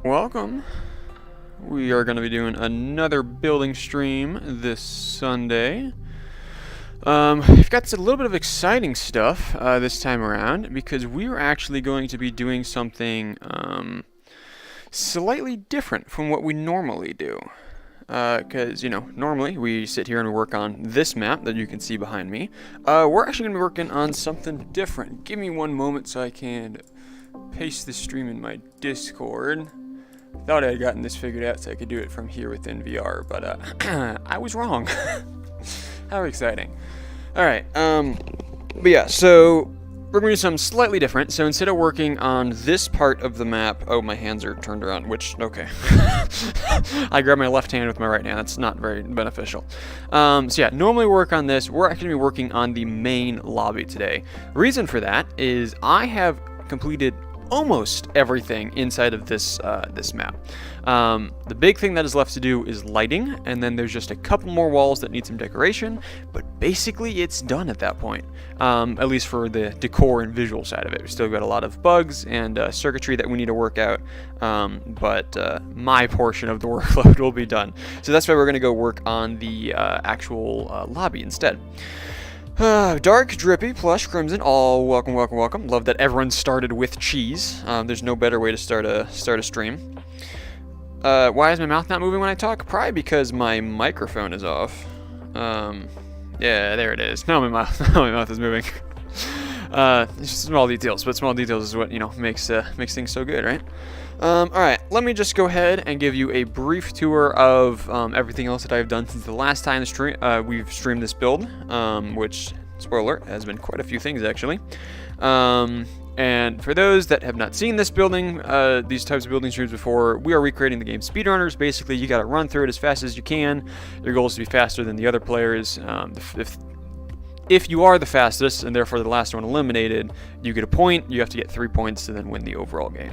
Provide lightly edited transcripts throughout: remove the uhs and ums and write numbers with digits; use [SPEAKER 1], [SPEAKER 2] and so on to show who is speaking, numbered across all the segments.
[SPEAKER 1] Welcome. We are going to be doing another building stream this Sunday. We've got a little bit of exciting stuff this time around because we are actually going to be doing something slightly different from what we normally do. Because, normally we sit here and work on this map that you can see behind me. We're actually going to be working on something different. Give me one moment so I can paste the stream in my Discord. Thought I had gotten this figured out so I could do it from here within VR, but I was wrong. How exciting. Alright, but yeah, so we're going to do something slightly different. So instead of working on this part of the map, oh, my hands are turned around, which, okay. I grab my left hand with my right hand. That's not very beneficial. So yeah, normally we work on this. We're actually going to be working on the main lobby today. Reason for that is I have completed almost everything inside of this this map. The big thing that is left to do is lighting, and then there's just a couple more walls that need some decoration, but basically it's done at that point, at least for the decor and visual side of it. We still got a lot of bugs and circuitry that we need to work out, but my portion of the workload will be done. So that's why we're going to go work on the actual lobby instead. Dark, drippy, plush, crimson, all welcome, welcome, welcome. Love that everyone started with cheese. There's no better way to start a stream. Why is my mouth not moving when I talk? Probably because my microphone is off. Yeah, there it is. Now my mouth is moving. It's just small details, but small details is what makes things so good, right? Alright, let me just go ahead and give you a brief tour of everything else that I've done since the last time we've streamed this build, which, spoiler, has been quite a few things actually. And for those that have not seen this building, these types of building streams before, we are recreating the game Speedrunners. Basically, you got to run through it as fast as you can. Your goal is to be faster than the other players. If you are the fastest, and therefore the last one eliminated, you get a point. You have to get 3 points to then win the overall game.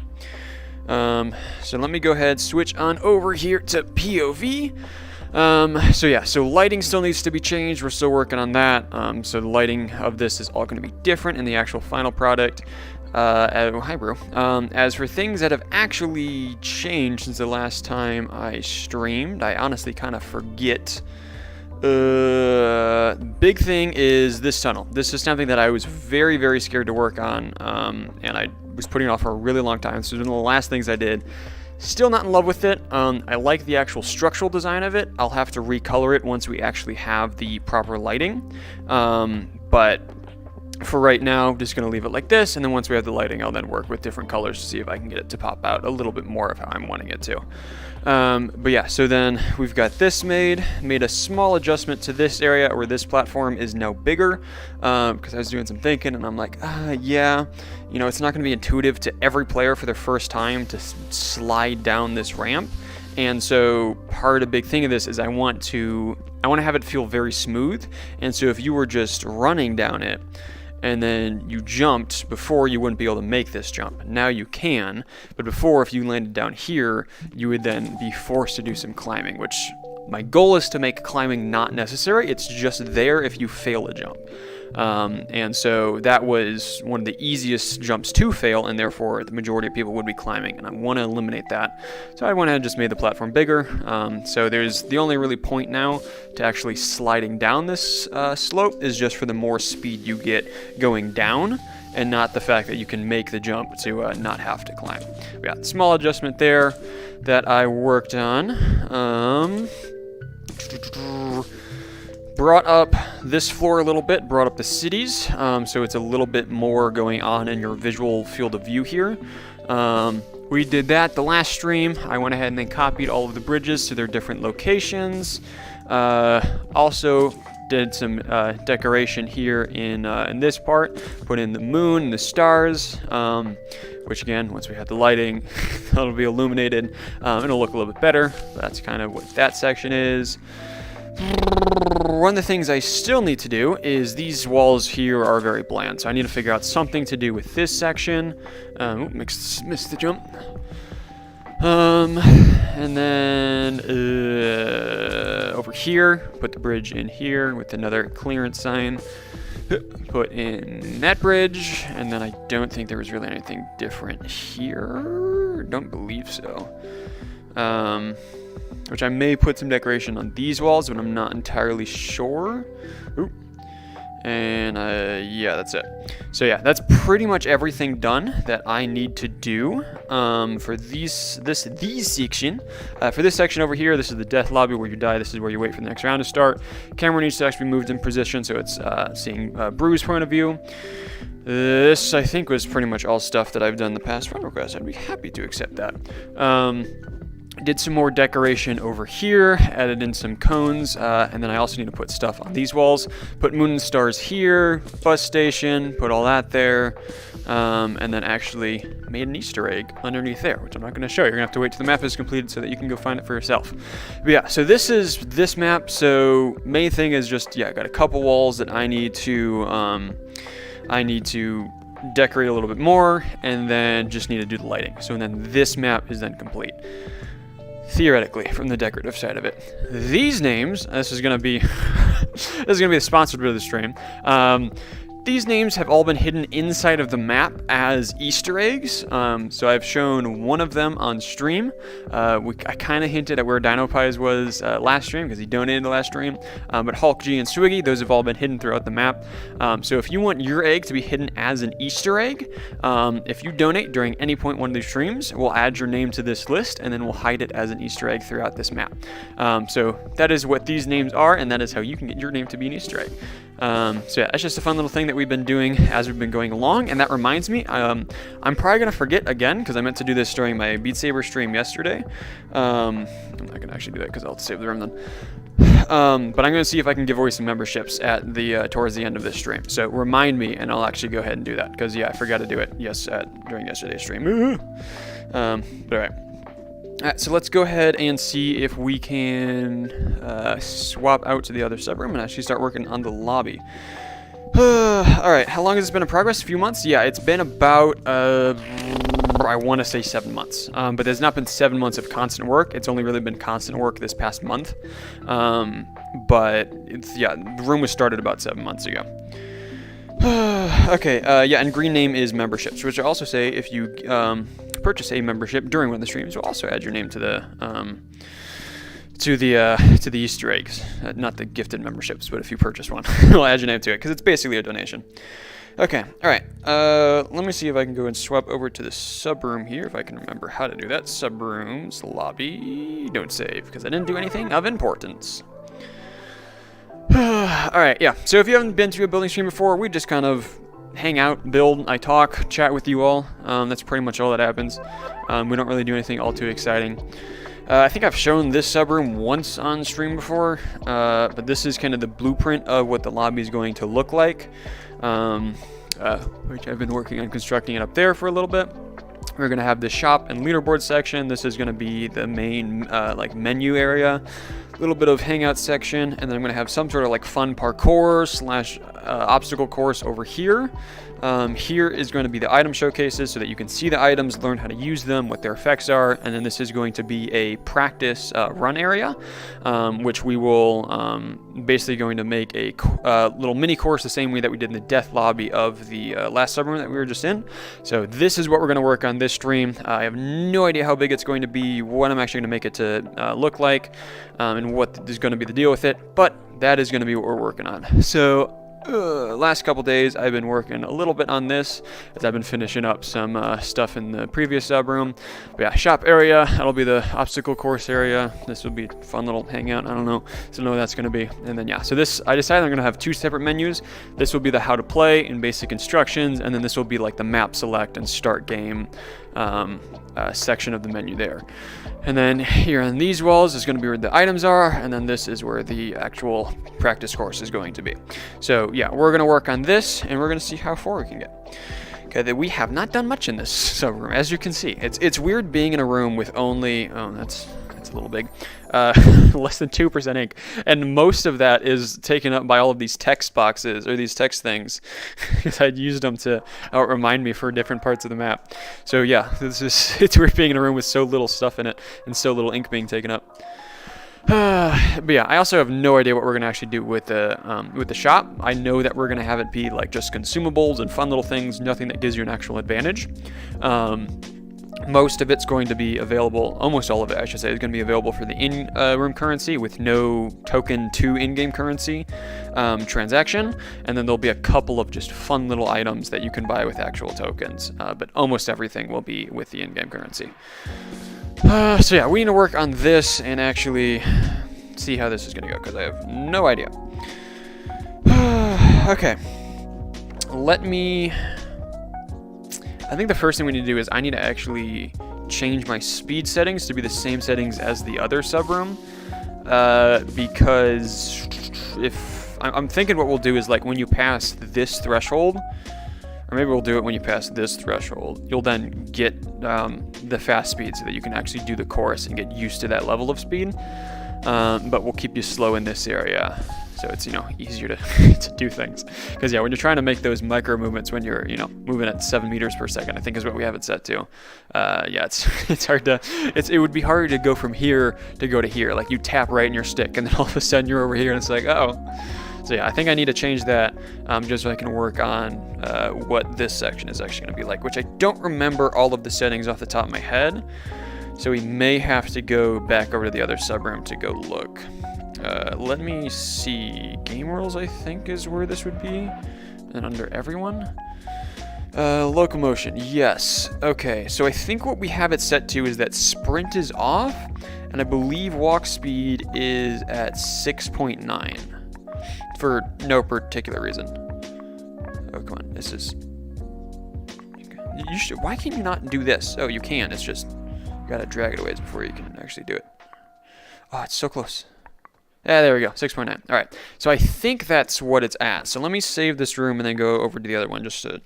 [SPEAKER 1] So let me go ahead, switch on over here to POV. So lighting still needs to be changed. We're still working on that. So the lighting of this is all going to be different in the actual final product. Hi, bro. As for things that have actually changed since the last time I streamed, I honestly kind of forget. Big thing is this tunnel. This is something that I was very, very scared to work on, and I was putting it off for a really long time. So one of the last things I did. Still not in love with it. I like the actual structural design of it. I'll have to recolor it once we actually have the proper lighting. But for right now, just going to leave it like this, and then once we have the lighting, I'll then work with different colors to see if I can get it to pop out a little bit more of how I'm wanting it to. But yeah, so then we've got this made a small adjustment to this area where this platform is now bigger, because I was doing some thinking and I'm like, yeah, it's not going to be intuitive to every player for their first time to slide down this ramp. And so part of the big thing of this is I want to have it feel very smooth. And so if you were just running down it, and then you jumped before, you wouldn't be able to make this jump. Now you can, but before, if you landed down here, you would then be forced to do some climbing, which my goal is to make climbing not necessary. It's just there if you fail a jump. And so that was one of the easiest jumps to fail, and therefore the majority of people would be climbing, and I want to eliminate that. So I went ahead and just made the platform bigger. So there's the only really point now to actually sliding down this slope is just for the more speed you get going down, and not the fact that you can make the jump to not have to climb. We got a small adjustment there that I worked on. Brought up this floor a little bit, brought up the cities, so it's a little bit more going on in your visual field of view here. We did that the last stream. I went ahead and then copied all of the bridges to their different locations. Also did some decoration here in this part, put in the moon and the stars, which again, once we have the lighting, that'll be illuminated. It'll look a little bit better, but that's kind of what that section is. One of the things I still need to do is these walls here are very bland, so I need to figure out something to do with this section. Missed the jump. And then over here, put the bridge in here with another clearance sign. Put in that bridge, and then I don't think there was really anything different here. don't believe so. Which I may put some decoration on these walls, but I'm not entirely sure. Ooh. And yeah, that's it. So yeah, that's pretty much everything done that I need to do for these section. For this section over here, this is the death lobby where you die. This is where you wait for the next round to start. Camera needs to actually be moved in position so it's seeing Brew's point of view. This, I think, was pretty much all stuff that I've done in the past. Friend request, I'd be happy to accept that. Did some more decoration over here, added in some cones, and then I also need to put stuff on these walls. Put moon and stars here, bus station, put all that there, and then actually made an Easter egg underneath there, which I'm not going to show you. You're going to have to wait till the map is completed so that you can go find it for yourself. But yeah, so this is this map. So main thing is just, yeah, I got a couple walls that I need to decorate a little bit more, and then just need to do the lighting. So then this map is then complete. Theoretically, from the decorative side of it. These names, this is going to be the sponsored bit of the stream. These names have all been hidden inside of the map as Easter eggs. So I've shown one of them on stream. I kind of hinted at where Dino Pies was last stream because he donated the last stream. But Hulk G and Swiggy, those have all been hidden throughout the map. So if you want your egg to be hidden as an Easter egg, if you donate during any point one of these streams, we'll add your name to this list and then we'll hide it as an Easter egg throughout this map. So that is what these names are, and that is how you can get your name to be an Easter egg. So yeah, that's just a fun little thing that we've been doing as we've been going along, and that reminds me, I'm probably going to forget again, because I meant to do this during my Beat Saber stream yesterday. I'm not going to actually do that because I'll save the room then. But I'm going to see if I can give away some memberships at the towards the end of this stream. So remind me, and I'll actually go ahead and do that, because yeah, I forgot to do it during yesterday's stream. But alright. Alright, so let's go ahead and see if we can swap out to the other subroom and actually start working on the lobby. Alright, how long has this been in progress? A few months? Yeah, it's been about, I want to say 7 months. But there's not been 7 months of constant work. It's only really been constant work this past month. But, the room was started about 7 months ago. Okay, yeah, and green name is memberships, which I also say if you purchase a membership during one of the streams, we'll also add your name to the Easter eggs. Not the gifted memberships, but if you purchase one, we'll add your name to it because it's basically a donation. Okay, all right. Let me see if I can go and swap over to the subroom here, if I can remember how to do that. Subrooms, lobby, don't save because I didn't do anything of importance. Alright, yeah, so if you haven't been to a building stream before, we just kind of hang out, build, I talk, chat with you all. That's pretty much all that happens. We don't really do anything all too exciting. I think I've shown this subroom once on stream before, but this is kind of the blueprint of what the lobby is going to look like, which I've been working on constructing it up there for a little bit. We're going to have the shop and leaderboard section. This is going to be the main menu area. A little bit of hangout section, and then I'm going to have some sort of like fun parkour slash obstacle course over here. Here is going to be the item showcases so that you can see the items, learn how to use them, what their effects are, and then this is going to be a practice run area, which we will basically going to make a little mini course the same way that we did in the death lobby of the last subroom that we were just in. So this is what we're going to work on this stream. I have no idea how big it's going to be, what I'm actually going to make it to look like, and what is going to be the deal with it, but that is going to be what we're working on. So last couple days I've been working a little bit on this as I've been finishing up some stuff in the previous subroom. But yeah, shop area, that'll be the obstacle course area. This will be a fun little hangout, I don't know, so know what that's going to be. And then yeah, so this, I decided I'm going to have two separate menus. This will be the how to play and basic instructions, and then this will be like the map select and start game section of the menu there. And then here on these walls is going to be where the items are, and then this is where the actual practice course is going to be. So yeah, we're going to work on this, and we're going to see how far we can get. Okay, that we have not done much in this subroom, as you can see. It's weird being in a room with only, oh, that's a little big, less than 2% ink, and most of that is taken up by all of these text boxes or these text things because I'd used them to remind me for different parts of the map. So yeah, it's weird being in a room with so little stuff in it and so little ink being taken up. But yeah, I also have no idea what we're gonna actually do with the shop. I know that we're gonna have it be like just consumables and fun little things, nothing that gives you an actual advantage. Most of it's going to be available, almost all of it, I should say, is going to be available for the in-room currency with no token to in-game currency transaction. And then there'll be a couple of just fun little items that you can buy with actual tokens. But almost everything will be with the in-game currency. So yeah, we need to work on this and actually see how this is going to go, because I have no idea. Okay. I think the first thing we need to do is I need to actually change my speed settings to be the same settings as the other subroom, because if I'm thinking what we'll do is, like, when you pass this threshold, or maybe we'll do it when you pass this threshold, you'll then get the fast speed so that you can actually do the course and get used to that level of speed, but we'll keep you slow in this area. So it's, easier to, to do things. Because, yeah, when you're trying to make those micro movements when you're, moving at 7 meters per second, I think is what we have it set to. Yeah, it's hard to, it would be harder to go from here to go to here. Like, you tap right in your stick, and then all of a sudden you're over here, and it's like, oh. So, yeah, I think I need to change that just so I can work on what this section is actually going to be like, which I don't remember all of the settings off the top of my head. So we may have to go back over to the other subroom to go look. Let me see. Game rules, I think, is where this would be. And under everyone. Locomotion, yes. Okay, so I think what we have it set to is that sprint is off, and I believe walk speed is at 6.9 for no particular reason. Oh, come on, this is... Why can't you not do this? Oh, you can, it's just... You gotta drag it away before you can actually do it. Oh, it's so close. Yeah, there we go, 6.9. All right, so I think that's what it's at. So let me save this room and then go over to the other one just to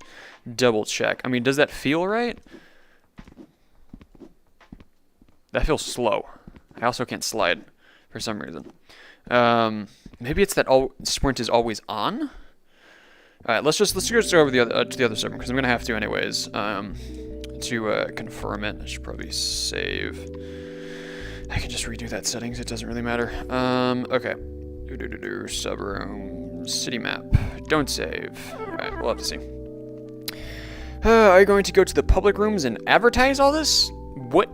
[SPEAKER 1] double check. I mean, does that feel right? That feels slow. I also can't slide for some reason. Maybe it's that sprint is always on. All right, let's just go over to the other server because I'm gonna have to anyways to confirm it. I should probably save. I can just redo that settings, it doesn't really matter. Okay. Subroom, city map, don't save. Alright, we'll have to see. Are you going to go to the public rooms and advertise all this? What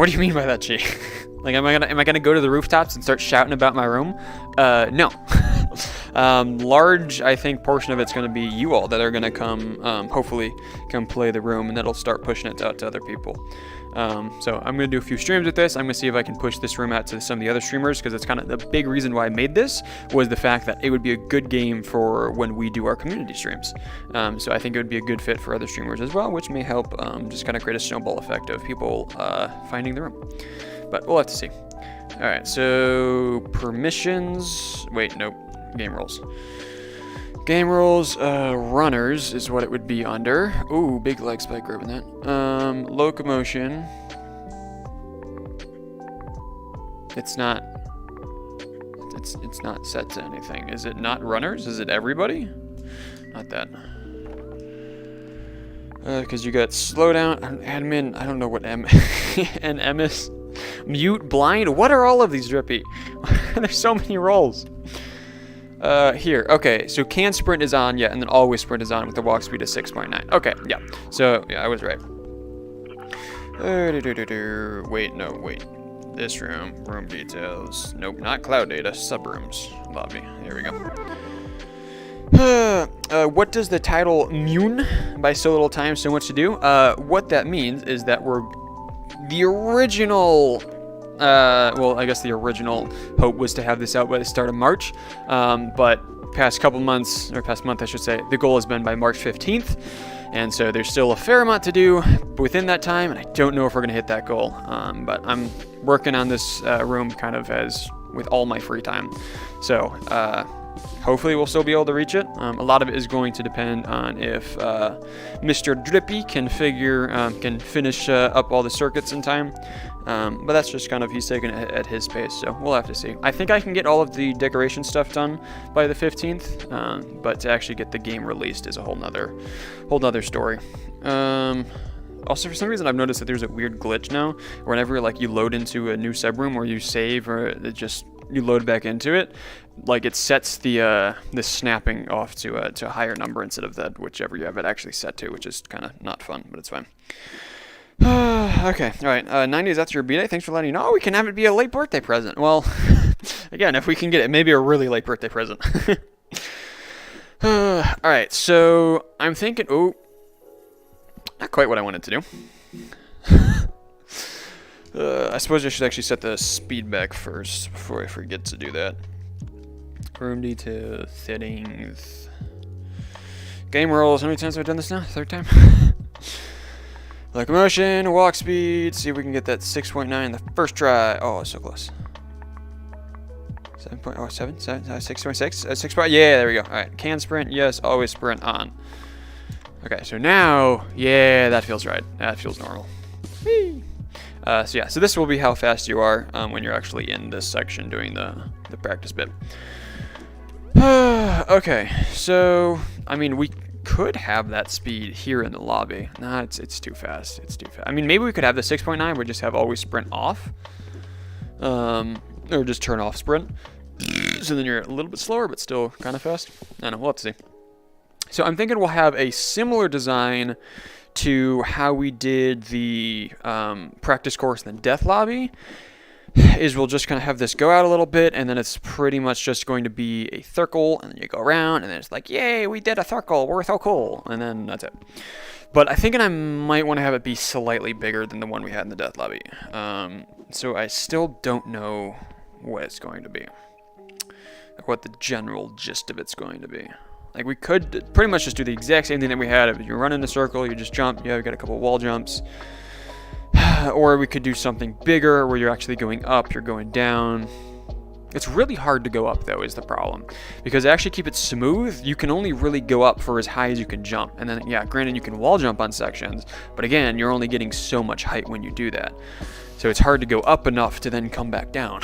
[SPEAKER 1] do you mean by that, G? Like, am I gonna go to the rooftops and start shouting about my room? No. Large, I think, portion of it's gonna be you all that are gonna come, hopefully, come play the room, and that'll start pushing it out to other people. So I'm going to do a few streams with this. I'm going to see if I can push this room out to some of the other streamers, because it's kind of the big reason why I made this was the fact that it would be a good game for when we do our community streams. So I think it would be a good fit for other streamers as well, which may help just kind of create a snowball effect of people finding the room. But we'll have to see. All right, so permissions. Wait, nope. Game rules. Game rules, runners is what it would be under. Ooh, big leg spike grip in that. Locomotion. It's not set to anything. Is it not runners? Is it everybody? Not that. Because you got slowdown, admin, I don't know what M and M is. Mute, blind, what are all of these, Drippy? There's so many roles. Here, okay, so can sprint is on, yeah, and then always sprint is on with the walk speed of 6.9. Okay, yeah, so, yeah, I was right. Wait. This room details. Nope, not cloud data, subrooms, lobby. Here we go. What does the title Mune by so little time, so much to do? What that means is that we're the original... well, I guess the original hope was to have this out by the start of March, but past month, I should say, the goal has been by March 15th, and so there's still a fair amount to do within that time, and I don't know if we're going to hit that goal, but I'm working on this room kind of as with all my free time, so hopefully we'll still be able to reach it. A lot of it is going to depend on if Mr. Drippy can finish up all the circuits in time. But that's just kind of, he's taking it at his pace, so we'll have to see. I think I can get all of the decoration stuff done by the 15th, but to actually get the game released is a whole nother story. Also, for some reason, I've noticed that there's a weird glitch now, whenever like you load into a new subroom or you save, or you load back into it, like it sets the snapping off to a higher number instead of that whichever you have it actually set to, which is kind of not fun, but it's fine. Okay, alright, 90s, that's your B-Day. Thanks for letting me know. We can have it be a late birthday present. Well, again, if we can get it, maybe a really late birthday present. Alright, so I'm thinking, oh, not quite what I wanted to do. I suppose I should actually set the speed back first before I forget to do that. Room detail, settings, game rules. How many times have I done this now? Third time? Locomotion, walk speed. See if we can get that 6.9 the first try. Oh, so close. 7.7, 6.6, 6. Yeah, there we go. All right, can sprint. Yes, always sprint on. Okay, so now, yeah, that feels right. That feels normal. Whee! So yeah, so this will be how fast you are when you're actually in this section doing the practice bit. Okay, so I mean we could have that speed here in the lobby. Nah, it's too fast. It's too fast. I mean maybe we could have the 6.9, but just have always sprint off, or just turn off sprint. So then you're a little bit slower, but still kind of fast. I don't know. We'll have to see. So I'm thinking we'll have a similar design to how we did the practice course in the death lobby. Is we'll just kind of have this go out a little bit, and then it's pretty much just going to be a circle, and then you go around, and then it's like, yay, we did a circle, we're so cool, and then that's it. But I think I might want to have it be slightly bigger than the one we had in the death lobby. So I still don't know what it's going to be, like what the general gist of it's going to be. Like we could pretty much just do the exact same thing that we had. If you run in a circle, you just jump, you got a couple wall jumps. Or we could do something bigger where you're actually going up, you're going down. It's really hard to go up though is the problem. Because to actually keep it smooth, you can only really go up for as high as you can jump. And then, yeah, granted you can wall jump on sections, but again, you're only getting so much height when you do that. So it's hard to go up enough to then come back down.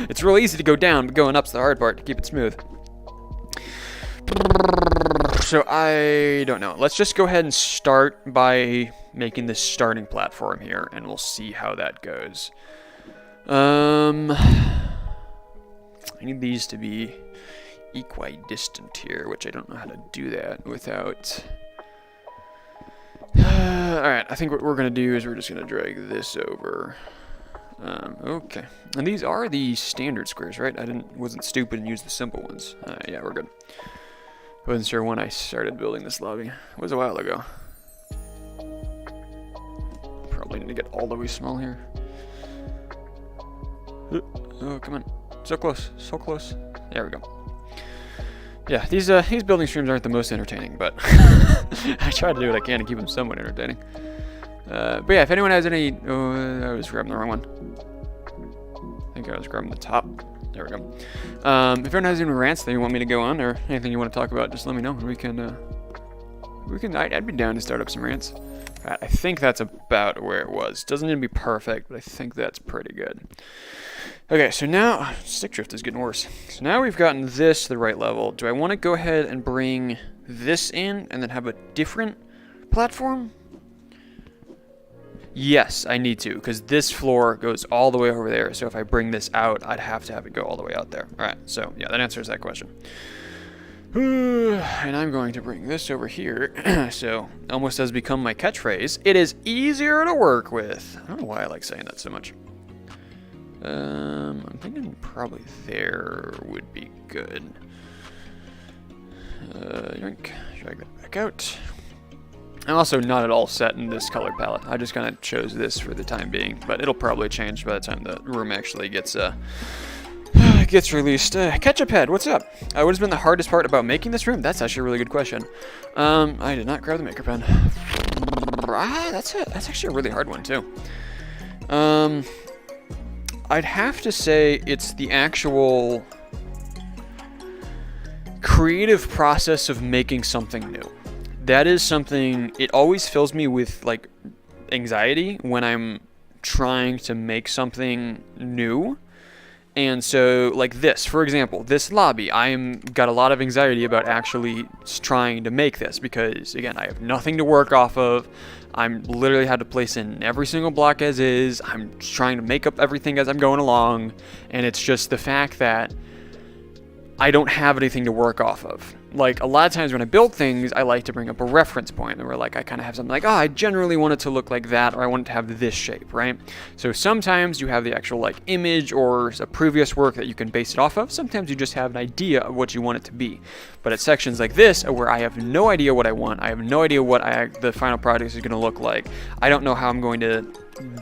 [SPEAKER 1] It's real easy to go down, but going up's the hard part to keep it smooth. So I don't know. Let's just go ahead and start by making this starting platform here, and we'll see how that goes. I need these to be equidistant here, which I don't know how to do that without... Alright, I think what we're going to do is we're just going to drag this over. Okay. And these are the standard squares, right? I wasn't stupid and used the simple ones. Yeah, we're good. I wasn't sure when I started building this lobby. It was a while ago. Probably need to get all the way small here. Oh, come on. So close. So close. There we go. Yeah, these building streams aren't the most entertaining, but I try to do what I can to keep them somewhat entertaining. But yeah, if anyone has any... Oh, I was grabbing the wrong one. I think I was grabbing the top. There we go. If anyone has any rants that you want me to go on, or anything you want to talk about, just let me know. We can. I'd be down to start up some rants. Right, I think that's about where it was. Doesn't need to be perfect, but I think that's pretty good. Okay, so now stick drift is getting worse. So now we've gotten this to the right level. Do I want to go ahead and bring this in and then have a different platform? Yes, I need to, because this floor goes all the way over there. So if I bring this out, I'd have to have it go all the way out there. All right, so yeah, that answers that question. And I'm going to bring this over here. So almost has become my catchphrase. It is easier to work with. I don't know why I like saying that so much. I'm thinking probably there would be good. Drag that back out. I'm also not at all set in this color palette. I just kind of chose this for the time being, but it'll probably change by the time the room actually gets released. Ketchup Head, what's up? What has been the hardest part about making this room? That's actually a really good question. I did not grab the maker pen. That's actually a really hard one too. I'd have to say it's the actual creative process of making something new. That is something, it always fills me with like anxiety when I'm trying to make something new. And so like this, for example, this lobby, got a lot of anxiety about actually trying to make this because again, I have nothing to work off of. I'm literally had to place in every single block as is. I'm trying to make up everything as I'm going along. And it's just the fact that I don't have anything to work off of. like, a lot of times when I build things, I like to bring up a reference point, where like I kind of have something like, oh, I generally want it to look like that, or I want it to have this shape, right? So sometimes you have the actual like image or a previous work that you can base it off of. Sometimes you just have an idea of what you want it to be. But at sections like this, where I have no idea what I want, I have no idea what the final project is going to look like. I don't know how I'm going to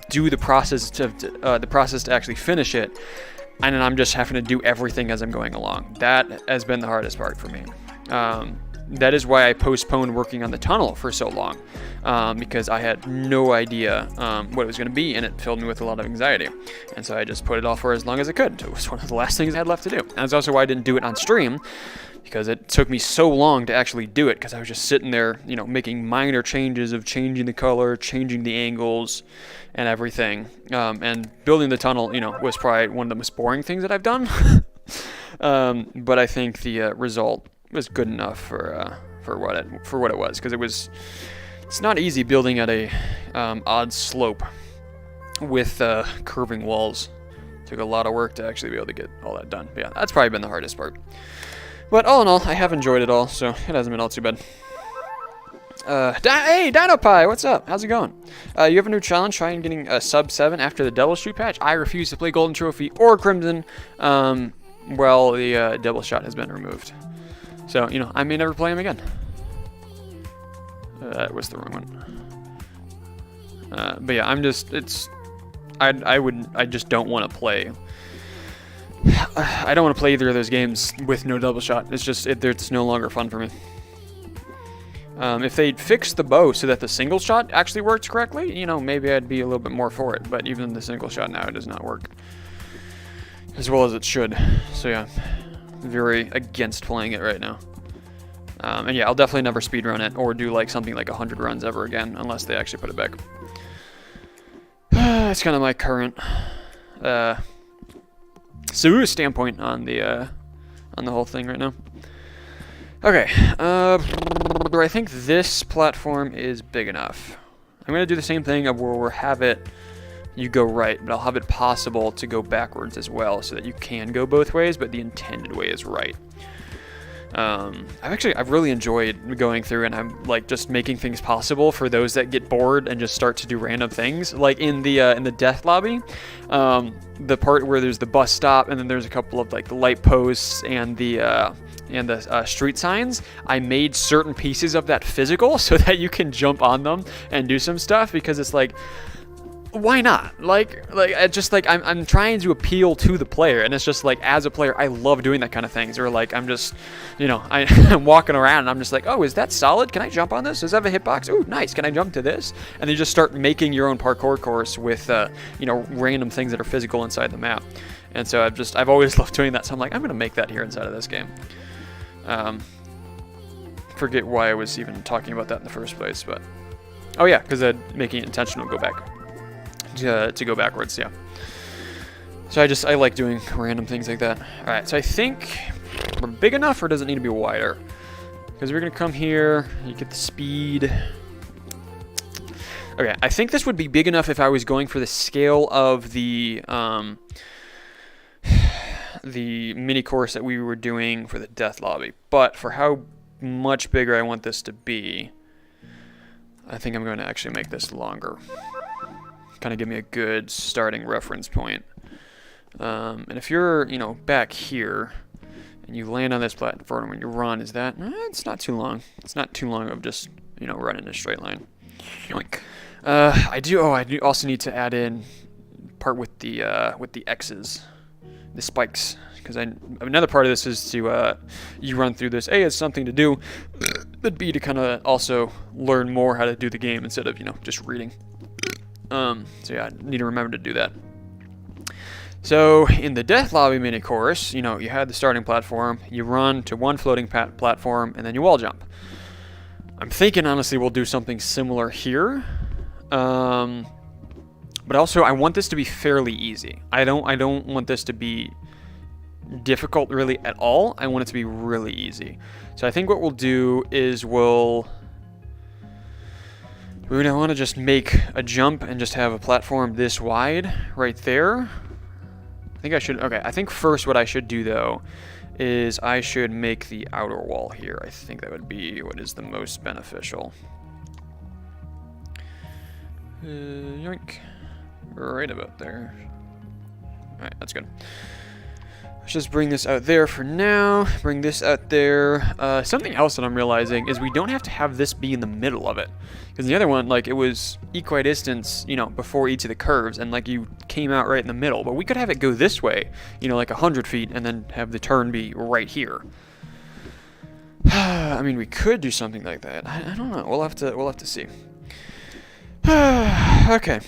[SPEAKER 1] do the process to actually finish it, and then I'm just having to do everything as I'm going along. That has been the hardest part for me. That is why I postponed working on the tunnel for so long, because I had no idea what it was going to be, and it filled me with a lot of anxiety. And so I just put it off for as long as I could. It was one of the last things I had left to do. And that's also why I didn't do it on stream, because it took me so long to actually do it, because I was just sitting there, you know, making minor changes of changing the color, changing the angles, and everything. And building the tunnel, you know, was probably one of the most boring things that I've done. But I think the result was good enough for what it was, because it's not easy building at a odd slope with curving walls. It took a lot of work to actually be able to get all that done. But yeah, that's probably been the hardest part. But all in all, I have enjoyed it all, so it hasn't been all too bad. Hey, DinoPie, what's up? How's it going? You have a new challenge, trying getting a sub 7 after the Devil Shoot patch. I refuse to play Golden Trophy or Crimson. Well, the Devil Shot has been removed. So, you know, I may never play him again. That was the wrong one. But yeah, I just don't want to play. I don't want to play either of those games with no double shot. It's no longer fun for me. If they'd fixed the bow so that the single shot actually works correctly, you know, maybe I'd be a little bit more for it. But even the single shot now does not work as well as it should. So yeah, very against playing it right now. And yeah, I'll definitely never speedrun it or do like something like 100 runs ever again unless they actually put it back. That's kind of my current serious standpoint on the whole thing right now. Okay, do I think this platform is big enough? I'm gonna do the same thing of where we'll have it, you go right, but I'll have it possible to go backwards as well, so that you can go both ways, but the intended way is right. I've really enjoyed going through, and I'm like just making things possible for those that get bored and just start to do random things. Like in the death lobby, the part where there's the bus stop, and then there's a couple of like the light posts and the street signs. I made certain pieces of that physical so that you can jump on them and do some stuff, because it's like, why not? Like I'm trying to appeal to the player, and it's just like, as a player, I love doing that kind of things. Or like, I'm just, you know, I'm walking around and I'm just like, oh, is that solid? Can I jump on this? Does that have a hitbox? Ooh, nice. Can I jump to this? And you just start making your own parkour course with, you know, random things that are physical inside the map. And so I've always loved doing that. So I'm like, I'm gonna make that here inside of this game. Forget why I was even talking about that in the first place, but oh yeah, because making it intentional go back. To go backwards, yeah. So I like doing random things like that. All right, so I think we're big enough, or does it need to be wider? Because we're gonna come here, you get the speed. Okay, I think this would be big enough if I was going for the scale of the mini course that we were doing for the death lobby. But for how much bigger I want this to be, I think I'm going to actually make this longer. Kind of give me a good starting reference point. And if you're, you know, back here and you land on this platform when you run, is that? It's not too long. It's not too long of just, you know, running in a straight line. I do also need to add in part with the X's, the spikes, because another part of this is to you run through this. A, it's something to do, but B, to kind of also learn more how to do the game instead of, you know, just reading. So yeah, I need to remember to do that. So in the death lobby mini course, you know, you had the starting platform, you run to one floating platform, and then you wall jump. I'm thinking honestly we'll do something similar here, but also I want this to be fairly easy. I don't want this to be difficult really at all. I want it to be really easy. So I think what we'll do is we're gonna want to just make a jump and just have a platform this wide right there. I think I should, okay, I think first what I should do though is I should make the outer wall here. I think that would be what is the most beneficial. Yoink. Right about there. Alright, that's good. Let's just bring this out there for now. Bring this out there. Something else that I'm realizing is we don't have to have this be in the middle of it. Because the other one, like, it was equidistance, you know, before each of the curves, and, like, you came out right in the middle. But we could have it go this way, you know, like 100 feet, and then have the turn be right here. I mean, we could do something like that. I don't know. We'll have to see. Okay.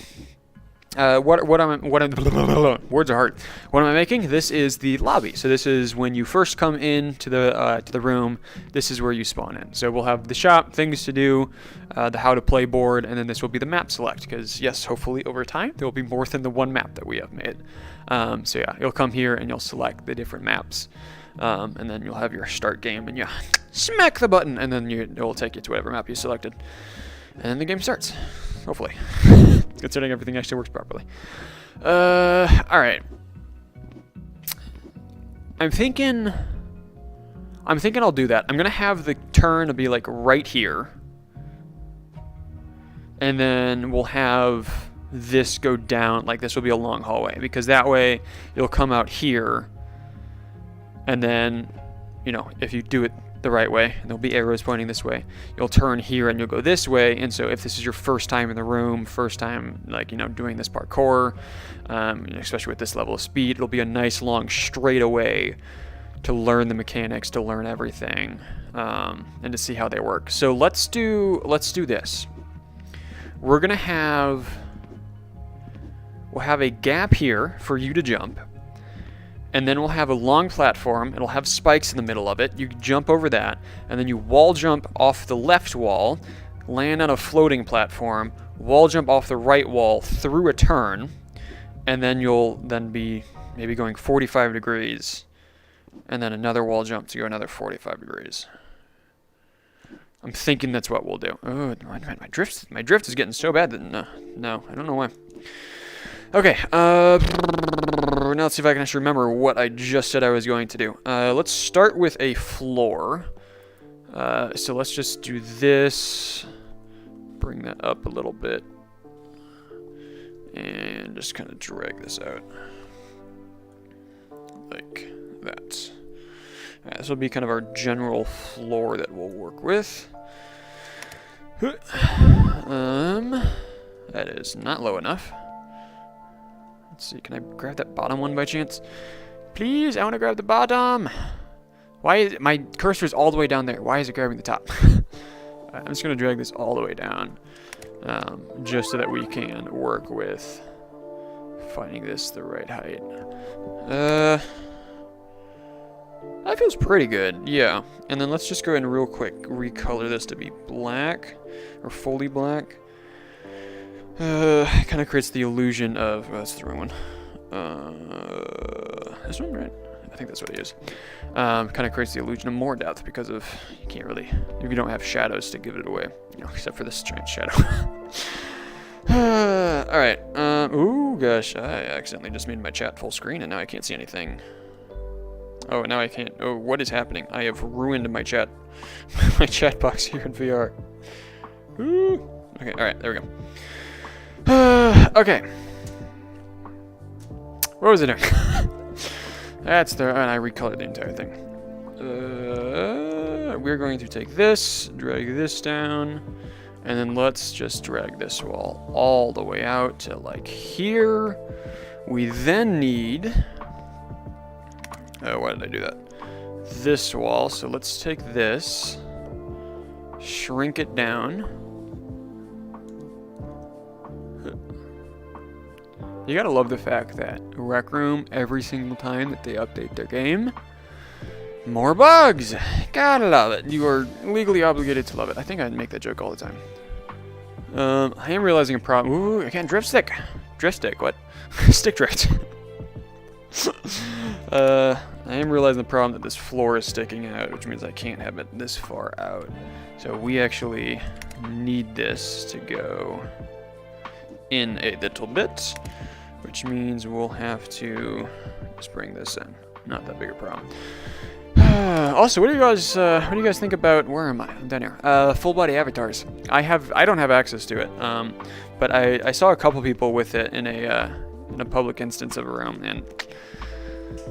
[SPEAKER 1] Words are hard. What am I making? This is the lobby. So this is when you first come in to the room. This is where you spawn in. So we'll have the shop, things to do, the how to play board, and then this will be the map select. Because yes, hopefully over time there will be more than the one map that we have made. So yeah, you'll come here and you'll select the different maps, and then you'll have your start game, and you smack the button, and then it will take you to whatever map you selected, and then the game starts. Hopefully. Considering everything actually works properly. Alright. I'm thinking I'll do that. I'm gonna have the turn to be like right here. And then we'll have this go down, like this will be a long hallway. Because that way you'll come out here. And then, you know, if you do it the right way, and there'll be arrows pointing this way, you'll turn here and you'll go this way. And so if this is your first time in the room, first time, like, you know, doing this parkour, especially with this level of speed, it'll be a nice long straightaway to learn the mechanics, to learn everything, and to see how they work. So let's do this. We'll have a gap here for you to jump. And then we'll have a long platform. It'll have spikes in the middle of it. You jump over that, and then you wall jump off the left wall, land on a floating platform, wall jump off the right wall through a turn, and then you'll then be maybe going 45 degrees, and then another wall jump to go another 45 degrees. I'm thinking that's what we'll do. Oh, my drift is getting so bad that no, I don't know why. Okay, now let's see if I can actually remember what I just said I was going to do. Let's start with a floor. So let's just do this. Bring that up a little bit. And just kind of drag this out. Like that. Alright, this will be kind of our general floor that we'll work with. That is not low enough. Let's see, can I grab that bottom one by chance? Please, I want to grab the bottom. Why is it, my cursor's all the way down there? Why is it grabbing the top? I'm just going to drag this all the way down, just so that we can work with finding this the right height. That feels pretty good, yeah. And then let's just go ahead and real quick recolor this to be black, or fully black. Kind of creates the illusion of, oh, that's the wrong one. This one, right? I think that's what it is. Kind of creates the illusion of more depth because of, you can't really, if you don't have shadows to give it away, you know, except for this giant shadow. Alright, ooh, gosh, I accidentally just made my chat full screen and now I can't see anything. Oh, now I can't, oh, what is happening? I have ruined my chat, my chat box here in VR. Ooh. Okay, alright, there we go. Okay. What was it doing? That's there, and I recolored the entire thing. We're going to take this, drag this down, and then let's just drag this wall all the way out to like here. We then need, why did I do that? This wall, so let's take this, shrink it down. You gotta love the fact that Rec Room, every single time that they update their game, more bugs! Gotta love it. You are legally obligated to love it. I think I make that joke all the time. I am realizing a problem. Ooh, I can't drift stick. Drift stick, what? Stick drift. I am realizing the problem that this floor is sticking out, which means I can't have it this far out. So we actually need this to go in a little bit. which means we'll have to just bring this in. Not that big a problem. Also, what do you guys think about, where am I? I'm down here. Full body avatars. I don't have access to it, but I saw a couple people with it in a public instance of a room, and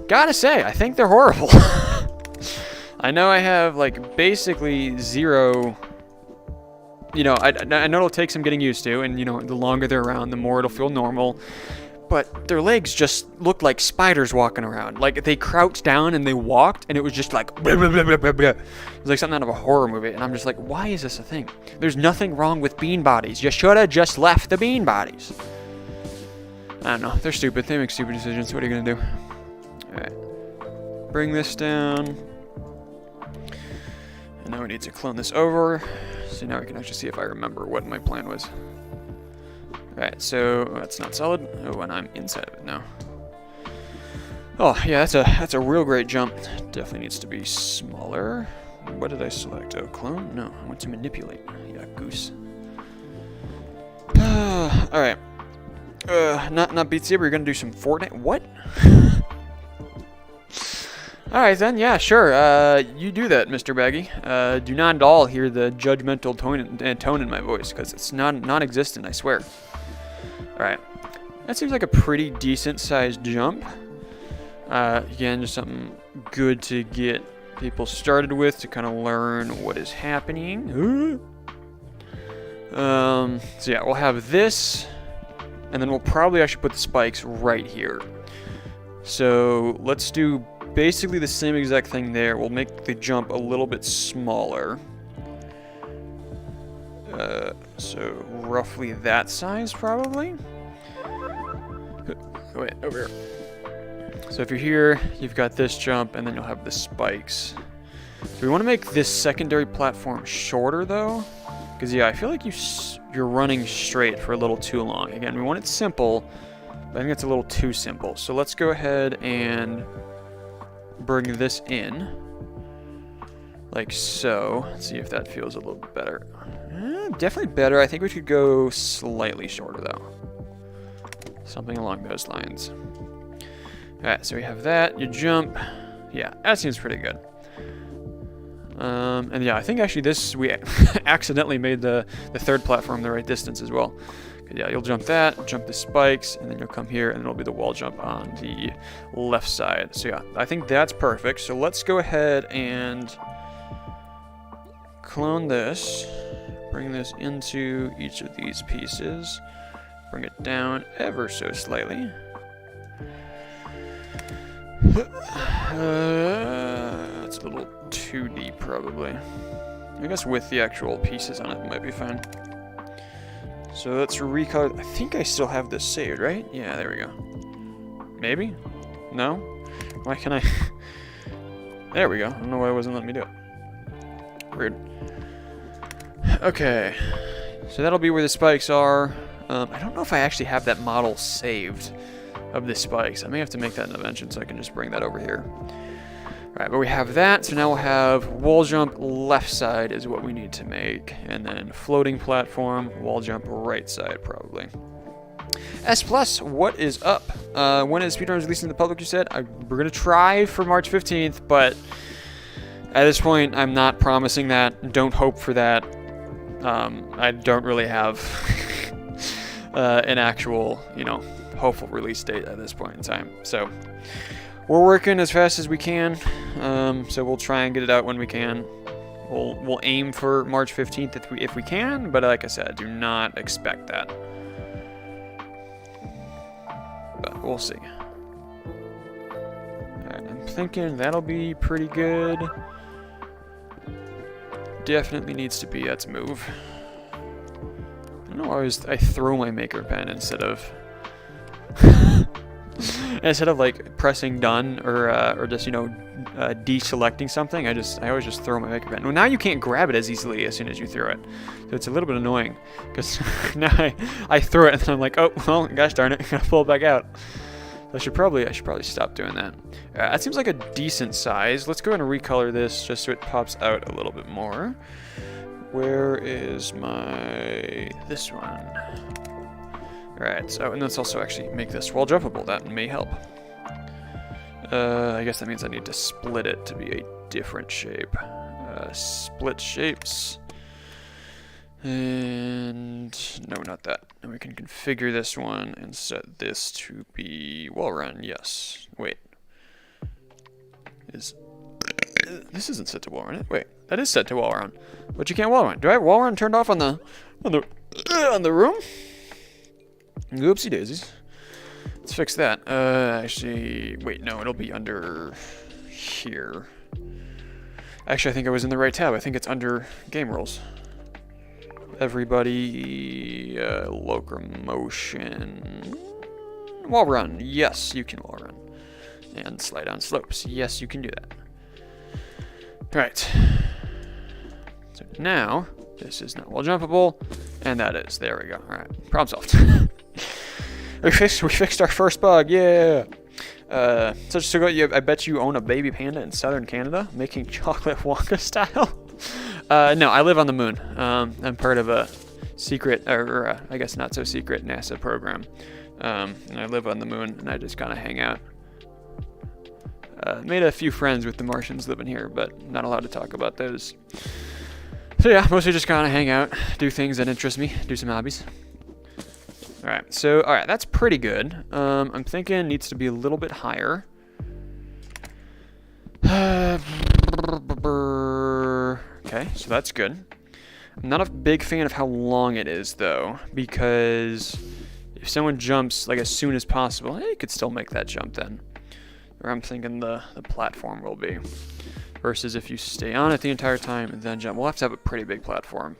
[SPEAKER 1] gotta say, I think they're horrible. I know I have like basically zero. You know, I know it'll take some getting used to, and you know, the longer they're around, the more it'll feel normal. But their legs just looked like spiders walking around. Like they crouched down and they walked, and it was just like blah, blah, blah, blah, blah, blah. It was like something out of a horror movie. And I'm just like, why is this a thing? There's nothing wrong with bean bodies. You should have just left the bean bodies. I don't know. They're stupid. They make stupid decisions. What are you gonna do? All right. Bring this down. And now we need to clone this over. So now we can actually see if I remember what my plan was. Alright, so that's not solid. Oh, and I'm inside of it now. Oh, yeah, that's a real great jump. Definitely needs to be smaller. What did I select? Oh, clone? No, I want to manipulate. Yeah, goose. Alright. Not Beat Saber, you're gonna do some Fortnite? What? Alright then, yeah, sure. You do that, Mr. Baggy. Do not at all hear the judgmental tone in my voice, because it's non-existent, I swear. Alright. That seems like a pretty decent-sized jump. Again, just something good to get people started with, to kind of learn what is happening. So yeah, we'll have this, and then we'll probably actually put the spikes right here. So let's do basically the same exact thing there. We'll make the jump a little bit smaller. So roughly that size, probably. Wait, over here. So if you're here, you've got this jump, and then you'll have the spikes. So we want to make this secondary platform shorter, though, because yeah, I feel like you're running straight for a little too long. Again, we want it simple, but I think it's a little too simple. So let's go ahead and bring this in, like so. Let's see if that feels a little bit better. Definitely better. I think we should go slightly shorter, though. Something along those lines. Alright, so we have that. You jump. Yeah, that seems pretty good. And yeah, I think actually we accidentally made the third platform the right distance as well. Yeah, you'll jump that, jump the spikes, and then you'll come here, and it'll be the wall jump on the left side. So yeah, I think that's perfect. So let's go ahead and clone this. Bring this into each of these pieces. Bring it down ever so slightly. It's a little too deep, probably. I guess with the actual pieces on it might be fine. So let's recolor. I think I still have this saved, right? Yeah, there we go. Maybe? No? Why can I? There we go. I don't know why it wasn't letting me do it. Weird. Okay. So that'll be where the spikes are. I don't know if I actually have that model saved of the spikes. I may have to make that an invention so I can just bring that over here. Alright, but we have that, so now we'll have wall jump left side is what we need to make, and then floating platform, wall jump right side probably. S+, what is up? When is Speedrunners releasing to the public, you said? We're going to try for March 15th, but at this point I'm not promising that. Don't hope for that. I don't really have an actual, hopeful release date at this point in time. So we're working as fast as we can. So we'll try and get it out when we can. We'll aim for March 15th if we can, but like I said, do not expect that. But we'll see. Alright, I'm thinking that'll be pretty good. Definitely needs to be its move. I don't know why I throw my maker pen instead of like pressing done or just deselecting something. I always just throw my maker pen. Well, now you can't grab it as easily as soon as you throw it, so it's a little bit annoying because now I throw it and then I'm like, oh well, gosh darn it, I gotta pull it back out. So I should probably stop doing that. That seems like a decent size. Let's go ahead and recolor this just so it pops out a little bit more. Where is this one? Alright, so, and let's also actually make this wall jumpable. That may help. I guess that means I need to split it to be a different shape. Split shapes. And no, not that. And we can configure this one and set this to be wall run. Yes. Wait. This isn't set to wall run. Wait, that is set to wall run, but you can't wall run. Do I have wall run turned off on the room? Oopsie daisies. Let's fix that. Actually, wait, no, it'll be under here. Actually, I think I was in the right tab. I think it's under game rules. Everybody, locomotion, wall run. Yes, you can wall run. And slide down slopes. Yes, you can do that. Right. So now, this is not wall jumpable, and that is. There we go. All right, problem solved. we fixed our first bug. Yeah. I bet you own a baby panda in southern Canada, making chocolate Wonka style. No, I live on the moon. I'm part of a secret, or I guess not so secret, NASA program. And I live on the moon, and I just kind of hang out. Made a few friends with the Martians living here, but not allowed to talk about those. So yeah, mostly just kind of hang out, do things that interest me, do some hobbies. Alright, so, alright, that's pretty good. I'm thinking it needs to be a little bit higher. Okay, so that's good. I'm not a big fan of how long it is, though, because if someone jumps, like, as soon as possible, hey, you could still make that jump then. Or I'm thinking the platform will be. Versus if you stay on it the entire time and then jump. We'll have to have a pretty big platform.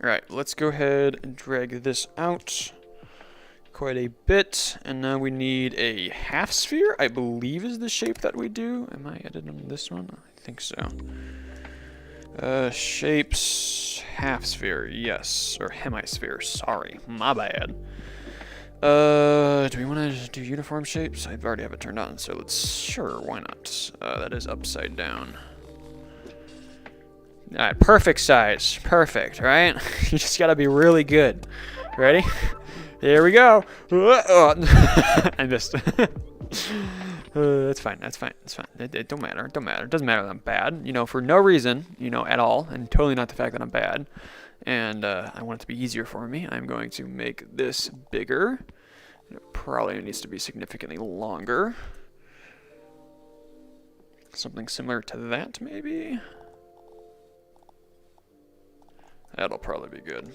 [SPEAKER 1] Alright, let's go ahead and drag this out quite a bit. And now we need a half sphere, I believe is the shape that we do. Am I editing this one? I think so. Shapes, half sphere, yes. Or hemisphere, sorry, my bad. Do we want to do uniform shapes? I already have it turned on, so sure, why not? That is upside down. Alright, perfect size. Perfect, right? You just gotta be really good. Ready? Here we go. I missed. That's fine, that's fine, that's fine. It don't matter, it don't matter. It doesn't matter that I'm bad, you know, for no reason, you know, at all, and totally not the fact that I'm bad. And I want it to be easier for me. I'm going to make this bigger. It probably needs to be significantly longer. Something similar to that, maybe? That'll probably be good.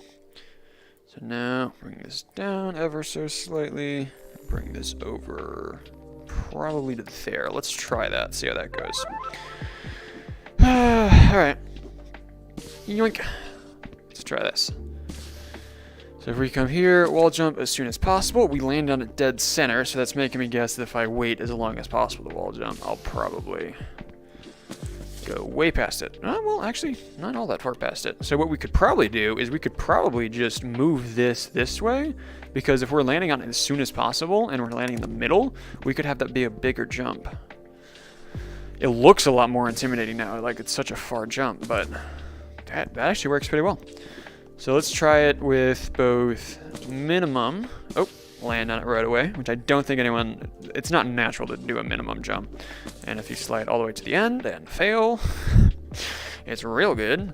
[SPEAKER 1] So now, bring this down ever so slightly. Bring this over probably to there. Let's try that, see how that goes. Alright. Yoink. Let's try this. So if we come here, wall jump as soon as possible. We land on a dead center, so that's making me guess that if I wait as long as possible to wall jump, I'll probably go way past it. Well, actually, not all that far past it. So what we could probably do is we could probably just move this way, because if we're landing on it as soon as possible and we're landing in the middle, we could have that be a bigger jump. It looks a lot more intimidating now, like it's such a far jump, but that actually works pretty well. So let's try it with both minimum. Oh, land on it right away, which I don't think anyone, it's not natural to do a minimum jump. And if you slide all the way to the end and fail, it's real good.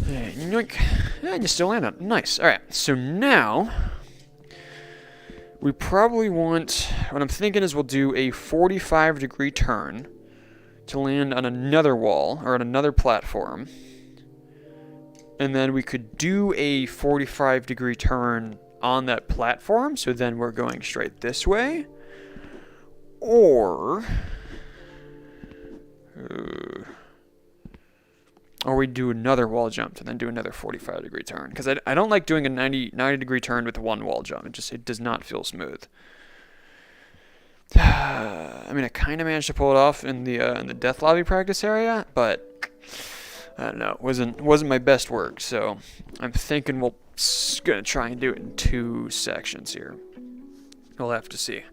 [SPEAKER 1] And you still land on it. Nice. All right, so now we probably want, what I'm thinking is we'll do a 45-degree turn to land on another wall or on another platform. And then we could do a 45-degree turn on that platform, so then we're going straight this way. Or we do another wall jump and then do another 45-degree turn. Because I don't like doing a 90-degree turn with one wall jump. It does not feel smooth. I mean, I kind of managed to pull it off in the death lobby practice area, but I don't know, it wasn't my best work, so I'm thinking we're gonna try and do it in 2 sections here. We'll have to see.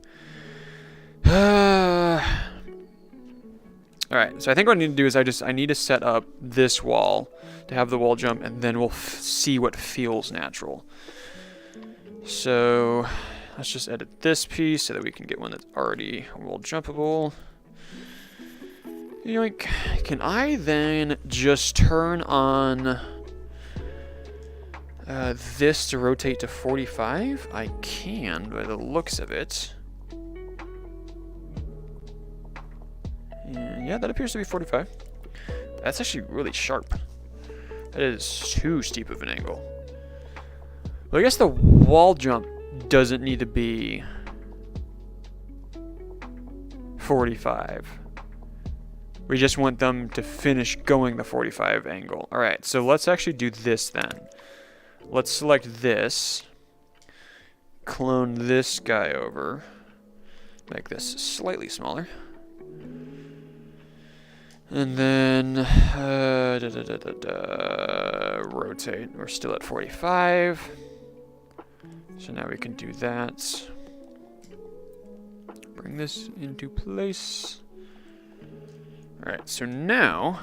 [SPEAKER 1] Alright, so I think what I need to do is I need to set up this wall to have the wall jump, and then we'll see what feels natural. So let's just edit this piece so that we can get one that's already wall jumpable. Yoink. Can I then just turn on this to rotate to 45? I can, by the looks of it. Yeah, that appears to be 45. That's actually really sharp. That is too steep of an angle. Well, I guess the wall jump doesn't need to be 45. We just want them to finish going the 45 angle. All right, so let's actually do this then. Let's select this, clone this guy over, make this slightly smaller, and then rotate. We're still at 45, so now we can do that. Bring this into place. All right, so now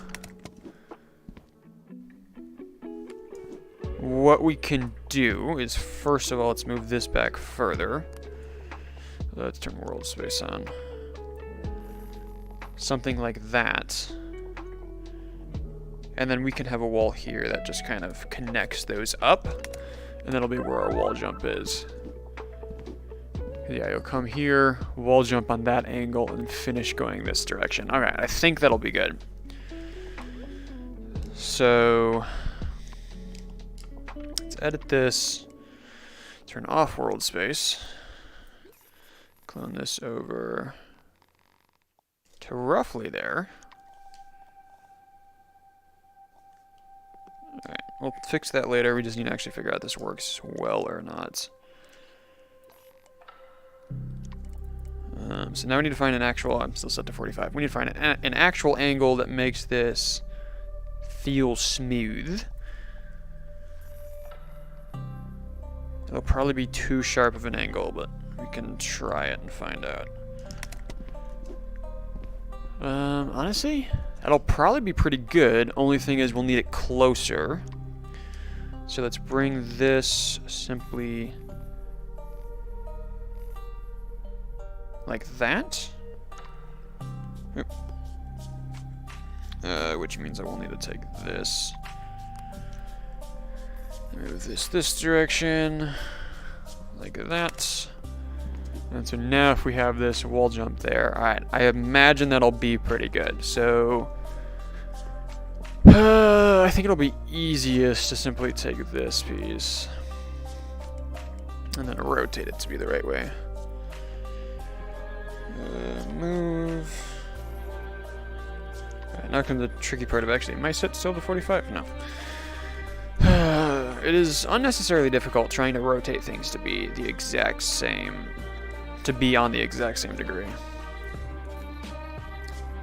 [SPEAKER 1] what we can do is, first of all, let's move this back further. Let's turn world space on. Something like that. And then we can have a wall here that just kind of connects those up. And that'll be where our wall jump is. Yeah, you'll come here, wall jump on that angle, and finish going this direction. All right, I think that'll be good. So let's edit this, turn off world space, clone this over to roughly there. All right, we'll fix that later. We just need to actually figure out if this works well or not. So now we need to find an actual, I'm still set to 45. We need to find an actual angle that makes this feel smooth. It'll probably be too sharp of an angle, but we can try it and find out. Honestly, that'll probably be pretty good. Only thing is we'll need it closer. So let's bring this simply like that. Which means I will need to take this, move this direction, like that. And so now if we have this wall jump there, all right, I imagine that'll be pretty good. So I think it'll be easiest to simply take this piece and then rotate it to be the right way. Move. Right, now comes the tricky part of actually, am I set still to 45? No. It is unnecessarily difficult trying to rotate things to be the exact same, to be on the exact same degree.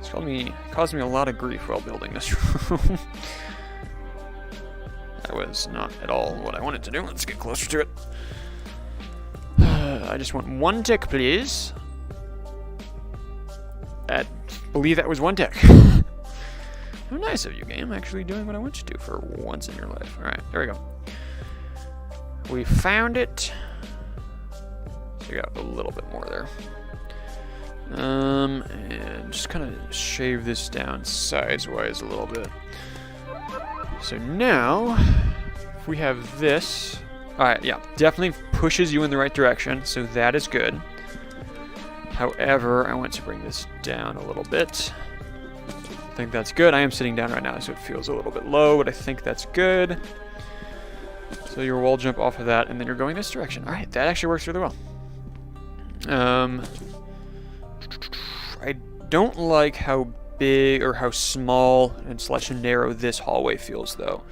[SPEAKER 1] It's caused me a lot of grief while building this room. That was not at all what I wanted to do. Let's get closer to it. I just want one tick, please. I believe that was one tick. How nice of you, game, actually doing what I want you to for once in your life. All right, there we go. We found it. So we got a little bit more there. And just kind of shave this down size-wise a little bit. So now, if we have this, all right, yeah, definitely pushes you in the right direction, so that is good. However, I want to bring this down a little bit. I think that's good. I am sitting down right now, so it feels a little bit low, but I think that's good. So your wall jump off of that, and then you're going this direction. All right, that actually works really well. I don't like how big or how small and slash narrow this hallway feels, though.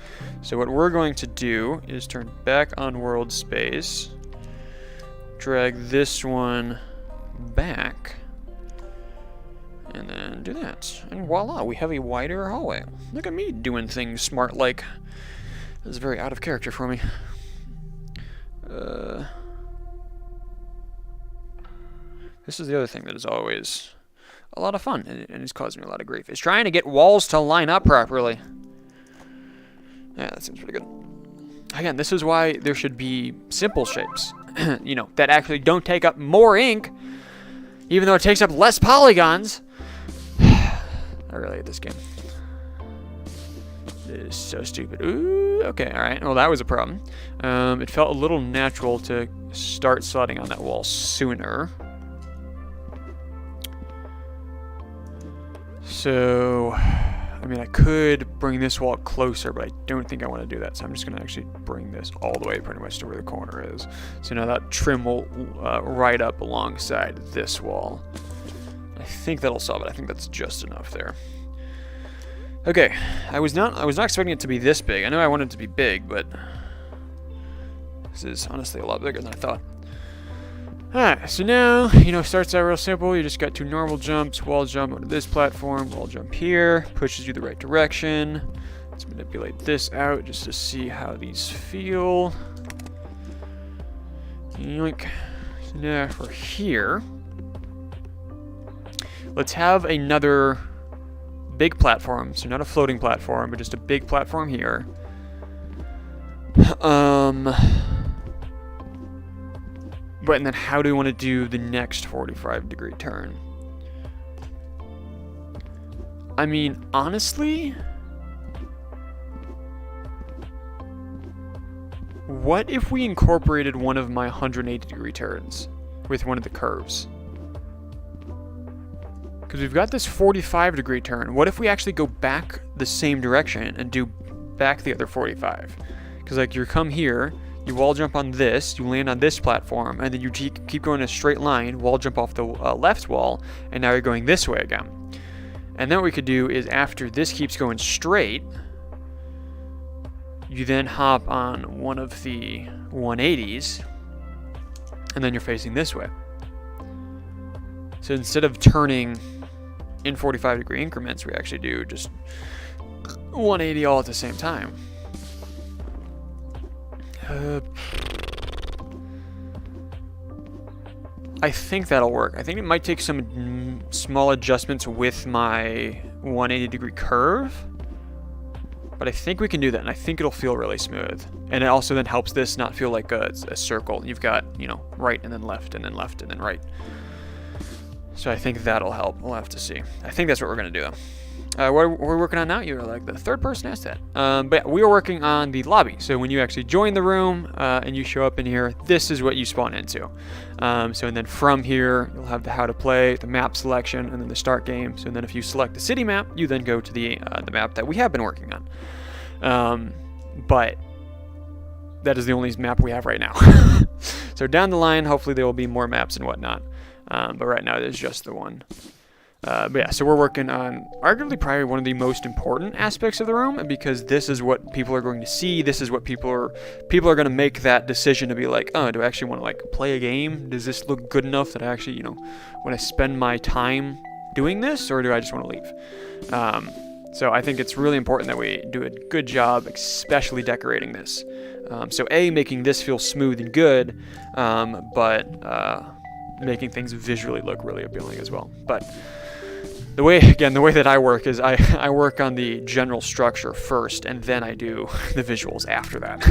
[SPEAKER 1] So what we're going to do is turn back on world space, drag this one back, and then do that. And voila, we have a wider hallway. Look at me doing things smart like. This is very out of character for me. This is the other thing that is always a lot of fun, and it's caused me a lot of grief. Is trying to get walls to line up properly. Yeah, that seems pretty good. Again, this is why there should be simple shapes. you know, that actually don't take up more ink, even though it takes up less polygons. I really hate this game. It is so stupid. Ooh, okay, alright. Well, that was a problem. It felt a little natural to start slotting on that wall sooner. So, I mean, I could bring this wall closer, but I don't think I want to do that. So I'm just going to actually bring this all the way pretty much to where the corner is. So now that trim will right up alongside this wall. I think that'll solve it. I think that's just enough there. Okay, I was not expecting it to be this big. I know I wanted it to be big, but this is honestly a lot bigger than I thought. Alright, so now, you know, starts out real simple. You just got 2 normal jumps, wall jump onto this platform, wall jump here, pushes you the right direction. Let's manipulate this out just to see how these feel. Yoink. So now for here, let's have another big platform. So not a floating platform, but just a big platform here. But and then how do we want to do the next 45-degree turn? I mean, honestly, what if we incorporated one of my 180-degree turns with one of the curves? Because we've got this 45-degree turn. What if we actually go back the same direction and do back the other 45? Because like you come here, you wall jump on this, you land on this platform, and then you keep going in a straight line, wall jump off the left wall, and now you're going this way again. And then what we could do is after this keeps going straight, you then hop on one of the 180s, and then you're facing this way. So instead of turning in 45-degree increments, we actually do just 180 all at the same time. I think that'll work. I think it might take some small adjustments with my 180-degree curve, but I think we can do that, and I think it'll feel really smooth. And it also then helps this not feel like a circle. You've got, you know, right and then left and then left and then right. So I think that'll help. We'll have to see. I think that's what we're going to do, though. What are we working on now? You're like the third person asked that. But yeah, we are working on the lobby. So when you actually join the room and you show up in here, this is what you spawn into. So and then from here, you'll have the how to play, the map selection, and then the start game. So then if you select the city map, you then go to the map that we have been working on. But that is the only map we have right now. So down the line, hopefully there will be more maps and whatnot. But right now, there's just the one. But yeah, so we're working on arguably probably one of the most important aspects of the room, because this is what people are going to see. This is what people are going to make that decision to be like, oh, do I actually want to like play a game? Does this look good enough that I actually, you know, want to spend my time doing this, or do I just want to leave? So I think it's really important that we do a good job, especially decorating this. So A, making this feel smooth and good, but making things visually look really appealing as well. But the way that I work is I work on the general structure first, and then I do the visuals after that.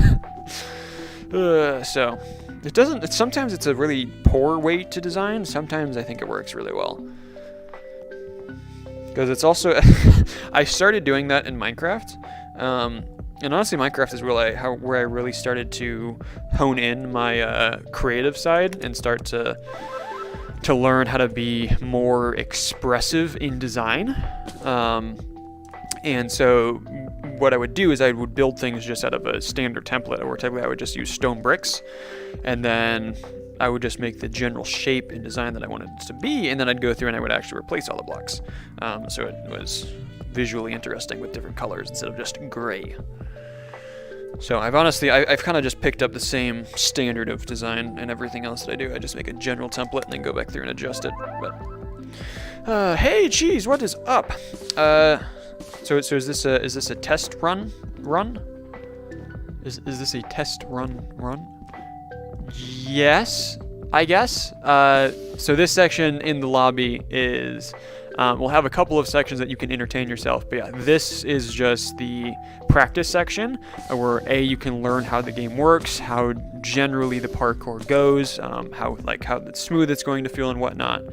[SPEAKER 1] So it doesn't. Sometimes it's a really poor way to design. Sometimes I think it works really well. Because it's also I started doing that in Minecraft, and honestly, Minecraft is where I really started to hone in my creative side and start to learn how to be more expressive in design. And so what I would do is I would build things just out of a standard template, or typically I would just use stone bricks, and then I would just make the general shape and design that I wanted it to be, and then I'd go through and I would actually replace all the blocks. So it was visually interesting with different colors instead of just gray. So I've kind of just picked up the same standard of design and everything else that I do. I just make a general template and then go back through and adjust it. But hey, Cheese, what is up? So is this a test run? Is this a test run? Yes, I guess. So this section in the lobby is We'll have a couple of sections that you can entertain yourself, but yeah, this is just the practice section where you can learn how the game works, how generally the parkour goes, how smooth it's going to feel and whatnot.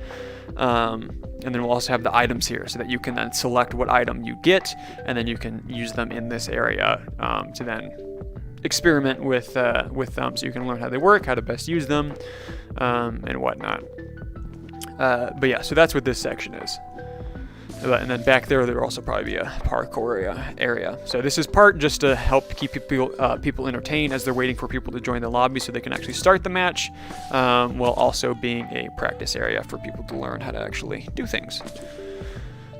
[SPEAKER 1] And then we'll also have the items here so that you can then select what item you get, and then you can use them in this area to then experiment with them, so you can learn how they work, how to best use them, and whatnot. But yeah, so that's what this section is. And then back there will also probably be a parkour area. So this is part just to help keep people entertained as they're waiting for people to join the lobby so they can actually start the match, while also being a practice area for people to learn how to actually do things.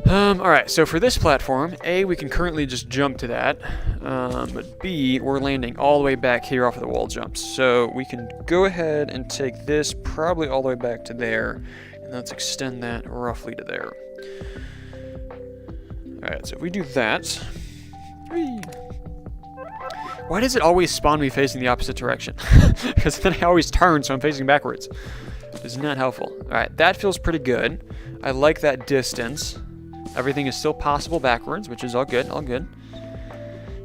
[SPEAKER 1] Alright, so for this platform, A, we can currently just jump to that, but B, we're landing all the way back here off of the wall jumps. So we can go ahead and take this probably all the way back to there, and let's extend that roughly to there. Alright, so if we do that... Whee! Why does it always spawn me facing the opposite direction? Because then I always turn, so I'm facing backwards. It's not helpful. Alright, that feels pretty good. I like that distance. Everything is still possible backwards, which is all good, all good.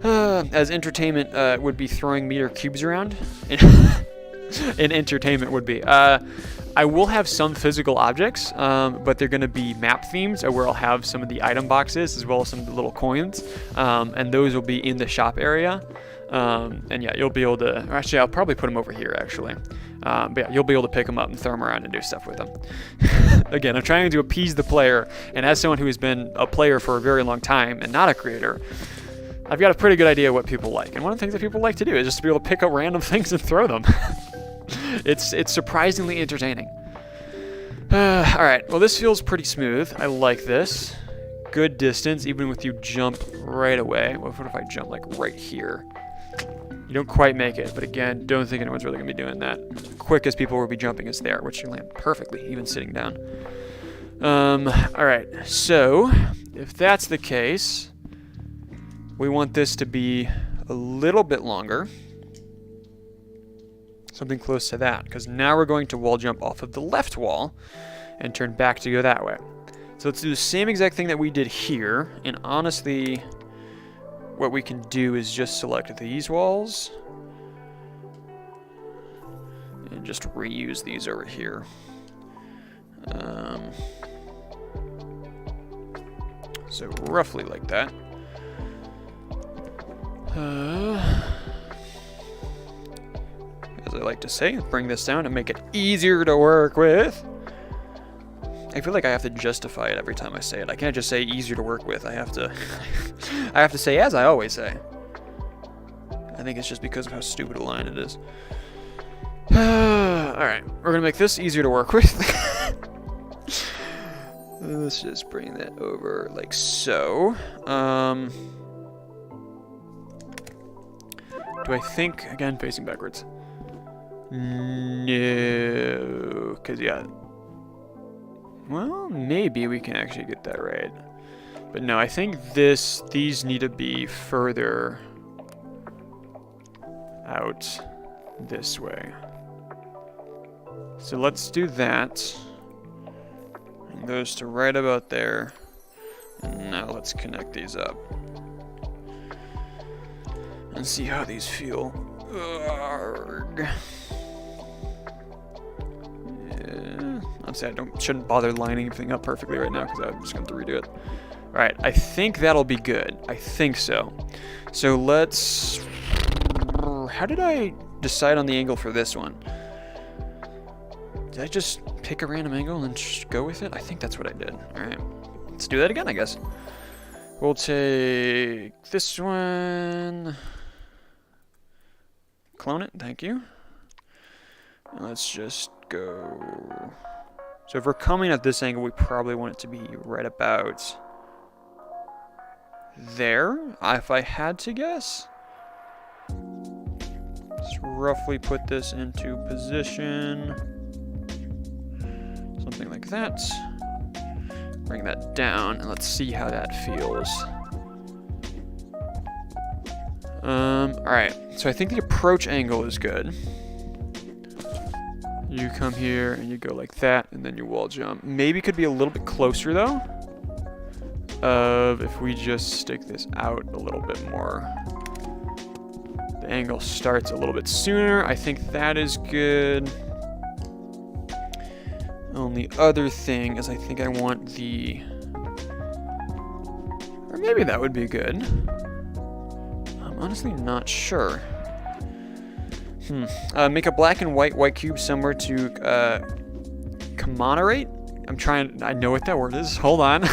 [SPEAKER 1] As entertainment would be throwing meter cubes around. In entertainment would be. I will have some physical objects, but they're going to be map themes where I'll have some of the item boxes as well as some of the little coins, and those will be in the shop area. And yeah, you'll be able to, or actually I'll probably put them over here actually. But yeah, you'll be able to pick them up and throw them around and do stuff with them. Again, I'm trying to appease the player, and as someone who has been a player for a very long time and not a creator, I've got a pretty good idea what people like. And one of the things that people like to do is just to be able to pick up random things and throw them. It's surprisingly entertaining. Alright, well this feels pretty smooth. I like this. Good distance, even with you jump right away. What if I jump like right here? You don't quite make it, but again, don't think anyone's really going to be doing that. Quickest people will be jumping is there, which you land perfectly, even sitting down. Alright, so if that's the case, we want this to be a little bit longer. Something close to that, because now we're going to wall jump off of the left wall and turn back to go that way. So let's do the same exact thing that we did here, and honestly, what we can do is just select these walls and just reuse these over here. So roughly like that. As I like to say, bring this down and make it easier to work with. I feel like I have to justify it every time I say it. I can't just say easier to work with. I have to I have to say as I always say. I think it's just because of how stupid a line it is. Alright, we're gonna make this easier to work with. Let's just bring that over like so. Do I think, again, facing backwards? No, because yeah. Well, maybe we can actually get that right. But no, I think these need to be further out this way. So let's do that. And those to right about there. And now let's connect these up. And see how these feel. Arrgh. Honestly, shouldn't bother lining everything up perfectly right now because I'm just going to redo it. Alright, I think that'll be good. I think so. So let's... How did I decide on the angle for this one? Did I just pick a random angle and just go with it? I think that's what I did. Alright, let's do that again, I guess. We'll take this one. Clone it, thank you. And let's just go... So if we're coming at this angle, we probably want it to be right about there, if I had to guess. Let's roughly put this into position. Something like that. Bring that down, and let's see how that feels. Alright, so I think the approach angle is good. You come here and you go like that, and then you wall jump. Maybe could be a little bit closer though. of if we just stick this out a little bit more. The angle starts a little bit sooner. I think that is good. Only other thing is I think I want the... Or maybe that would be good. I'm honestly not sure. Make a black and white cube somewhere to commemorate. I know what that word is. Hold on.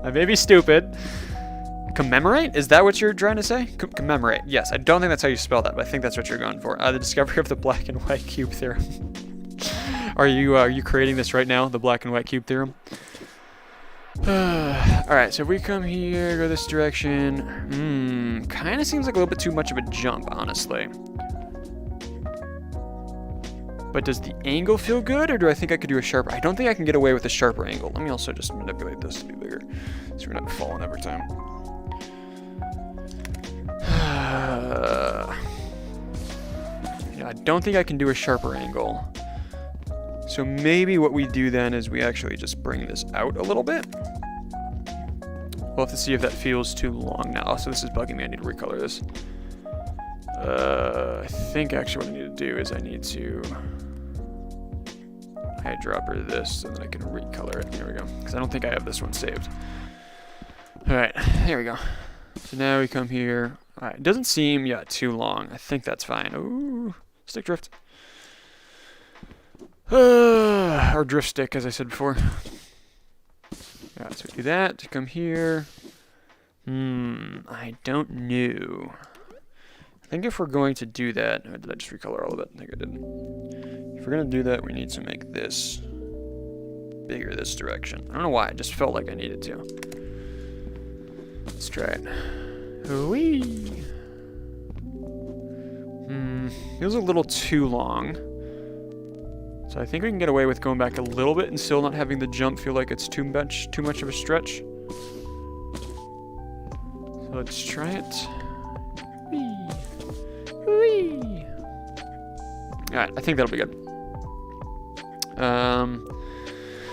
[SPEAKER 1] I may be stupid. Commemorate? Is that what you're trying to say? Commemorate. Yes, I don't think that's how you spell that, but I think that's what you're going for. The discovery of the black and white cube theorem. Are you creating this right now? The black and white cube theorem? Alright, so if we come here, go this direction. Kind of seems like a little bit too much of a jump, honestly. But does the angle feel good, or do I think I could do a sharper? I don't think I can get away with a sharper angle. Let me also just manipulate this to be bigger, so we're not falling every time. Yeah, I don't think I can do a sharper angle. So maybe what we do then is we actually just bring this out a little bit. We'll have to see if that feels too long now. So this is bugging me. I need to recolor this. I think actually what I need to do is I need to eyedropper this so that I can recolor it. There we go. Because I don't think I have this one saved. Alright, there we go. So now we come here. Alright, it doesn't seem, too long. I think that's fine. Ooh, stick drift. Or drift stick, as I said before. Yeah, so we do that. Come here. I don't know. I think if we're going to do that, or did I just recolor all of it? I think I did. If we're going to do that, we need to make this bigger this direction. I don't know why, I just felt like I needed to. Let's try it. Whee! Feels a little too long. So I think we can get away with going back a little bit and still not having the jump feel like it's too much of a stretch. So let's try it. Whee! Whee! Alright, I think that'll be good.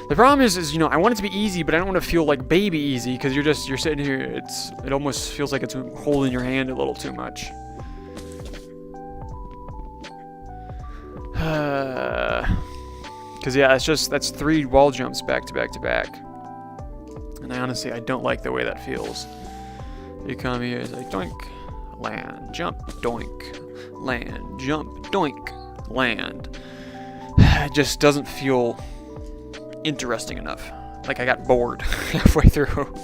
[SPEAKER 1] The problem is you know, I want it to be easy, but I don't want to feel like baby easy, because you're sitting here, it almost feels like it's holding your hand a little too much. Because yeah, that's 3 wall jumps back to back to back. And I don't like the way that feels. You come here, it's like doink, land, jump, doink, land, jump, doink, land. It just doesn't feel interesting enough. Like I got bored halfway through.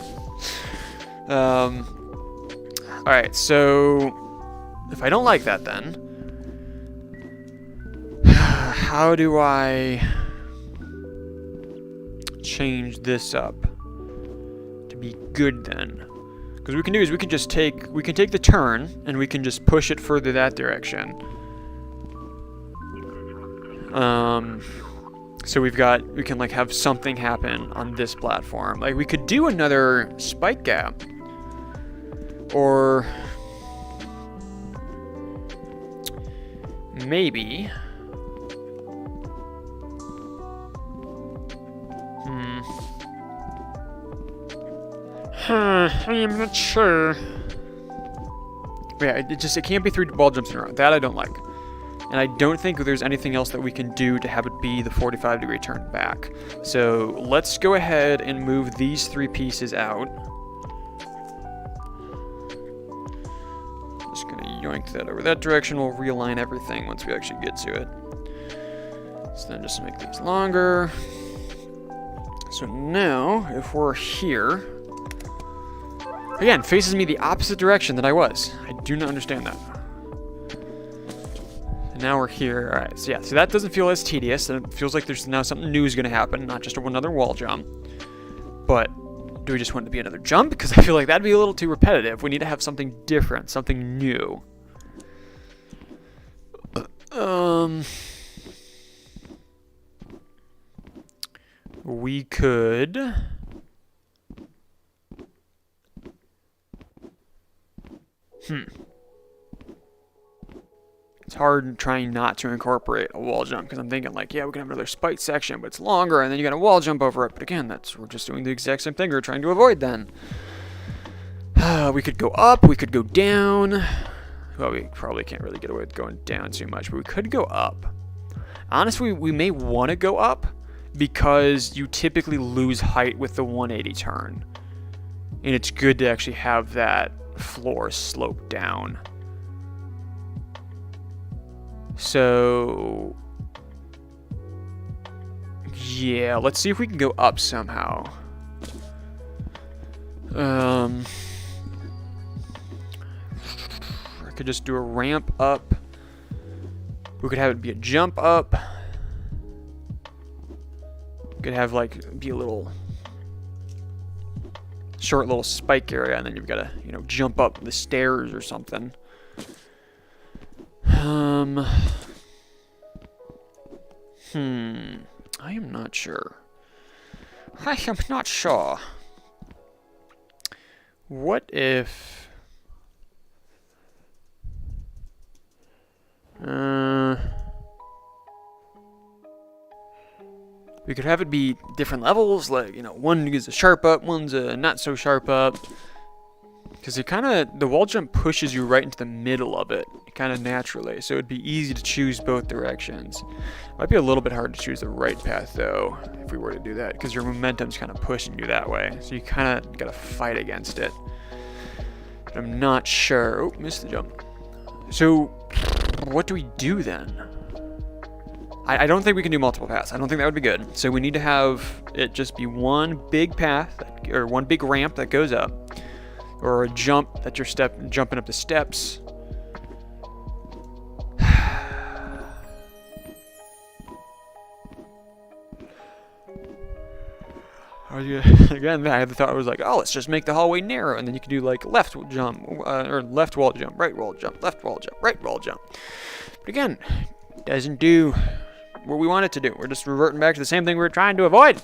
[SPEAKER 1] Alright, so if I don't like that then, how do I change this up to be good then? Because what we can do is we can take the turn and we can just push it further that direction. So we can like have something happen on this platform. Like we could do another spike gap, or maybe. I'm not sure. But yeah, it can't be 3 wall jumps in a row. That I don't like. And I don't think there's anything else that we can do to have it be the 45-degree turn back. So let's go ahead and move these 3 pieces out. Just gonna yoink that over that direction. We'll realign everything once we actually get to it. So then just make these longer. So now, if we're here, again, faces me the opposite direction that I was. I do not understand that. And now we're here. Alright, so yeah, so that doesn't feel as tedious. And it feels like there's now something new is going to happen, not just another wall jump. But do we just want it to be another jump? Because I feel like that'd be a little too repetitive. We need to have something different, something new. We could... It's hard trying not to incorporate a wall jump, because I'm thinking like, yeah, we can have another spike section, but it's longer, and then you got a wall jump over it. But again, we're just doing the exact same thing we're trying to avoid then. We could go up, we could go down. Well, we probably can't really get away with going down too much, but we could go up. Honestly, we may want to go up because you typically lose height with the 180 turn. And it's good to actually have that floor slope down. So, yeah, let's see if we can go up somehow. I could just do a ramp up. We could have it be a jump up. We could have like be a little short little spike area, and then you've got to, you know, jump up the stairs or something. I am not sure. I am not sure. What if... we could have it be different levels, like, you know, one is a sharp up, one's a not so sharp up. Because it kind of, the wall jump pushes you right into the middle of it, kind of naturally. So it'd be easy to choose both directions. Might be a little bit hard to choose the right path though, if we were to do that, because your momentum's kind of pushing you that way. So you kind of got to fight against it. But I'm not sure. Oh, missed the jump. So what do we do then? I don't think we can do multiple paths. I don't think that would be good. So we need to have it just be one big path, or one big ramp that goes up. Or a jump that you're jumping up the steps. Again, I had the thought, I was like, oh, let's just make the hallway narrow, and then you can do like left jump, or left wall jump, right wall jump, left wall jump, right wall jump. But again, doesn't do what we want it to do. We're just reverting back to the same thing we were trying to avoid.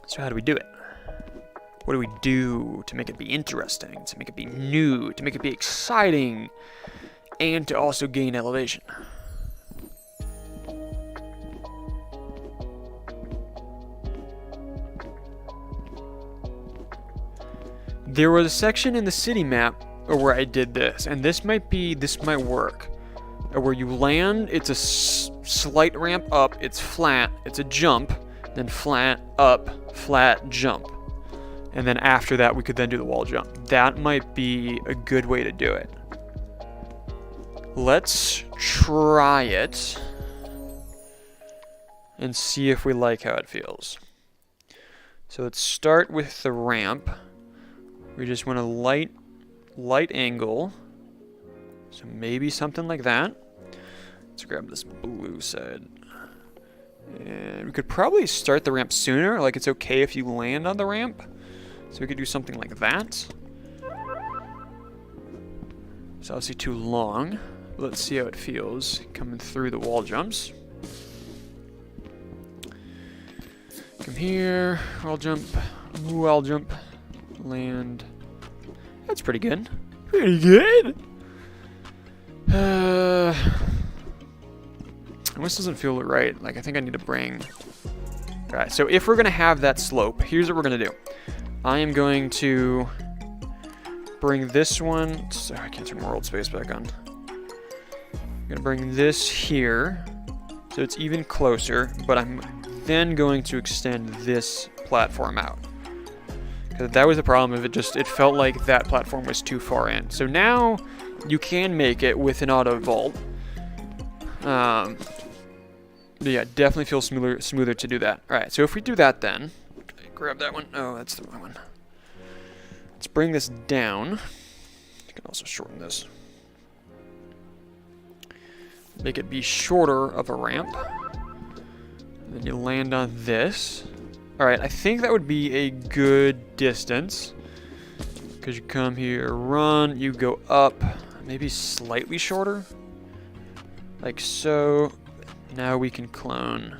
[SPEAKER 1] So how do we do it? What do we do to make it be interesting, to make it be new, to make it be exciting, and to also gain elevation? There was a section in the city map where I did this, and this might work. Where you land, it's a slight ramp up, it's flat, it's a jump, then flat, up, flat, jump. And then after that, we could then do the wall jump. That might be a good way to do it. Let's try it and see if we like how it feels. So let's start with the ramp. We just want a light angle. So maybe something like that. Let's grab this blue side. And we could probably start the ramp sooner. Like, it's okay if you land on the ramp. So we could do something like that. It's obviously too long. Let's see how it feels coming through the wall jumps. Come here, wall jump, land. That's pretty good. Pretty good. This doesn't feel right. Like, I think I need to bring... Alright, so if we're going to have that slope, here's what we're going to do. I am going to bring this one... Sorry, I can't turn world space back on. I'm going to bring this here, so it's even closer, but I'm then going to extend this platform out. Because that was the problem of it. It felt like that platform was too far in. So now you can make it with an auto vault. But yeah, definitely feels smoother to do that. All right, so if we do that, then grab that one. Oh, that's the wrong one. Let's bring this down. You can also shorten this. Make it be shorter of a ramp. And then you land on this. Alright, I think that would be a good distance. Because you come here, run, you go up. Maybe slightly shorter. Like so. Now we can clone.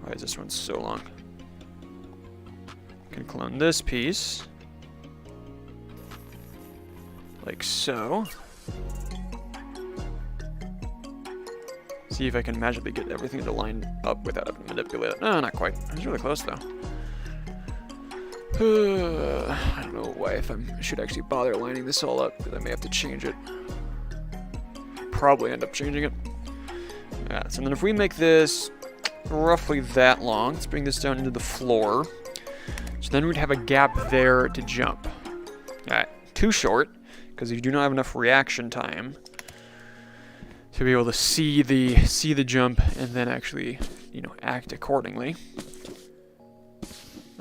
[SPEAKER 1] Why is this one so long? We can clone this piece. Like so. See if I can magically get everything to line up without having to manipulate it. No, not quite. It was really close though. I don't know why, if I should actually bother lining this all up, because I may have to change it. Probably end up changing it. Yeah, so then if we make this roughly that long, let's bring this down into the floor. So then we'd have a gap there to jump. Alright, too short, because you do not have enough reaction time to be able to see the jump and then actually, you know, act accordingly.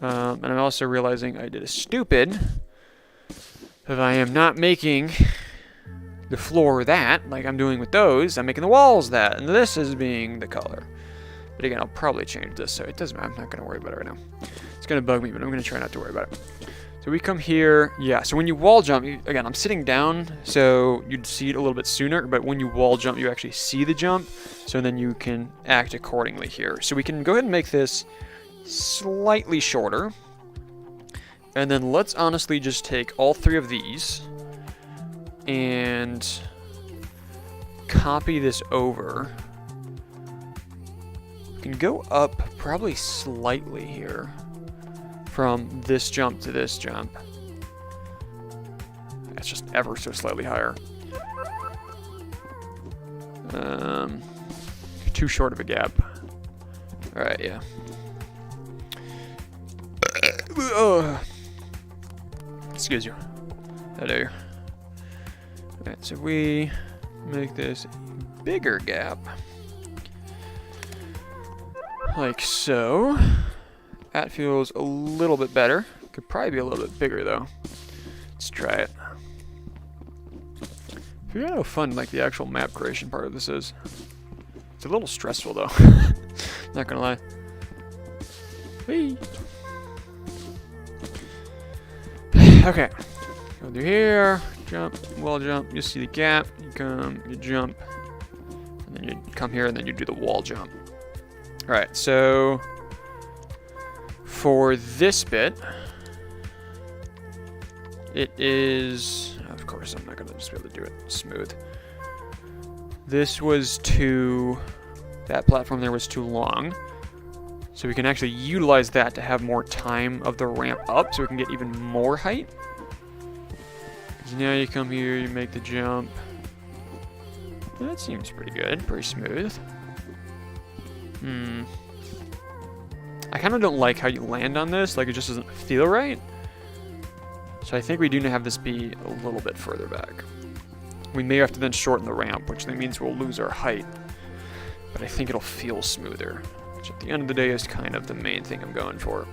[SPEAKER 1] And I'm also realizing I did a stupid that I am not making the floor that, like I'm doing with those. I'm making the walls that, and this is being the color. But again, I'll probably change this, so it doesn't matter. I'm not going to worry about it right now. It's going to bug me, but I'm going to try not to worry about it. So we come here. Yeah, so when you wall jump, again, I'm sitting down, so you'd see it a little bit sooner, but when you wall jump, you actually see the jump, so then you can act accordingly here. So we can go ahead and make this slightly shorter. And then let's honestly just take all three of these and copy this over. We can go up probably slightly here from this jump to this jump. That's just ever so slightly higher. Too short of a gap. Alright, yeah. Excuse you. Hello. Alright, so we make this a bigger gap. Like so. That feels a little bit better. Could probably be a little bit bigger though. Let's try it. I forget how fun like the actual map creation part of this is. It's a little stressful though. Not gonna lie. Whee! Okay. Go through here, jump, wall jump, you see the gap, you come, you jump, and then you come here and then you do the wall jump. Alright, so for this bit, it is, of course I'm not going to just be able to do it smooth. This was that platform there was too long. So we can actually utilize that to have more time of the ramp up so we can get even more height. So now you come here, you make the jump. That seems pretty good, pretty smooth. I kind of don't like how you land on this, like it just doesn't feel right. So I think we do have this be a little bit further back. We may have to then shorten the ramp, which then means we'll lose our height. But I think it'll feel smoother, which at the end of the day is kind of the main thing I'm going for.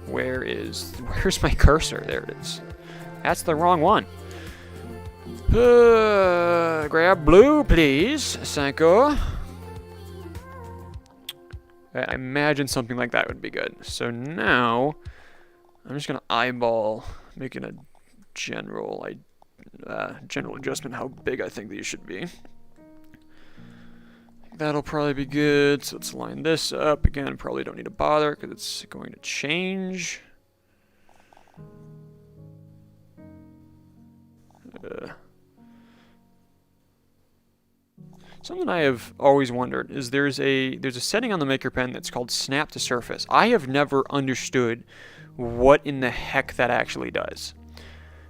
[SPEAKER 1] Where's my cursor? There it is. That's the wrong one. Grab blue, please, Psycho. I imagine something like that would be good. So now, I'm just going to eyeball making a general adjustment how big I think these should be. That'll probably be good. So let's line this up. Again, probably don't need to bother because it's going to change. Something I have always wondered is there's a setting on the Maker Pen that's called Snap to Surface. I have never understood what in the heck that actually does.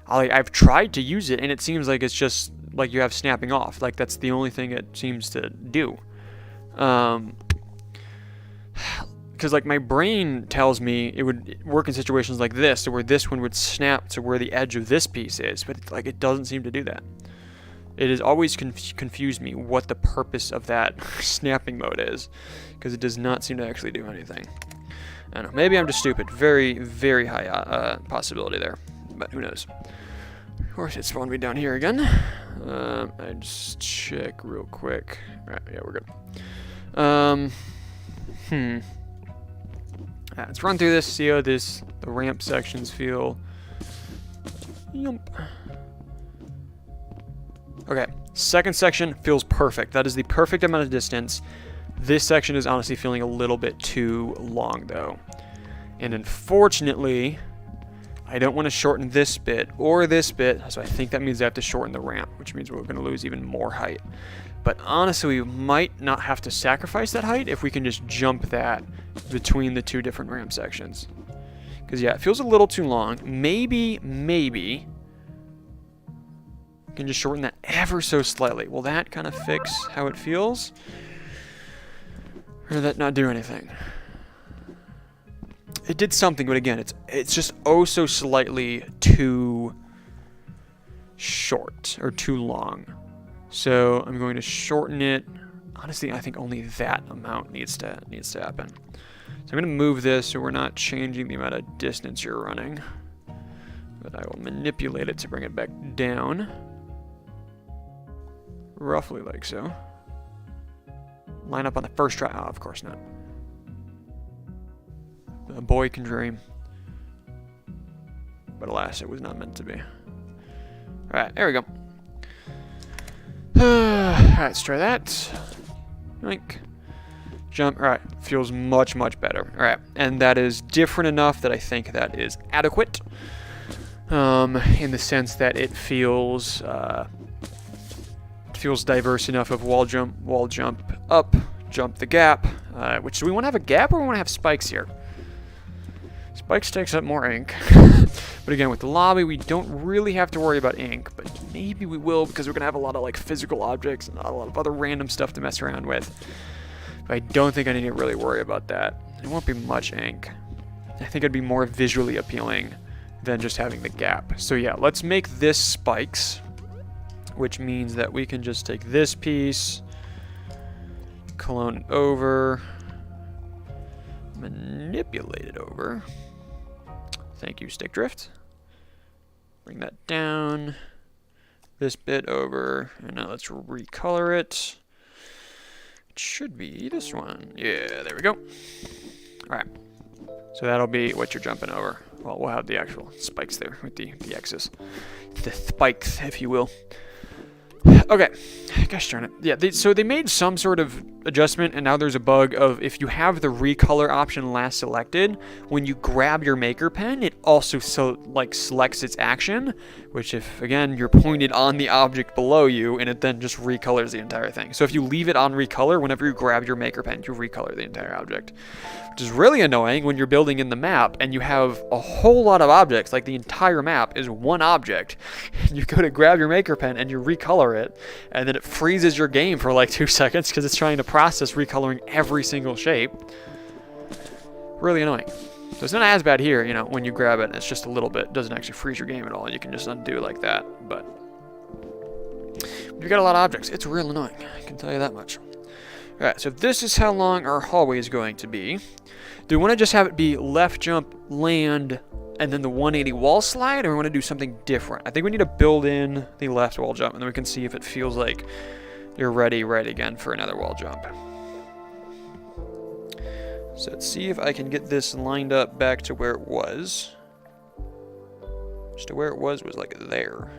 [SPEAKER 1] I've tried to use it and it seems like it's just like you have snapping off. Like that's the only thing it seems to do. Because like my brain tells me it would work in situations like this, where this one would snap to where the edge of this piece is, but like it doesn't seem to do that. It has always confused me what the purpose of that snapping mode is, because it does not seem to actually do anything. I don't know, maybe I'm just stupid. Very, very high possibility there, but who knows. Of course, it spawned me down here again. I just check real quick. All right, yeah, we're good. Let's run through this, see how the ramp sections feel. Yump. Okay, second section feels perfect. That is the perfect amount of distance. This section is honestly feeling a little bit too long though. And unfortunately, I don't want to shorten this bit or this bit, so I think that means I have to shorten the ramp, which means we're going to lose even more height. But honestly, we might not have to sacrifice that height if we can just jump that between the two different ramp sections. Because, yeah, it feels a little too long. Maybe you can just shorten that ever so slightly. Will that kind of fix how it feels? Or did that not do anything? It did something, but again, it's just oh so slightly too short or too long. So I'm going to shorten it. Honestly, I think only that amount needs to happen. So I'm going to move this so we're not changing the amount of distance you're running. But I will manipulate it to bring it back down. Roughly like so. Line up on the first try. Oh, of course not. A boy can dream. But alas, it was not meant to be. Alright, there we go. Alright, let's try that. Yoink. Jump. Alright, feels much, much better. Alright, and that is different enough that I think that is adequate. In the sense that it feels diverse enough of wall jump, up, jump the gap. Which, do we want to have a gap or do we want to have spikes here? Spikes takes up more ink. But again, with the lobby, we don't really have to worry about ink, but maybe we will because we're going to have a lot of like physical objects and a lot of other random stuff to mess around with. But I don't think I need to really worry about that. It won't be much ink. I think it'd be more visually appealing than just having the gap. So yeah, let's make this spikes, which means that we can just take this piece, clone it over, manipulate it over. Thank you, stick drift. Bring that down, this bit over, and now let's recolor it. It should be this one. Yeah, there we go. All right, so that'll be what you're jumping over. Well, we'll have the actual spikes there with the X's. The spikes, if you will. Okay, gosh darn it. Yeah, so they made some sort of adjustment, and now there's a bug of if you have the recolor option last selected, when you grab your maker pen, it also selects its action, which if, again, you're pointed on the object below you, and it then just recolors the entire thing. So if you leave it on recolor, whenever you grab your maker pen, you recolor the entire object, which is really annoying when you're building in the map, and you have a whole lot of objects, like the entire map is one object, and you go to grab your maker pen, and you recolor it, and then it freezes your game for like 2 seconds because it's trying to process recoloring every single shape. Really annoying. So it's not as bad here, you know, when you grab it, it's just a little bit. It doesn't actually freeze your game at all. You can just undo like that. But you've got a lot of objects. It's real annoying. I can tell you that much. Alright, so this is how long our hallway is going to be. Do we want to just have it be left jump, land, and then the 180 wall slide, or we want to do something different? I think we need to build in the left wall jump, and then we can see if it feels like you're ready right again for another wall jump. So let's see if I can get this lined up back to where it was. Just to where it was like there.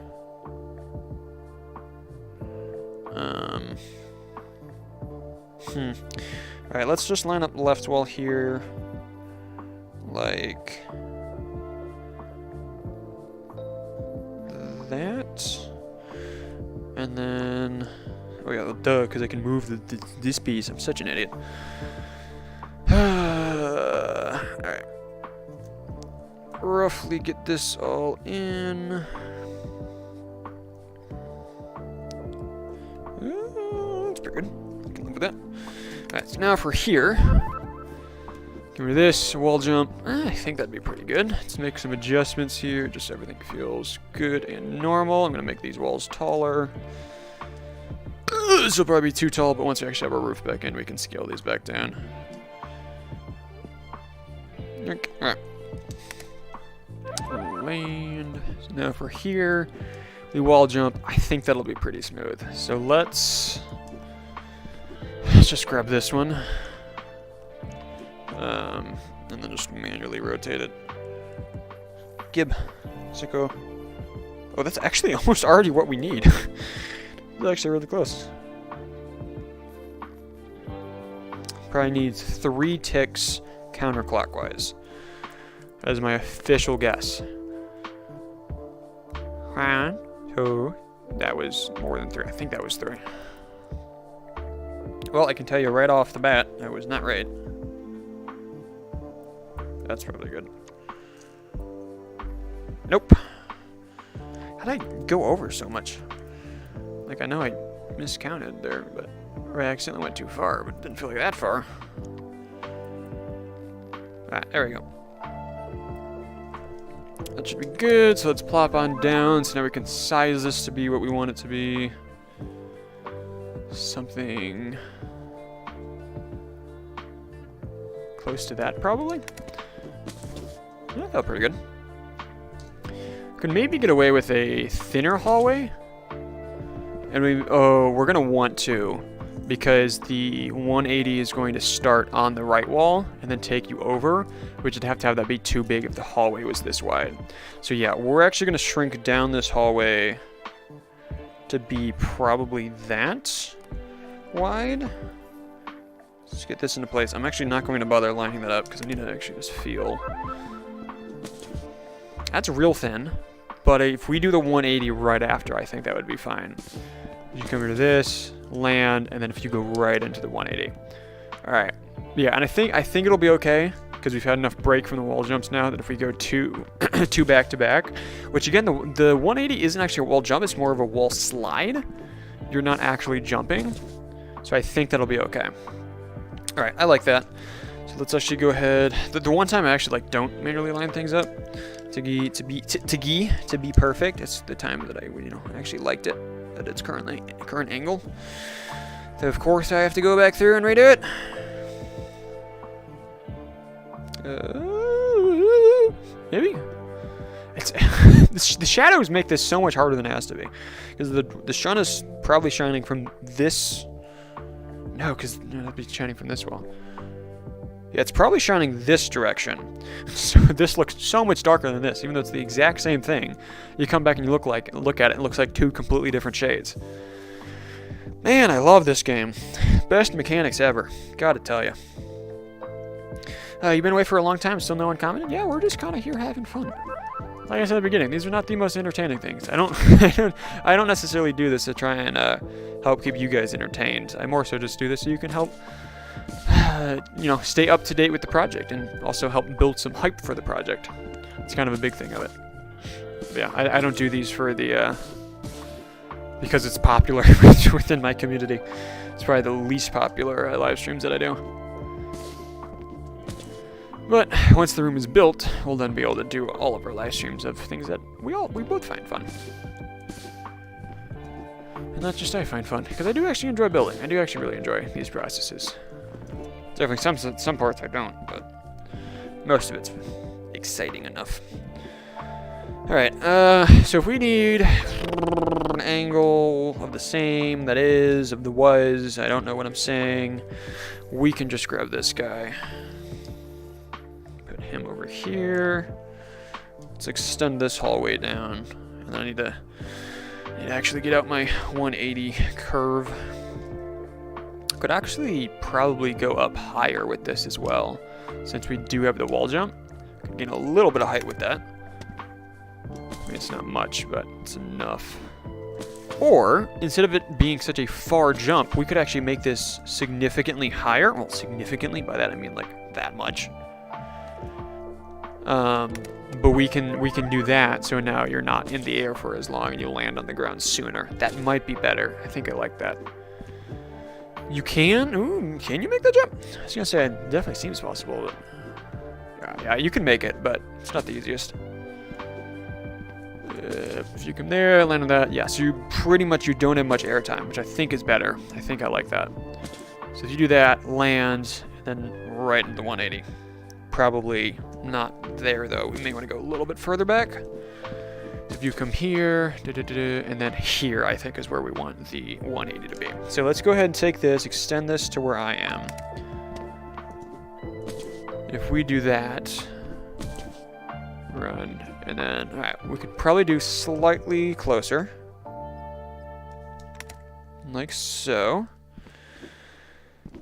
[SPEAKER 1] Alright, let's just line up the left wall here. Like that. And then, oh yeah, duh, because I can move this piece. I'm such an idiot. Alright. Roughly get this all in. That's pretty good. I can live with that. Alright, so now for here. Give me this, wall jump. I think that'd be pretty good. Let's make some adjustments here, just so everything feels good and normal. I'm gonna make these walls taller. This will probably be too tall, but once we actually have our roof back in, we can scale these back down. Alright. Land. So now for here, the wall jump, I think that'll be pretty smooth. So let's just grab this one. And then just manually rotate it. Gib. Sicko. Oh, that's actually almost already what we need. It's actually really close. Probably needs 3 ticks counterclockwise. That is my official guess. 1, 2. That was more than 3. I think that was 3. Well, I can tell you right off the bat, I was not right. That's probably good. Nope. How'd I go over so much? Like, I know I miscounted there, but... Or I accidentally went too far, but it didn't feel like that far. Alright, there we go. That should be good, so let's plop on down, so now we can size this to be what we want it to be. Something... close to that, probably? Yeah, that felt pretty good. Could maybe get away with a thinner hallway. And we're gonna want to, because the 180 is going to start on the right wall and then take you over, which would have to have that be too big if the hallway was this wide. So yeah, we're actually gonna shrink down this hallway to be probably that wide. Let's get this into place. I'm actually not going to bother lining that up because I need to actually just feel. That's real thin. But if we do the 180 right after, I think that would be fine. You come here to this, land, and then if you go right into the 180. All right. Yeah, and I think it'll be okay because we've had enough break from the wall jumps now that if we go two back to back, which again, the 180 isn't actually a wall jump, it's more of a wall slide. You're not actually jumping. So I think that'll be okay. All right, I like that. So let's actually go ahead. The one time I actually like don't manually line things up to be perfect. It's the time that I actually liked it at its current angle. So of course I have to go back through and redo it. Maybe. It's the shadows make this so much harder than it has to be, because the sun is probably shining from this. No, because it'd be shining from this wall. Yeah, it's probably shining this direction. So this looks so much darker than this, even though it's the exact same thing. You come back and you look at it, and it looks like two completely different shades. Man, I love this game. Best mechanics ever. Gotta tell you. You've been away for a long time, still no one commented? Yeah, we're just kind of here having fun. Like I said at the beginning, these are not the most entertaining things. I don't necessarily do this to try and help keep you guys entertained. I more so just do this so you can help, stay up to date with the project and also help build some hype for the project. It's kind of a big thing of it. But yeah, I don't do these for the because it's popular within my community. It's probably the least popular live streams that I do. But once the room is built, we'll then be able to do all of our live streams of things that we both find fun. And not just I find fun, because I do actually enjoy building. I do actually really enjoy these processes. Definitely some parts I don't, but most of it's exciting enough. Alright, so if we need an angle of the same, that is, of the was, I don't know what I'm saying, we can just grab this guy. Him over here. Let's extend this hallway down, and then I need to actually get out my 180 curve. Could actually probably go up higher with this as well, since we do have the wall jump. Could gain a little bit of height with that. I mean, it's not much, but it's enough. Or, instead of it being such a far jump, we could actually make this significantly higher. Well, significantly, by that I mean like that much. But we can do that, so now you're not in the air for as long and you'll land on the ground sooner. That might be better. I think I like that. You can? Ooh, can you make that jump? I was gonna say, it definitely seems possible, but yeah, you can make it, but it's not the easiest. If you come there, land on that, yeah, so you don't have much air time, which I think is better. I think I like that. So if you do that, land, and then right into the 180. Probably not there though. We may want to go a little bit further back. If you come here, and then here, I think is where we want the 180 to be. So let's go ahead and take this, extend this to where I am. If we do that, run, and then, all right, we could probably do slightly closer. Like so.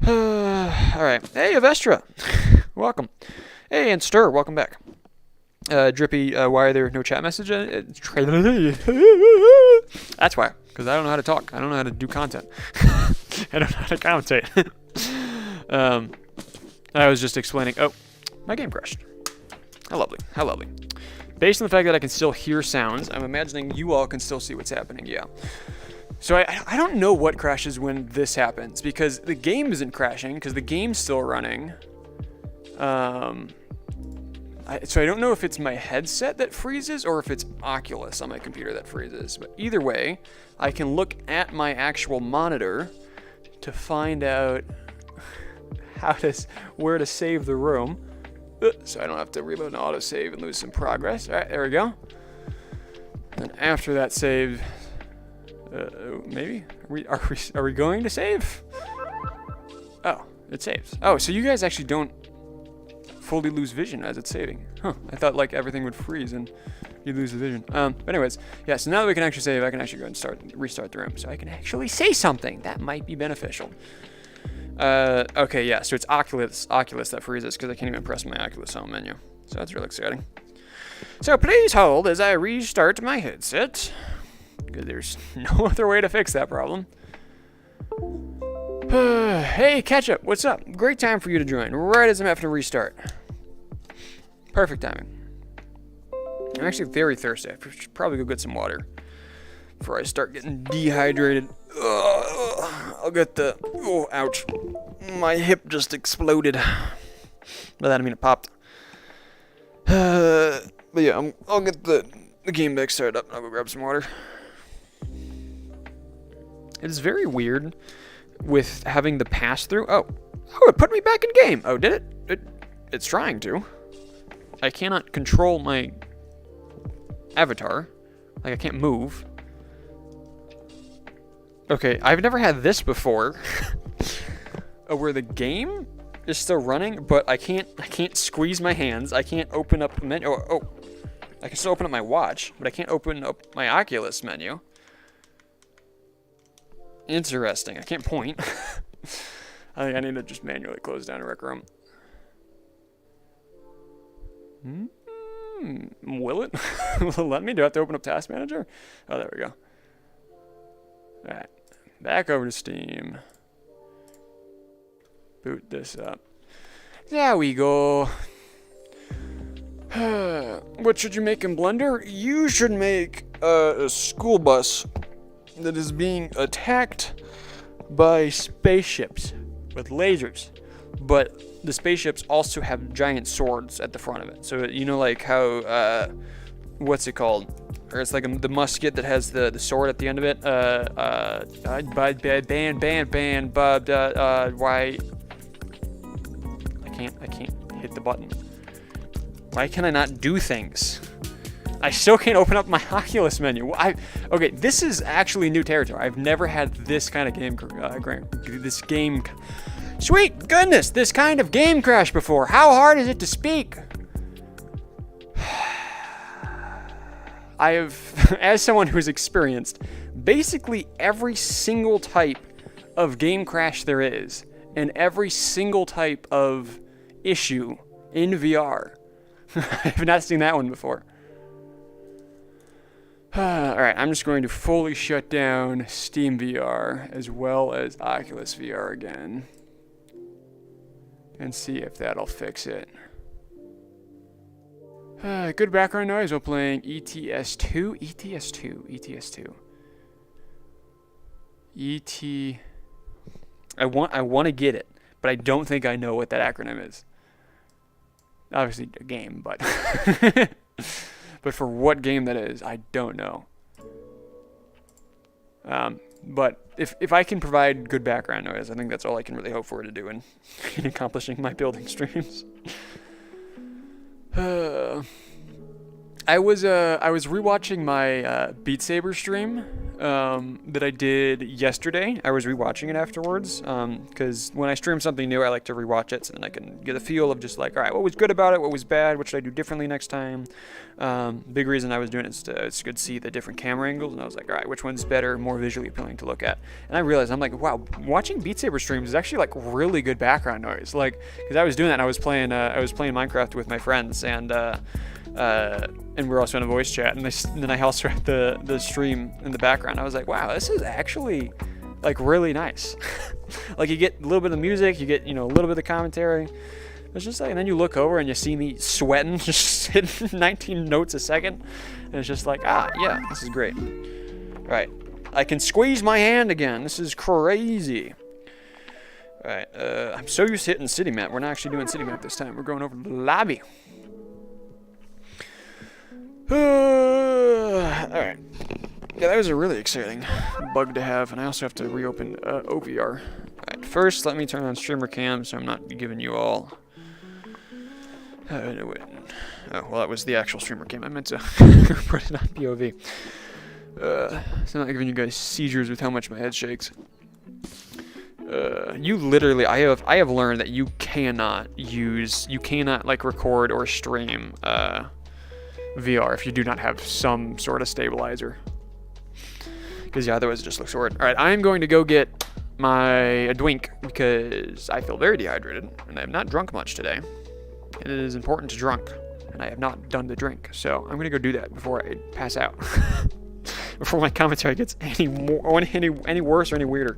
[SPEAKER 1] All right, hey, Avestra. Welcome. Hey, and Stir, welcome back. Drippy, why are there no chat message? That's why, because I don't know how to talk. I don't know how to do content. I don't know how to commentate. I was just explaining. Oh, my game crashed. How lovely. How lovely. Based on the fact that I can still hear sounds, I'm imagining you all can still see what's happening, yeah. So I don't know what crashes when this happens, because the game isn't crashing, because the game's still running. So I don't know if it's my headset that freezes or if it's Oculus on my computer that freezes. But either way, I can look at my actual monitor to find out where to save the room. So I don't have to reload an autosave and lose some progress. All right, there we go. And after that save, maybe are we going to save? Oh, it saves. Oh, so you guys actually don't fully lose vision as it's saving. Huh, I thought like everything would freeze and you lose the vision. But anyways, yeah, so now that we can actually save, I can actually go and restart the room. So I can actually say something. That might be beneficial. Okay, yeah, so it's Oculus that freezes because I can't even press my Oculus home menu. So that's really exciting. So please hold as I restart my headset, because there's no other way to fix that problem. Hey, Ketchup, what's up? Great time for you to join, right as I'm having to restart. Perfect timing. I'm actually very thirsty. I should probably go get some water before I start getting dehydrated. I'll get the... Oh, ouch. My hip just exploded. By that I mean it popped. But yeah, I'll get the game back started up and I'll go grab some water. It is very weird with having the pass-through. Oh, it put me back in game. Oh, did it? It's trying to. I cannot control my avatar. Like, I can't move. Okay, I've never had this before. Where the game is still running, but I can't squeeze my hands. I can't open up the menu. Oh, I can still open up my watch, but I can't open up my Oculus menu. Interesting. I can't point. I think I need to just manually close down a rec room. Will it? Will it let me? Do I have to open up Task Manager? Oh, there we go. Alright. Back over to Steam. Boot this up. There we go. What should you make in Blender? You should make a school bus that is being attacked by spaceships with lasers. But the spaceships also have giant swords at the front of it. So, you know, like how, what's it called? Or it's like the musket that has the sword at the end of it. Why? I can't hit the button. Why can I not do things? I still can't open up my Oculus menu. Okay, this is actually new territory. I've never had this kind of game, sweet goodness, this kind of game crash before. How hard is it to speak? I have, as someone who's experienced basically every single type of game crash there is, and every single type of issue in VR. I've not seen that one before. Alright, I'm just going to fully shut down Steam VR as well as Oculus VR again. And see if that'll fix it. Good background noise while playing ETS2. I want to get it, but I don't think I know what that acronym is. Obviously a game, but but for what game that is, I don't know. But if I can provide good background noise, I think that's all I can really hope for to do in accomplishing my building streams. I was rewatching my Beat Saber stream that I did yesterday. I was rewatching it afterwards because when I stream something new, I like to rewatch it so then I can get a feel of just like, all right, what was good about it, what was bad, what should I do differently next time. Big reason I was doing it is it's good to see the different camera angles, and I was like, all right, which one's better, more visually appealing to look at. And I realized, I'm like, wow, watching Beat Saber streams is actually like really good background noise. Like, because I was doing that, and I was playing Minecraft with my friends, and we're also in a voice chat, and then I also had the stream in the background. I was like, wow, this is actually like really nice. Like, you get a little bit of music, you get, a little bit of commentary. It's just like, and then you look over and you see me sweating, just hitting 19 notes a second. And it's just like, ah, yeah, this is great. All right, I can squeeze my hand again. This is crazy. All right, I'm so used to hitting city map. We're not actually doing city map this time. We're going over to the lobby. All right. Yeah, that was a really exciting bug to have, and I also have to reopen OVR. Alright, first let me turn on streamer cam so I'm not giving you all... no, wait. Oh, well, that was the actual streamer cam. I meant to put it on POV. So I'm not giving you guys seizures with how much my head shakes. You literally, I have learned that you cannot like record or stream VR if you do not have some sort of stabilizer. Because, yeah, otherwise it just looks weird. Alright, I'm going to go get a drink because I feel very dehydrated and I have not drunk much today. And it is important to drink, and I have not done the drink. So I'm going to go do that before I pass out. Before my commentary gets any worse or any weirder.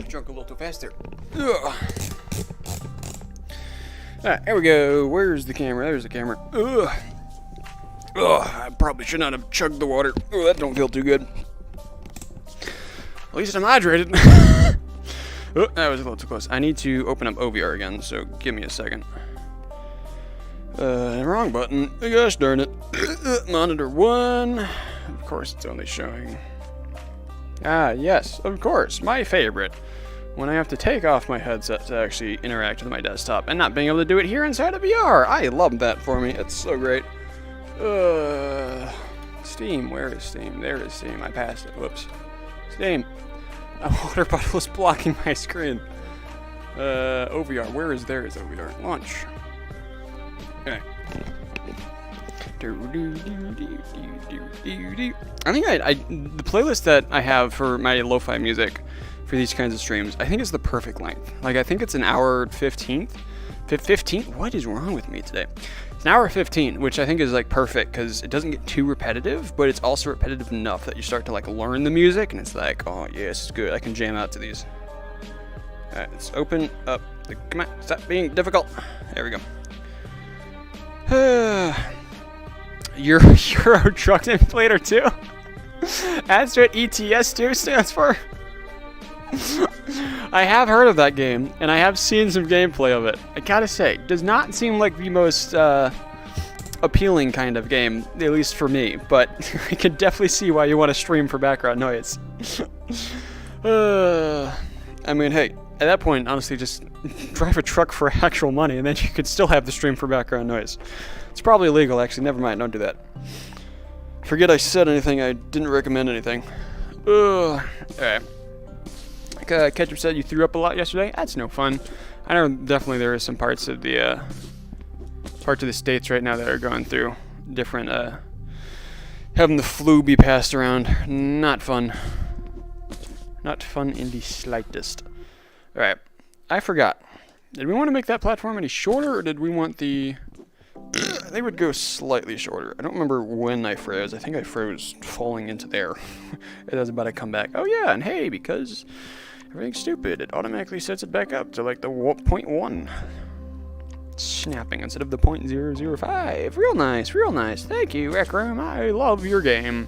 [SPEAKER 1] Drunk a little too fast there. Alright, here we go. Where's the camera? There's the camera. I probably should not have chugged the water. Oh, that don't feel too good. At least I'm hydrated. Oh, that was a little too close. I need to open up OVR again, so give me a second. Wrong button. Gosh darn it. Monitor 1. Of course, it's only showing. Ah, yes, of course, my favorite. When I have to take off my headset to actually interact with my desktop and not being able to do it here inside of VR. I love that for me. It's so great. Steam, where is Steam? There is Steam. I passed it. Whoops. Steam. A water bottle is blocking my screen. OVR. Where is there is OVR? Launch. Okay. I think the playlist that I have for my lo-fi music for these kinds of streams, I think it's the perfect length. Like, I think it's an hour 15. 15? What is wrong with me today? It's an hour 15, which I think is like perfect because it doesn't get too repetitive, but it's also repetitive enough that you start to like learn the music, and it's like, oh yeah, this is good. I can jam out to these. All right, let's open up. Come on, stop being difficult. There we go. Euro Truck Simulator 2. That's what ETS2 stands for. I have heard of that game, and I have seen some gameplay of it. I gotta say, does not seem like the most appealing kind of game, at least for me, but I can definitely see why you want to stream for background noise. I mean, hey, at that point, honestly, just drive a truck for actual money, and then you could still have the stream for background noise. It's probably illegal, actually. Never mind, don't do that. Forget I said anything. I didn't recommend anything. Alright. Ketchup said you threw up a lot yesterday. That's no fun. I know definitely there are some parts of the states right now that are going through different, having the flu be passed around. Not fun. Not fun in the slightest. Alright. I forgot. Did we want to make that platform any shorter, or did we want the... They would go slightly shorter. I don't remember when I froze. I think I froze falling into there. It was about to come back. Oh yeah, and hey, because everything's stupid, it automatically sets it back up to like the 0.1. Snapping instead of the 0.005. Real nice, real nice. Thank you, Rec Room. I love your game.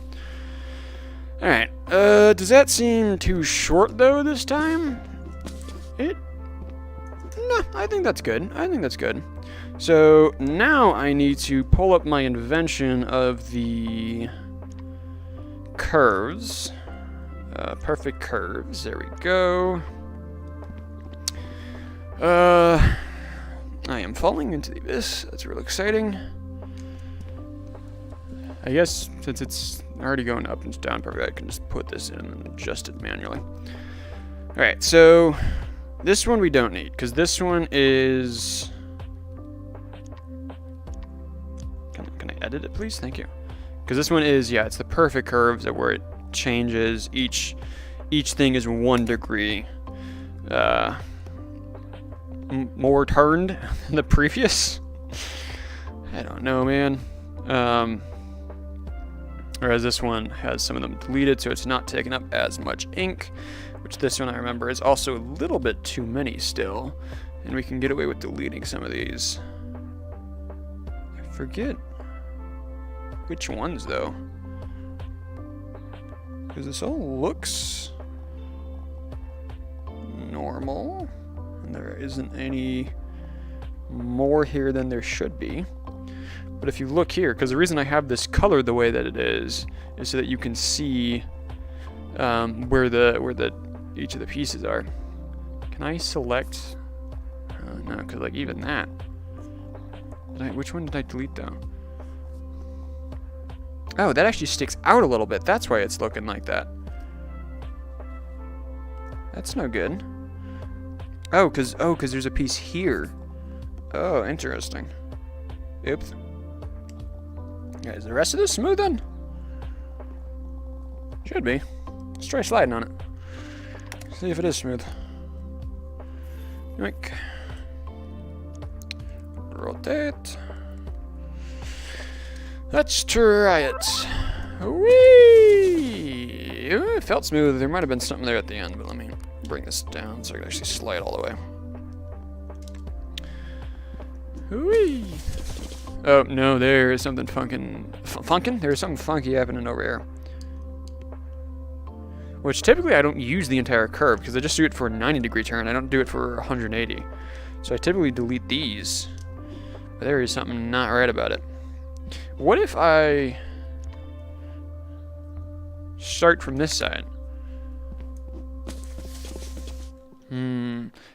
[SPEAKER 1] Alright, does that seem too short though this time? No, I think that's good. I think that's good. So now I need to pull up my invention of the curves. Perfect curves. There we go. I am falling into the abyss. That's real exciting. I guess since it's already going up and down, probably I can just put this in and adjust it manually. Alright, so this one we don't need, because this one is... Can I edit it, please? Thank you. Because this one is, yeah, it's the perfect curves where it changes. Each thing is 1 degree more turned than the previous. I don't know, man. Whereas this one has some of them deleted, so it's not taking up as much ink, which this one I remember is also a little bit too many still, and we can get away with deleting some of these. I forget which ones though, because this all looks normal, and there isn't any more here than there should be. But if you look here, because the reason I have this color the way that it is so that you can see where each of the pieces are. Can I select? No, because like even that. Which one did I delete though? Oh, that actually sticks out a little bit. That's why it's looking like that. That's no good. Oh, cause there's a piece here. Oh, interesting. Oops. Yeah, is the rest of this smooth then? Should be. Let's try sliding on it. See if it is smooth. Yoink. Rotate. Let's try it. Whee! It felt smooth. There might have been something there at the end, but let me bring this down so I can actually slide all the way. Whee! Oh, no, there is something funkin'? There's something funky happening over here. Which typically I don't use the entire curve because I just do it for a 90-degree turn. I don't do it for 180. So I typically delete these. But there is something not right about it. What if I start from this side?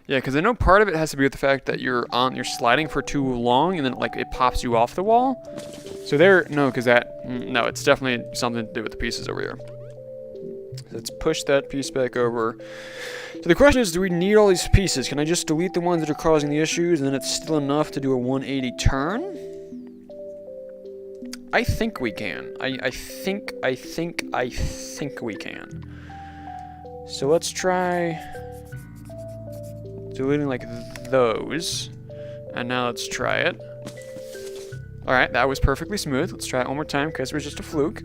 [SPEAKER 1] Yeah, because I know part of it has to be with the fact that you're sliding for too long and then like it pops you off the wall. So no, because no, it's definitely something to do with the pieces over here. Let's push that piece back over. So the question is, do we need all these pieces? Can I just delete the ones that are causing the issues and then it's still enough to do a 180 turn? I think we can. I think we can. So let's try deleting like those, and now let's try it. Alright, that was perfectly smooth. Let's try it one more time because it was just a fluke.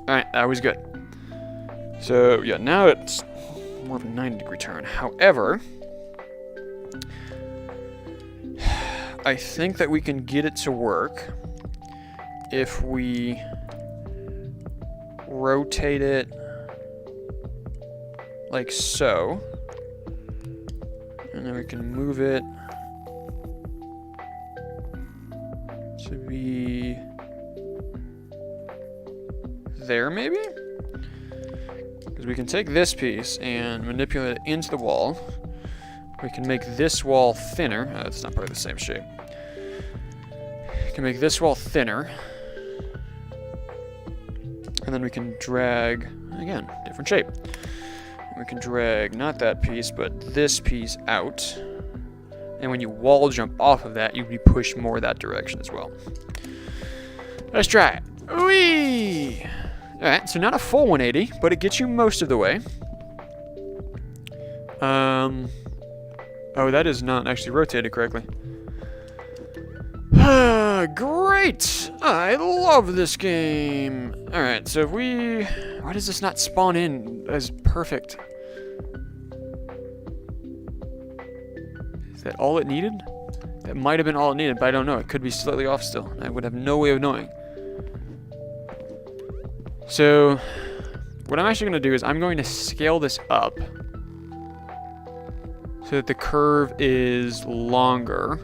[SPEAKER 1] Alright, that was good. So yeah, now it's more of a 90-degree turn. However, I think that we can get it to work if we rotate it like so. And then we can move it to be there, maybe? Because we can take this piece and manipulate it into the wall. We can make this wall thinner. Oh, it's not part of the same shape. We can make this wall thinner. And then we can drag, again, different shape. We can drag not that piece, but this piece out. And when you wall jump off of that, you'd be pushed more that direction as well. Let's try it. Whee! Alright, so not a full 180, but it gets you most of the way. Oh, that is not actually rotated correctly. Great! I love this game. Alright, so if we... Why does this not spawn in as perfect? Is that all it needed? That might have been all it needed, but I don't know. It could be slightly off still. I would have no way of knowing. So, what I'm actually going to do is I'm going to scale this up so that the curve is longer,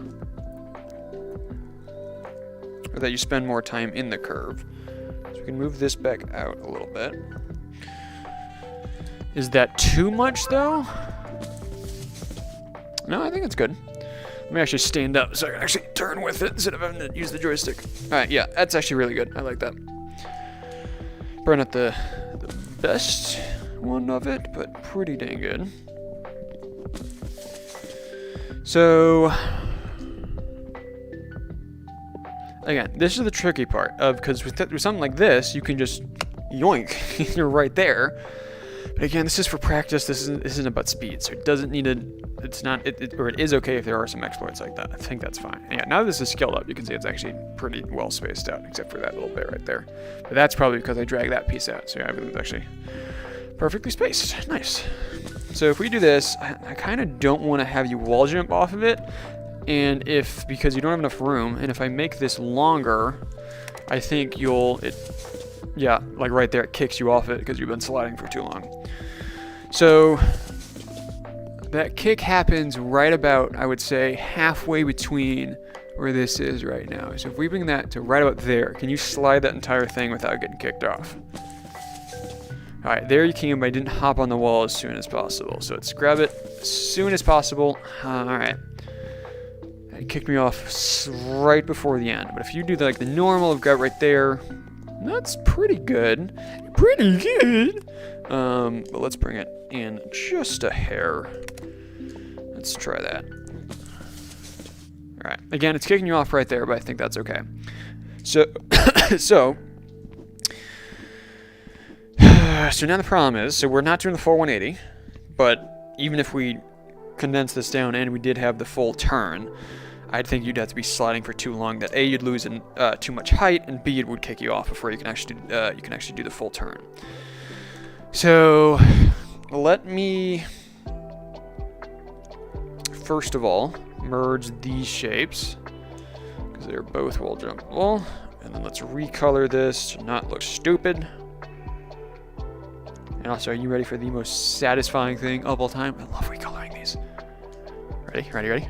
[SPEAKER 1] or that you spend more time in the curve. So we can move this back out a little bit. Is that too much, though? No, I think it's good. Let me actually stand up so I can actually turn with it instead of having to use the joystick. Alright, yeah, that's actually really good. I like that. Probably not the best one of it, but pretty dang good. So, again, this is the tricky part of, because with something like this, you can just yoink, you're right there. But again, this is for practice. This isn't about speed, so it doesn't need a. It's not. Or it is okay if there are some exploits like that. I think that's fine. And yeah, now this is scaled up. You can see it's actually pretty well spaced out, except for that little bit right there. But that's probably because I dragged that piece out. So yeah, everything's actually perfectly spaced. Nice. So if we do this, I kind of don't want to have you wall jump off of it, and because you don't have enough room, and if I make this longer, I think yeah, like right there, it kicks you off it because you've been sliding for too long. So that kick happens right about, I would say, halfway between where this is right now. So if we bring that to right about there, can you slide that entire thing without getting kicked off? All right, there you can, but I didn't hop on the wall as soon as possible. So let's grab it as soon as possible. All right. It kicked me off right before the end. But if you do like the normal, I've got right there. That's pretty good. Pretty good. But let's bring it in just a hair. Let's try that. All right. Again, it's kicking you off right there, but I think that's okay. So, so now the problem is, so we're not doing the full 180, but even if we condense this down and we did have the full turn, I think you'd have to be sliding for too long. That A, you'd lose too much height, and B, it would kick you off before you can actually do the full turn. So let me first of all merge these shapes because they're both wall jumpable, and then let's recolor this to not look stupid. And also, are you ready for the most satisfying thing of all time? I love recoloring these. Ready?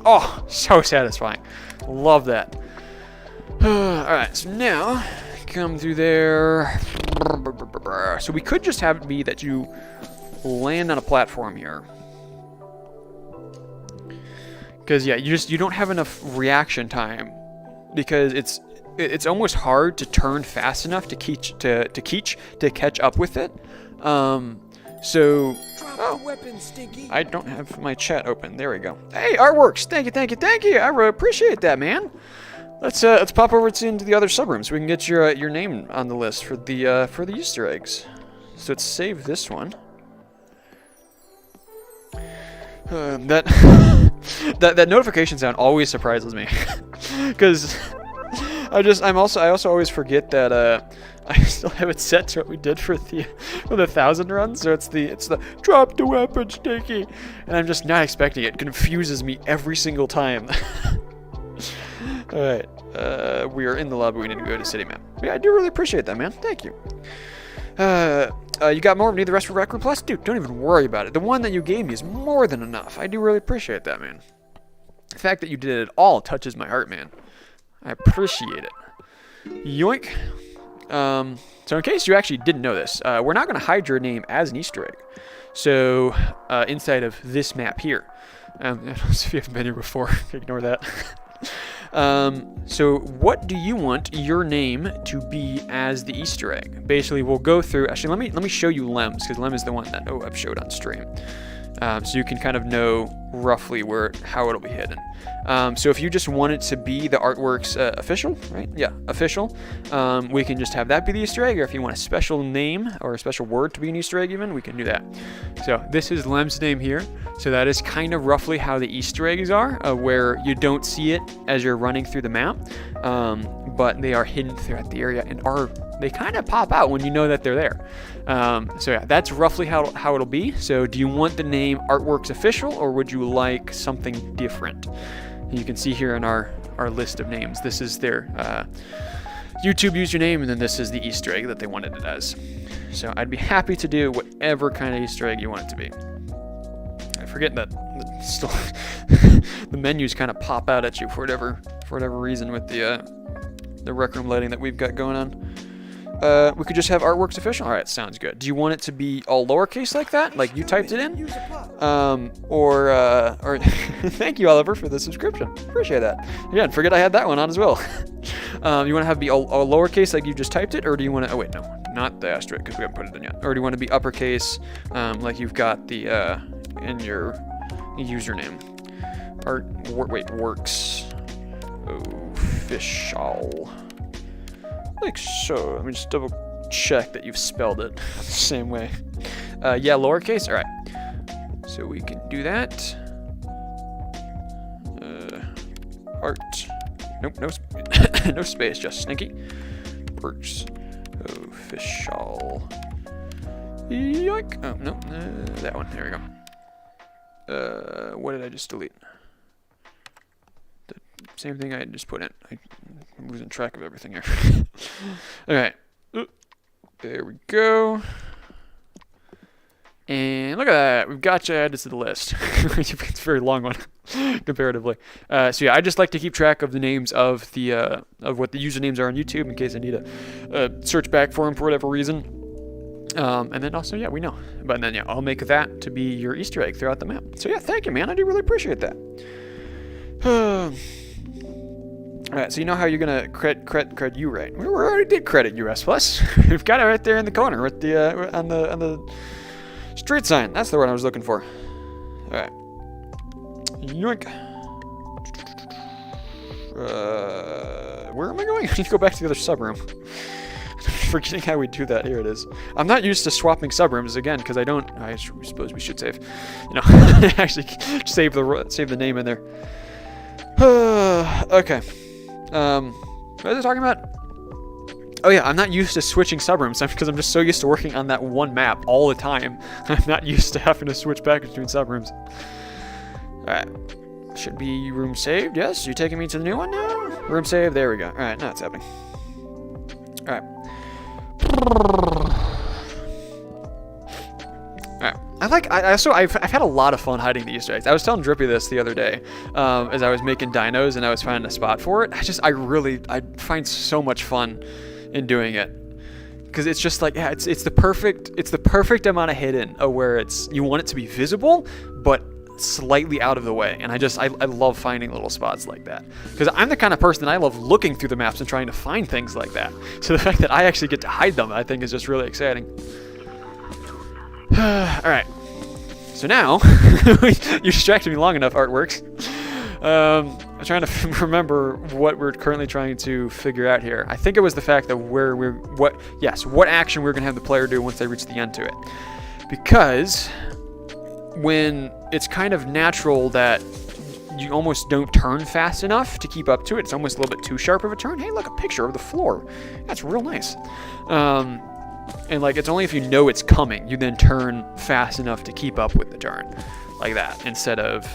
[SPEAKER 1] Oh, so satisfying. Love that. Alright, so now, come through there. So we could just have it be that you land on a platform here. Because, yeah, you don't have enough reaction time. Because it's almost hard to turn fast enough to catch up with it. So, weapon, Stinky. I don't have my chat open. There we go. Hey, Artworks, thank you. I really appreciate that, man. Let's pop over into the other subrooms so we can get your name on the list for the Easter eggs. So let's save this one. That notification sound always surprises me, because I also always forget that I still have it set to what we did for the 1,000 runs. So it's the drop the weapon, Stinky, and I'm just not expecting it. It confuses me every single time. All right, we are in the lobby. We need to go to city map. Yeah, I do really appreciate that, man. Thank you. You got more? Need the rest for Rec Room Plus? Dude, don't even worry about it. The one that you gave me is more than enough. I do really appreciate that, man. The fact that you did it all touches my heart, man. I appreciate it. Yoink. So in case you actually didn't know this, we're not going to hide your name as an Easter egg. So inside of this map here. If you haven't been here before, ignore that. So what do you want your name to be as the Easter egg? Basically, we'll go through. Actually, let me show you Lems, because Lem is the one that I've showed on stream. So you can kind of know roughly how it'll be hidden. So if you just want it to be the Artworks official, right? Yeah, official. We can just have that be the Easter egg, or if you want a special name or a special word to be an Easter egg even, we can do that. So this is Lem's name here. So that is kind of roughly how the Easter eggs are, where you don't see it as you're running through the map, but they are hidden throughout the area and they kind of pop out when you know that they're there. So yeah, that's roughly how it'll be. So do you want the name Artworks Official, or would you like something different? You can see here in our list of names, this is their YouTube username, and then this is the Easter egg that they wanted it as. So I'd be happy to do whatever kind of Easter egg you want it to be. I forget that still the menus kind of pop out at you for whatever reason with the Rec Room lighting that we've got going on. We could just have Artworks official. All right, sounds good. Do you want it to be all lowercase like that, like you typed it in? Or thank you, Oliver, for the subscription. Appreciate that. Again, forget I had that one on as well. You want to have be all lowercase like you just typed it, or do you want to? Oh wait, no, not the asterisk because we haven't put it in yet. Or do you want to be uppercase, like you've got the in your username? Works official. Like so. Let me just double check that you've spelled it the same way. Yeah, lowercase. All right. So we can do that. Art. Nope, no, no space, just Slinky. Works official. Yoink. Oh no, that one. There we go. What did I just delete? The same thing I just put in. I'm losing track of everything here. Okay. There we go. And look at that. We've got you added to the list. It's a very long one, comparatively. So yeah, I just like to keep track of the names of the of what the usernames are on YouTube in case I need to search back for them for whatever reason. And then also, yeah, we know. But then, yeah, I'll make that to be your Easter egg throughout the map. So yeah, thank you, man. I do really appreciate that. All right, so you know how you're gonna credit you, right? We already did credit US Plus. We've got it right there in the corner with the on the street sign. That's the word I was looking for. All right. Yoink. Where am I going? I need to go back to the other subroom. Forgetting how we do that. Here it is. I'm not used to swapping subrooms again because I don't. I suppose we should save. You know, actually save the name in there. Okay. What was I talking about? Oh yeah, I'm not used to switching subrooms because I'm just so used to working on that one map all the time. I'm not used to having to switch back between subrooms. Alright. Should be room saved. Yes, you taking me to the new one now? Room saved. There we go. Alright, now it's happening. Alright. Alright. I've had a lot of fun hiding the Easter eggs. I was telling Drippy this the other day, as I was making dinos and I was finding a spot for it. I find so much fun in doing it. Because it's just like, yeah, it's the perfect amount of hidden where you want it to be visible, but slightly out of the way. And I love finding little spots like that. Because I'm the kind of person that I love looking through the maps and trying to find things like that. So the fact that I actually get to hide them, I think is just really exciting. Alright. So now, you distracted me long enough, Artworks. I'm trying to remember what we're currently trying to figure out here. I think it was the fact that what action we're going to have the player do once they reach the end to it. Because when it's kind of natural that you almost don't turn fast enough to keep up to it, it's almost a little bit too sharp of a turn. Hey, look, a picture of the floor. That's real nice. And like, it's only if you know it's coming, you then turn fast enough to keep up with the turn. Like that, instead of,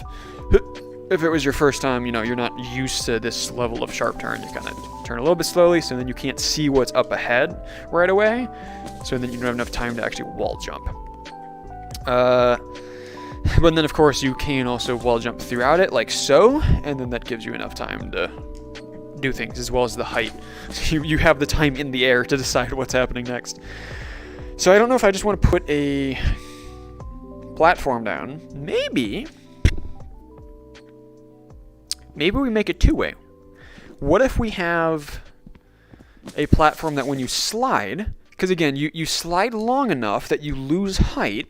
[SPEAKER 1] if it was your first time, you know, you're not used to this level of sharp turn, you kind of turn a little bit slowly, so then you can't see what's up ahead right away, so then you don't have enough time to actually wall jump. But then, of course, you can also wall jump throughout it, like so, and then that gives you enough time to do things, as well as the height. You have the time in the air to decide what's happening next. So I don't know if I just want to put a platform down. Maybe we make it two-way. What if we have a platform that when you slide, because again, you slide long enough that you lose height,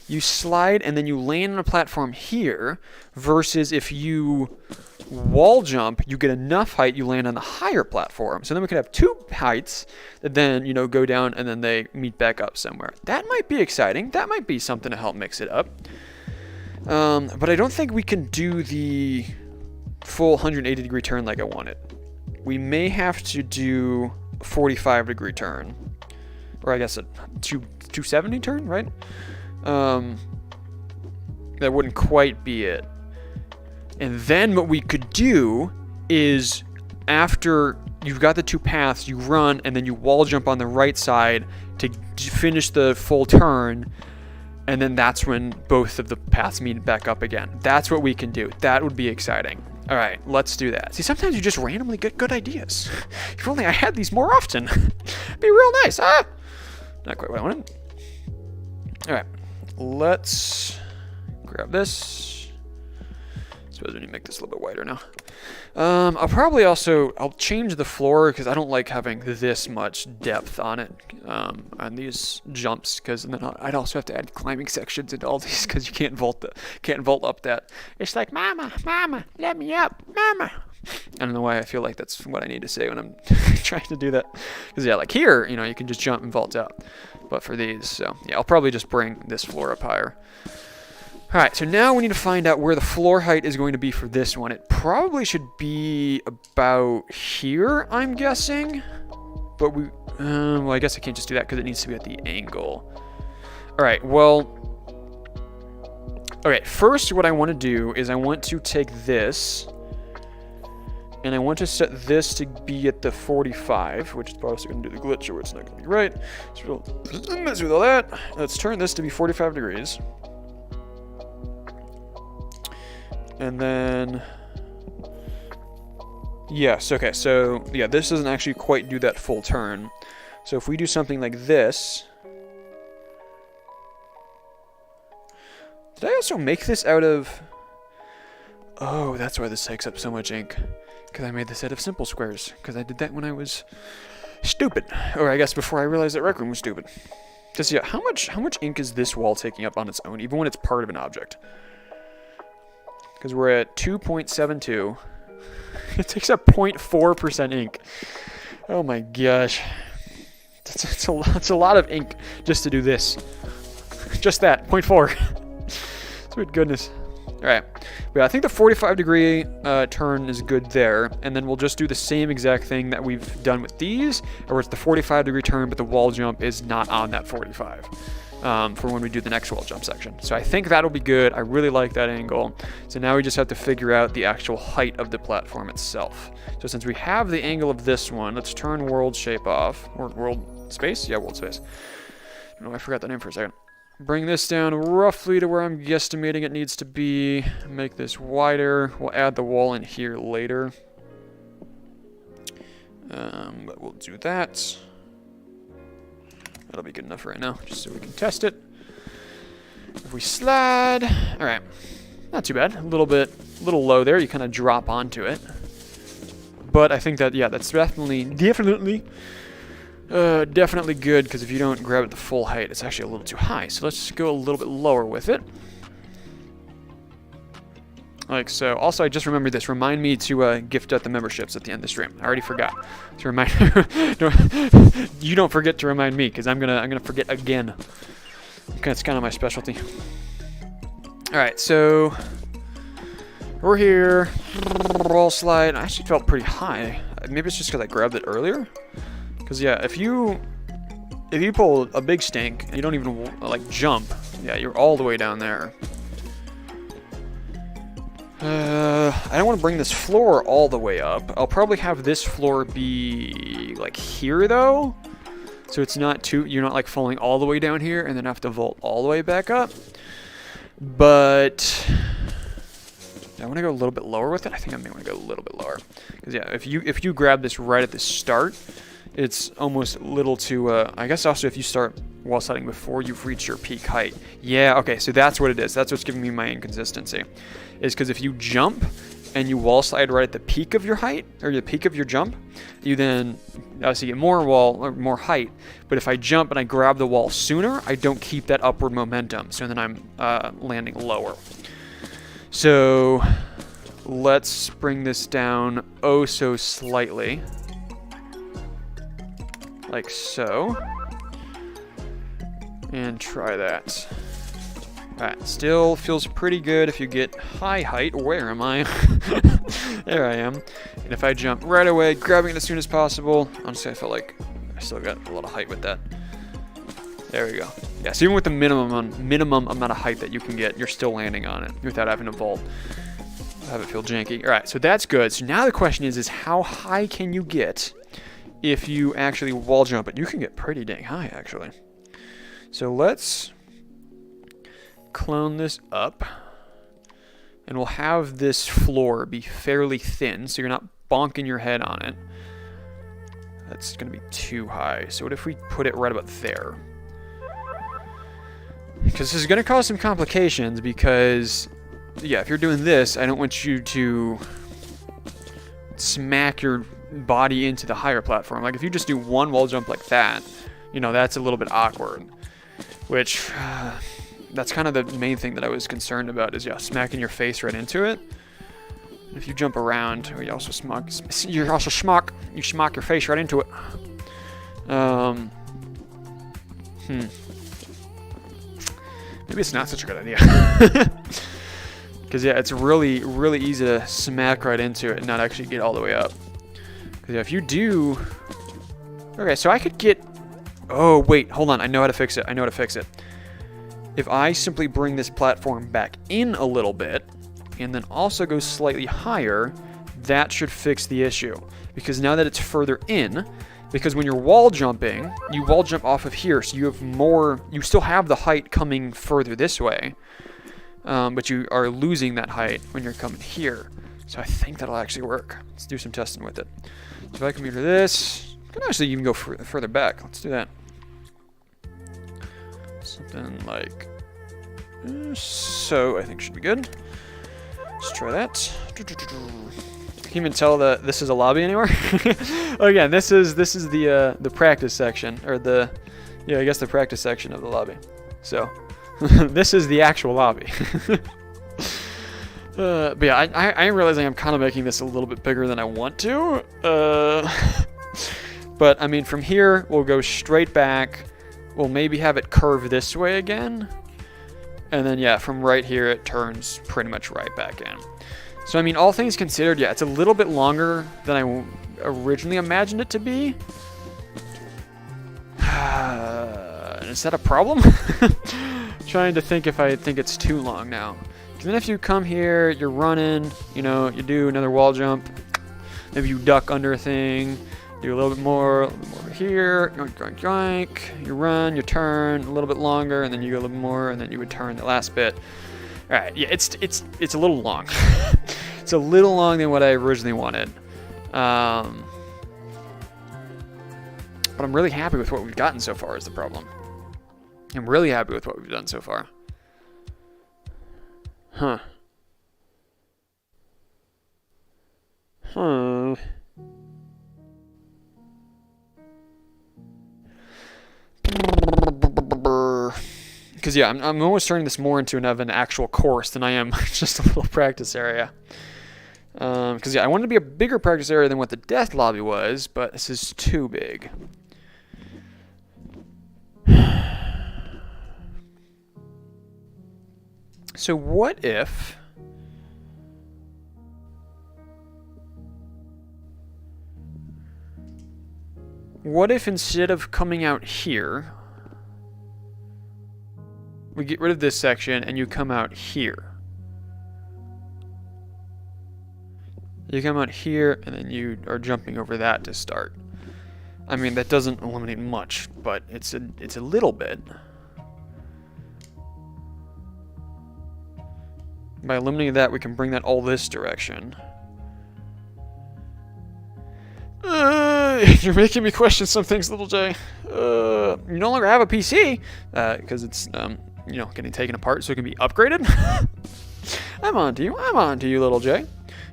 [SPEAKER 1] you slide and then you land on a platform here, versus if you wall jump, you get enough height, you land on the higher platform. So then we could have two heights that then, you know, go down and then they meet back up somewhere. That might be exciting. That might be something to help mix it up. But I don't think we can do the full 180-degree turn like I wanted. We may have to do a 45-degree turn. Or I guess a 270 turn, right? That wouldn't quite be it. And then what we could do is, after you've got the two paths, you run and then you wall jump on the right side to finish the full turn, and then that's when both of the paths meet back up again. That's what we can do. That would be exciting. All right, let's do that. See, sometimes you just randomly get good ideas. If only I had these more often. It'd be real nice. Ah! Not quite what I wanted. All right, let's grab this. I suppose we need to make this a little bit wider now. I'll change the floor because I don't like having this much depth on it, on these jumps, because then I'd also have to add climbing sections into all these because you can't vault up that. It's like, mama, let me up, mama. I don't know why I feel like that's what I need to say when I'm trying to do that. Because yeah, like here, you can just jump and vault out. But for these, so yeah, I'll probably just bring this floor up higher. Alright, so now we need to find out where the floor height is going to be for this one. It probably should be about here, I'm guessing. But well, I guess I can't just do that because it needs to be at the angle. Alright, well... Okay, first what I want to do is I want to take this... And I want to set this to be at the 45, which is probably going to do the glitch or it's not going to be right. So we'll mess with all that. Let's turn this to be 45 degrees. And then, yes, okay, so, yeah, this doesn't actually quite do that full turn. So if we do something like this, did I also make this out of, oh, that's why this takes up so much ink, because I made this out of simple squares, because I did that when I was stupid, or I guess before I realized that Rec Room was stupid. Because, yeah, how much ink is this wall taking up on its own, even when it's part of an object? Because we're at 2.72. It takes up 0.4% ink. Oh my gosh. It's a lot of ink just to do this. Just that, 0.4. Sweet goodness. Alright. Yeah, I think the 45 degree turn is good there. And then we'll just do the same exact thing that we've done with these. Or it's the 45 degree turn, but the wall jump is not on that 45. For when we do the next wall jump section. So I think that'll be good. I really like that angle. So now we just have to figure out the actual height of the platform itself. So since we have the angle of this one, let's turn world shape off. Or world space? Yeah, world space. I don't know, I forgot the name for a second. Bring this down roughly to where I'm guesstimating it needs to be. Make this wider. We'll add the wall in here later. But we'll do that. That'll be good enough for right now, just so we can test it. If we slide, all right, not too bad. A little low there. You kind of drop onto it, but I think that that's definitely good because if you don't grab it the full height, it's actually a little too high. So let's go a little bit lower with it, like so. Also, I just remembered this. Remind me to gift out the memberships at the end of the stream. I already forgot to remind. You don't forget to remind me because I'm gonna forget again. That's kind of my specialty. All right, so we're here. Roll slide. I actually felt pretty high. Maybe it's just because I grabbed it earlier. Because yeah, if you pull a big stink and you don't even like jump, yeah, you're all the way down there. I don't want to bring this floor all the way up. I'll probably have this floor be like here though. So it's not you're not like falling all the way down here and then have to vault all the way back up. But I want to go a little bit lower with it. I think I may want to go a little bit lower. Because yeah, if you grab this right at the start, it's almost a little too, I guess also if you start wall sliding before you've reached your peak height. Yeah, okay, so that's what it is. That's what's giving me my inconsistency. Is because if you jump and you wall slide right at the peak of your height, or the peak of your jump, you then obviously get more height. But if I jump and I grab the wall sooner, I don't keep that upward momentum. So then I'm landing lower. So let's bring this down oh so slightly. Like so. And try that. Alright, still feels pretty good if you get high height. Where am I? There I am. And if I jump right away, grabbing it as soon as possible. Honestly, I felt like I still got a lot of height with that. There we go. Yeah, so even with the minimum amount of height that you can get, you're still landing on it without having to vault. Have it feel janky. Alright, so that's good. So now the question is how high can you get if you actually wall jump it? You can get pretty dang high, actually. So let's clone this up And we'll have this floor be fairly thin, so you're not bonking your head on it. That's going to be too high. So what if we put it right about there? Because this is going to cause some complications because, yeah, if you're doing this, I don't want you to smack your body into the higher platform. Like, if you just do one wall jump like that, you know, that's a little bit awkward. Which, that's kind of the main thing that I was concerned about is, yeah, smacking your face right into it. If you jump around, you also smack your face right into it. Maybe it's not such a good idea. Because, yeah, it's really, really easy to smack right into it and not actually get all the way up. Because, yeah, if you do... Okay, so I could get... Oh, wait, hold on. I know how to fix it. If I simply bring this platform back in a little bit, and then also go slightly higher, that should fix the issue. Because now that it's further in, because when you're wall jumping, you wall jump off of here, so you have more, you still have the height coming further this way, but you are losing that height when you're coming here. So I think that'll actually work. Let's do some testing with it. So if I come here to this, I can actually even go further back. Let's do that. Something like so, I think should be good. Let's try that. Can you even tell that this is a lobby anywhere? Again, this is the practice section, or the practice section of the lobby. So this is the actual lobby. But yeah, I am realizing I'm kind of making this a little bit bigger than I want to. But I mean, from here we'll go straight back. We'll maybe have it curve this way again. And then, yeah, from right here, it turns pretty much right back in. So, I mean, all things considered, yeah, it's a little bit longer than I originally imagined it to be. Is that a problem? Trying to think if I think it's too long now. Because then if you come here, you're running, you know, you do another wall jump. Maybe you duck under a thing. Do a little bit more over here, yoink, yoink, yoink. You run, you turn a little bit longer, and then you go a little more, and then you would turn the last bit. All right, yeah, it's a little long. It's a little long than what I originally wanted. But I'm really happy with what we've gotten so far is the problem. I'm really happy with what we've done so far. Huh. Because, yeah, I'm almost turning this more into an actual course than I am just a little practice area. Because, yeah, I wanted to be a bigger practice area than what the death lobby was, but this is too big. So what if... What if instead of coming out here, we get rid of this section and you come out here? You come out here and then you are jumping over that to start. I mean, that doesn't eliminate much, but it's a little bit. By eliminating that, we can bring that all this direction. You're making me question some things, little J. You no longer have a PC because it's you know, getting taken apart so it can be upgraded. I'm on to you, little J.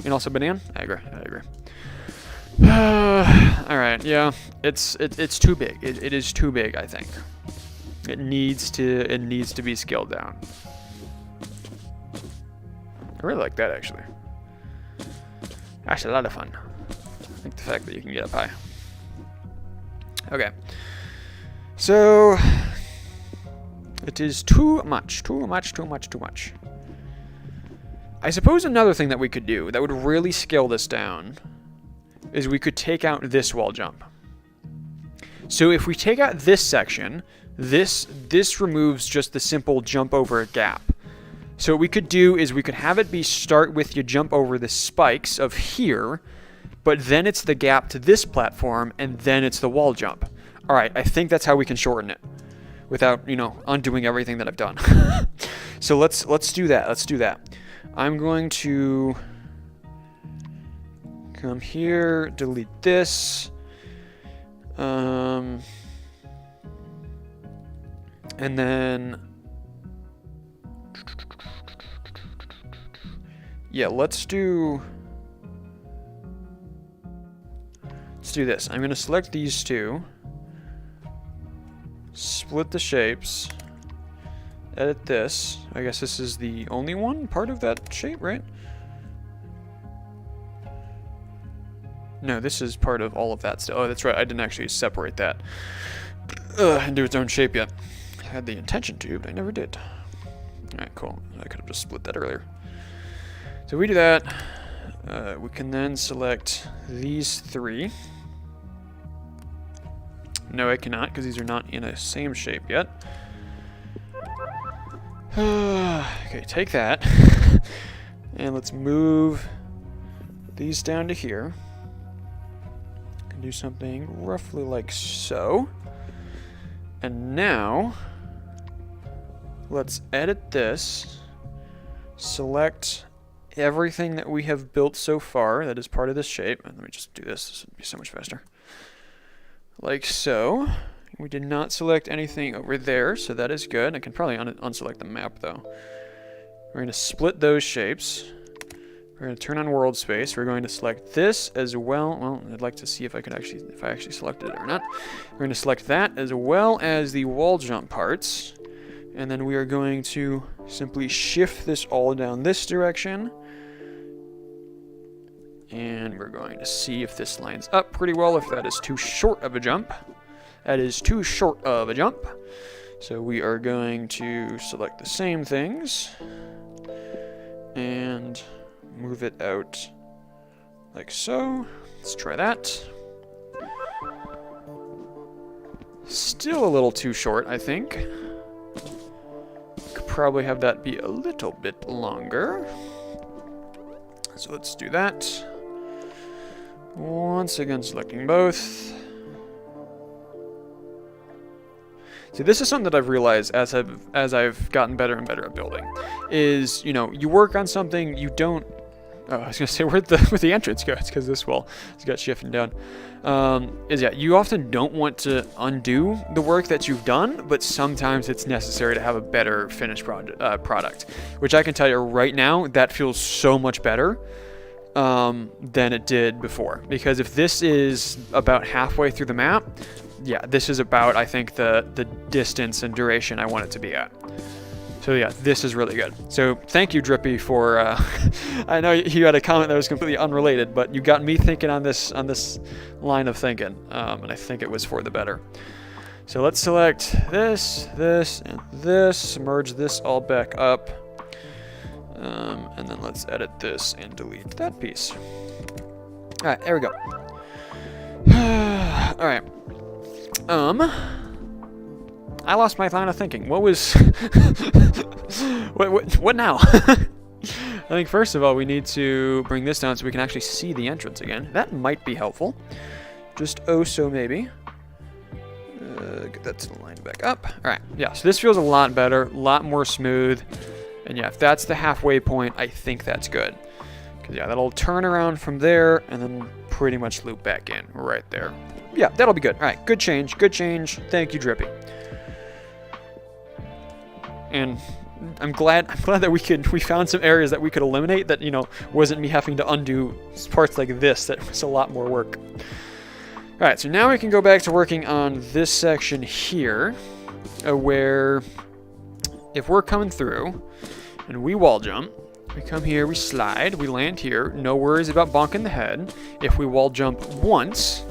[SPEAKER 1] And also Banana. I agree. All right, yeah, it's too big. It is too big, I think. It needs to be scaled down. I really like that, actually. Actually, a lot of fun. I like the fact that you can get up high. Okay. So, it is too much. I suppose another thing that we could do that would really scale this down is we could take out this wall jump. So if we take out this section, this removes just the simple jump over a gap. So what we could do is we could have it be start with you jump over the spikes of here, but then it's the gap to this platform, and then it's the wall jump. All right, I think that's how we can shorten it without, you know, undoing everything that I've done. So let's do that. I'm going to come here, delete this. And then, yeah, let's do this. I'm going to select these two, split the shapes, edit this. I guess this is the only one part of that shape, right? No, this is part of all of that still. Oh, that's right. I didn't actually separate that into its own shape yet. I had the intention to, but I never did. Alright, cool. I could have just split that earlier. So we do that. We can then select these three. No, I cannot, because these are not in a same shape yet. Okay, take that. And let's move these down to here. Do something roughly like so. And now let's edit this, select everything that we have built so far that is part of this shape, and let me just do this. This would be so much faster. Like so. We did not select anything over there, so that is good. I can probably unselect the map though. We're going to split those shapes. We're going to turn on world space. We're going to select this as well. Well, I'd like to see if I actually selected it or not. We're going to select that as well as the wall jump parts. And then we are going to simply shift this all down this direction. And we're going to see if this lines up pretty well, if that is too short of a jump. That is too short of a jump. So we are going to select the same things. And move it out like so. Let's try that. Still a little too short, I think. Could probably have that be a little bit longer. So let's do that. Once again, selecting both. See, this is something that I've realized as I've gotten better and better at building. Is, you know, you work on something, you don't. Oh, I was gonna say where'd the entrance go? It's because this wall has got shifting down. You often don't want to undo the work that you've done, but sometimes it's necessary to have a better finished product. Which I can tell you right now, that feels so much better than it did before. Because if this is about halfway through the map, yeah, this is about, I think, the distance and duration I want it to be at. So yeah, this is really good. So thank you, Drippy, for, I know you had a comment that was completely unrelated, but you got me thinking on this line of thinking, and I think it was for the better. So let's select this, this, and this, merge this all back up, and then let's edit this and delete that piece. All right, there we go. All right. I lost my line of thinking. What was... what now? I think first of all, we need to bring this down so we can actually see the entrance again. That might be helpful. Just oh so maybe. Get that to line back up. Alright, yeah, so this feels a lot better, a lot more smooth. And yeah, if that's the halfway point, I think that's good. Because yeah, that'll turn around from there and then pretty much loop back in right there. Yeah, that'll be good. Alright, good change, good change. Thank you, Drippy. And I'm glad that we found some areas that we could eliminate that, you know, wasn't me having to undo parts like this. That was a lot more work. All right, so now we can go back to working on this section here, where if we're coming through and we wall jump, we come here, we slide, we land here. No worries about bonking the head. If we wall jump once,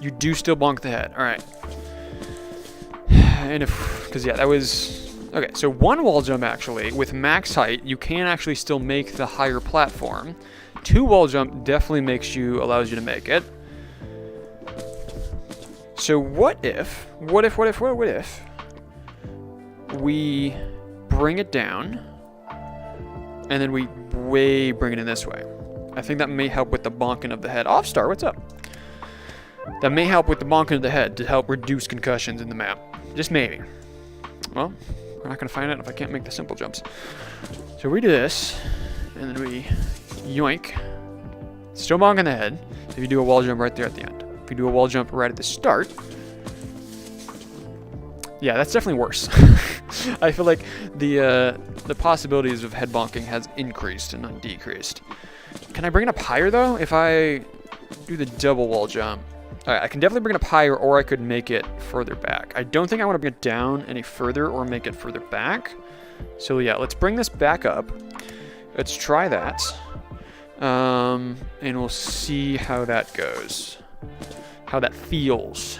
[SPEAKER 1] you do still bonk the head. All right. And because yeah, that was. Okay, so one wall jump actually, with max height, you can actually still make the higher platform. Two wall jump definitely allows you to make it. So what if we bring it down, and then we bring it in this way? I think that may help with the bonking of the head. Offstar, what's up? That may help with the bonking of the head to help reduce concussions in the map. Just maybe. Well, we're not going to find out if I can't make the simple jumps. So we do this, and then we yoink. Still bonking the head. If you do a wall jump right there at the end. If you do a wall jump right at the start, yeah, that's definitely worse. I feel like the possibilities of head bonking has increased and not decreased. Can I bring it up higher though? If I do the double wall jump. All right, I can definitely bring it up higher, or I could make it further back. I don't think I want to bring it down any further or make it further back. So yeah, let's bring this back up. Let's try that. And we'll see how that goes. How that feels.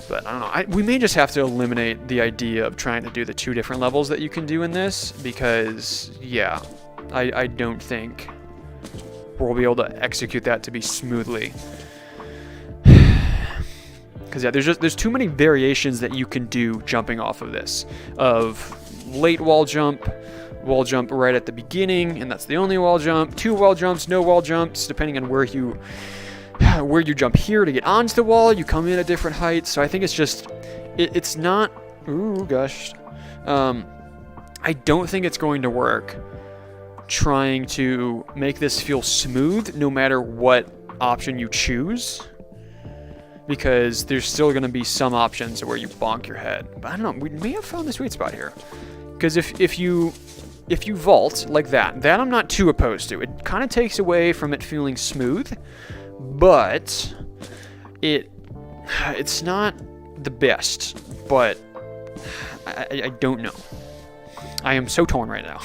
[SPEAKER 1] But I don't know. We may just have to eliminate the idea of trying to do the 2 different levels that you can do in this, because, yeah, I don't think we'll be able to execute that to be smoothly. Because, yeah, there's too many variations that you can do jumping off of this. Of late wall jump right at the beginning, and that's the only wall jump. 2 wall jumps, no wall jumps, depending on where you jump here to get onto the wall. You come in at different heights. So I think it's just, it's not, ooh, gosh. I don't think it's going to work trying to make this feel smooth no matter what option you choose. Because there's still going to be some options where you bonk your head. But I don't know, we may have found the sweet spot here. Because if you vault like that I'm not too opposed to. It kind of takes away from it feeling smooth. But it's not the best, but I don't know. I am so torn right now.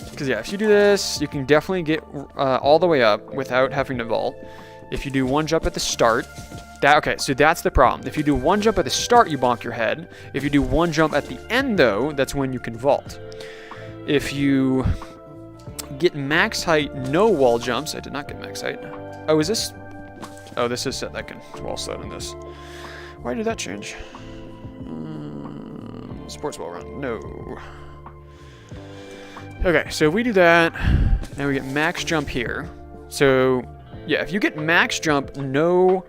[SPEAKER 1] Because yeah, if you do this, you can definitely get all the way up without having to vault. If you do 1 jump at the start, okay, so that's the problem. If you do 1 jump at the start, you bonk your head. If you do 1 jump at the end, though, that's when you can vault. If you get max height, no wall jumps. I did not get max height. Oh, is this? Oh, this is set. I can wall slide in this. Why did that change? Sports wall run. No. Okay, so if we do that, now we get max jump here. So, yeah, if you get max jump, no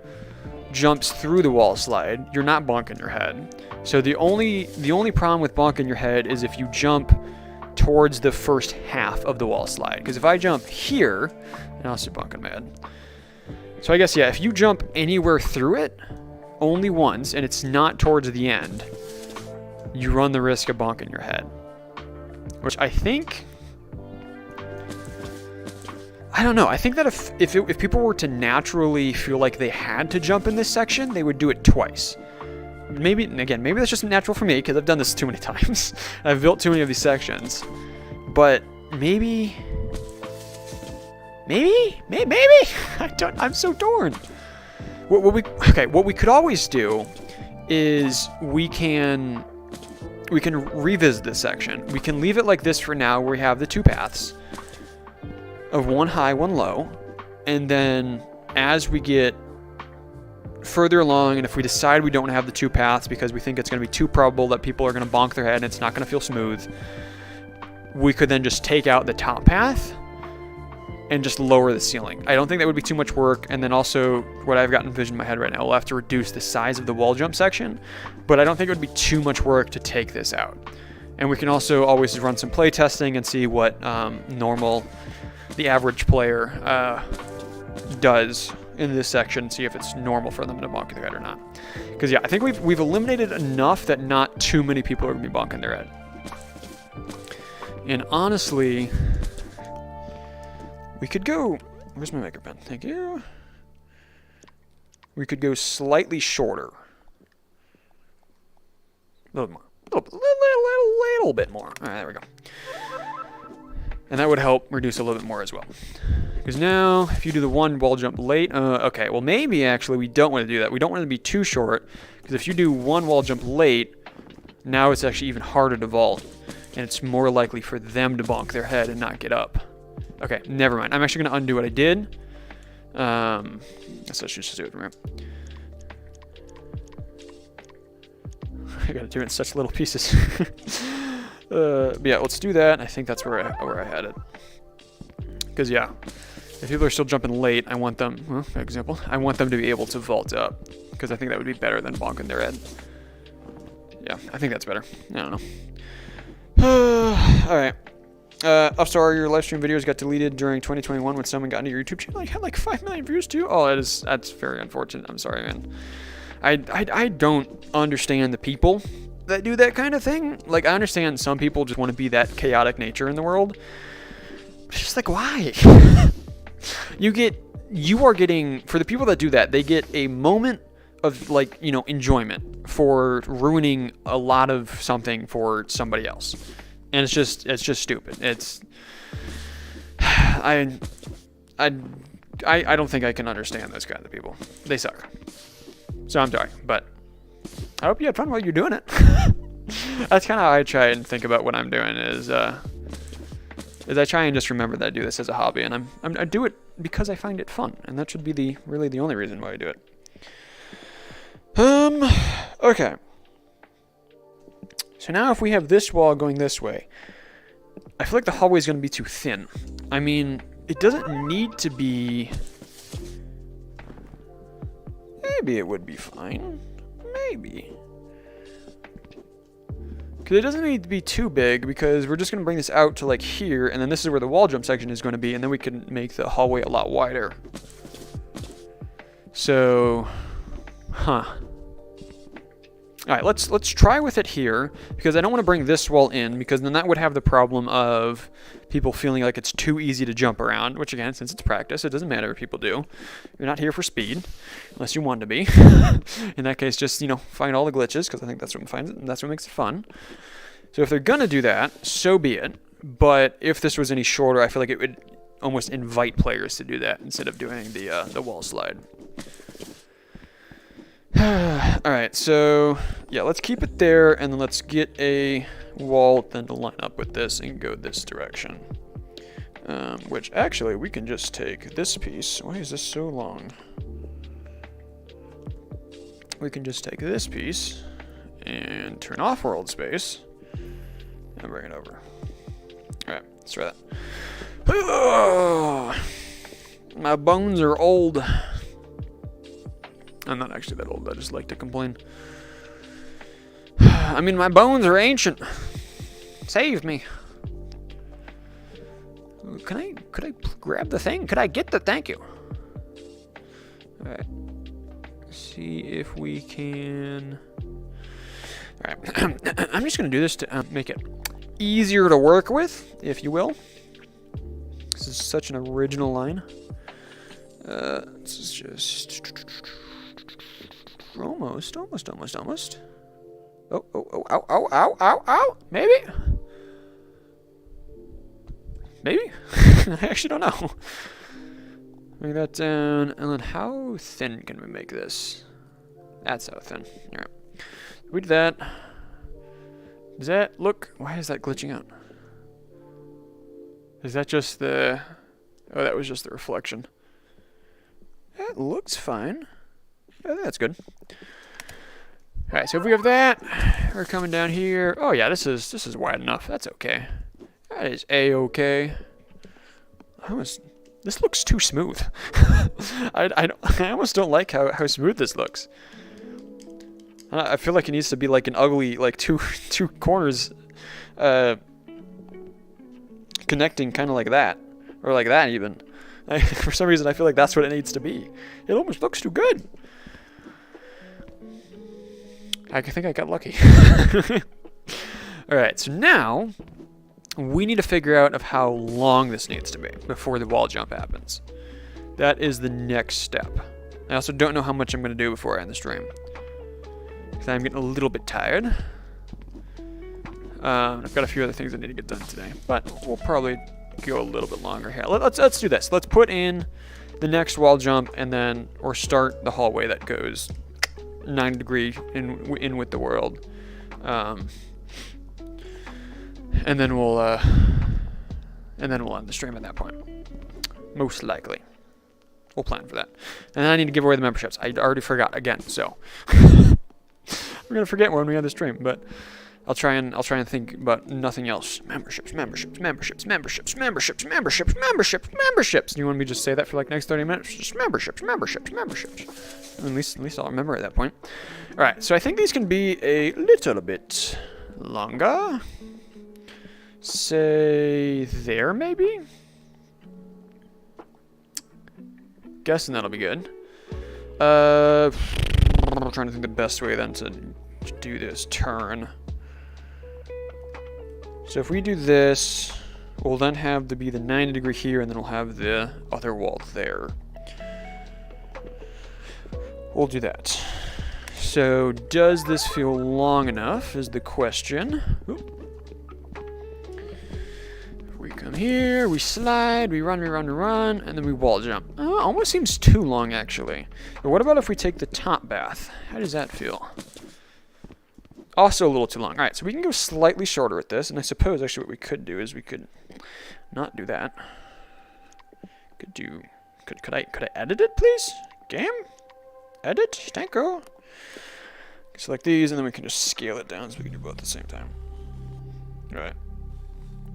[SPEAKER 1] jumps through the wall slide, you're not bonking your head. So the only problem with bonking your head is if you jump towards the first half of the wall slide. Because if I jump here, and I'll still bonking my head. So I guess, yeah, if you jump anywhere through it, only once, and it's not towards the end, you run the risk of bonking your head. Which I think, I don't know, I think that if people were to naturally feel like they had to jump in this section, they would do it twice. Maybe that's just natural for me, because I've done this too many times. I've built too many of these sections. But maybe, I'm so torn. What we could always do is we can revisit this section. We can leave it like this for now, where we have the 2 paths of 1 high, 1 low, and then as we get further along, and if we decide we don't have the 2 paths because we think it's going to be too probable that people are going to bonk their head and it's not going to feel smooth, we could then just take out the top path and just lower the ceiling. I don't think that would be too much work, and then also what I've got envisioned in my head right now, we'll have to reduce the size of the wall jump section, but I don't think it would be too much work to take this out. And we can also always run some play testing and see what the average player does in this section, see if it's normal for them to bonk their head or not. Because yeah, I think we've eliminated enough that not too many people are going to be bonking their head. And honestly, we could go, where's my maker pen? Thank you. We could go slightly shorter. A little more. A little bit more. All right, there we go. And that would help reduce a little bit more as well. Because now, if you do the 1 wall jump late, okay, well maybe actually we don't want to do that. We don't want to be too short, because if you do 1 wall jump late, now it's actually even harder to vault, and it's more likely for them to bonk their head and not get up. Okay, never mind. I'm actually going to undo what I did. Let's just do it from here. I got to do it in such little pieces. But yeah, let's do that. I think that's where I had it. Because yeah, if people are still jumping late, I want them, for example, I want them to be able to vault up, because I think that would be better than bonking their head. Yeah, I think that's better. I don't know. Alright. Upstar, your live stream videos got deleted during 2021 when someone got into your YouTube channel. You had like 5 million views too? Oh, that's very unfortunate. I'm sorry, man. I don't understand the people that do that kind of thing. Like, I understand some people just want to be that chaotic nature in the world. But it's just like, why? You are getting, for the people that do that, they get a moment of, like, you know, enjoyment for ruining a lot of something for somebody else. And it's just stupid. It's, I don't think I can understand those kind of people. They suck. So I'm sorry, but I hope you had fun while you're doing it. That's kind of how I try and think about what I'm doing is I try and just remember that I do this as a hobby, and I do it because I find it fun, and that should be really the only reason why I do it. Okay. So now if we have this wall going this way, I feel like the hallway is going to be too thin. I mean, it doesn't need to be... Maybe it would be fine. Maybe. Because it doesn't need to be too big, because we're just going to bring this out to like here, and then this is where the wall jump section is going to be, and then we can make the hallway a lot wider. So, Alright, let's try with it here, because I don't want to bring this wall in, because then that would have the problem of people feeling like it's too easy to jump around, which again, since it's practice, it doesn't matter if people do. You're not here for speed, unless you want to be. In that case, just, you know, find all the glitches, because I think that's what makes it fun. So if they're gonna do that, so be it. But if this was any shorter, I feel like it would almost invite players to do that, instead of doing the wall slide. Alright, so yeah, let's keep it there, and then let's get a wall then to line up with this and go this direction. Which actually, we can just take this piece. Why is this so long? We can just take this piece and turn off world space and bring it over. Alright, let's try that. Oh, my bones are old. I'm not actually that old, I just like to complain. I mean, my bones are ancient. Save me. Could I grab the thing? Could I get the, thank you. Alright. See if we can. Alright. I'm just gonna do this to make it easier to work with, if you will. This is such an original line. This is just... Almost. Oh, ow, maybe? Maybe? I actually don't know. Bring that down, and then how thin can we make this? That's how thin. Alright. We do that. Does that look... Why is that glitching out? Is that just the... Oh, that was just the reflection. That looks fine. I think that's good. Alright, so if we have that, we're coming down here. Oh yeah, this is wide enough. That's okay. That is A-okay. This looks too smooth. I almost don't like how smooth this looks. I feel like it needs to be like an ugly, like two corners connecting kind of like that. Or like that even. For some reason I feel like that's what it needs to be. It almost looks too good. I think I got lucky. Alright, so now we need to figure out of how long this needs to be before the wall jump happens. That is the next step. I also don't know how much I'm going to do before I end the stream, because I'm getting a little bit tired. I've got a few other things I need to get done today, but we'll probably go a little bit longer here. Let's do this. Let's put in the next wall jump, and then, or start the hallway that goes 90 degree in with the world, and then we'll end the stream at that point, most likely. We'll plan for that. And then I need to give away the memberships. I already forgot again, so we're gonna forget when we end the stream, but I'll try and think about nothing else. Memberships. Do you want me to just say that for like next 30 minutes? Just memberships. At least I'll remember at that point. All right, so I think these can be a little bit longer. Say there, maybe? Guessing that'll be good. I'm trying to think the best way then to do this turn. So if we do this, we'll then have to be the 90 degree here, and then we'll have the other wall there. We'll do that. So does this feel long enough is the question. Oop. We come here, we slide, we run, and then we wall jump. Oh, almost seems too long, actually. But what about if we take the top bath? How does that feel? Also a little too long. All right, so we can go slightly shorter at this, and I suppose actually what we could do is we could not do that. Could I edit it, please? Game? Edit? Thank you. Select these, and then we can just scale it down so we can do both at the same time. All right.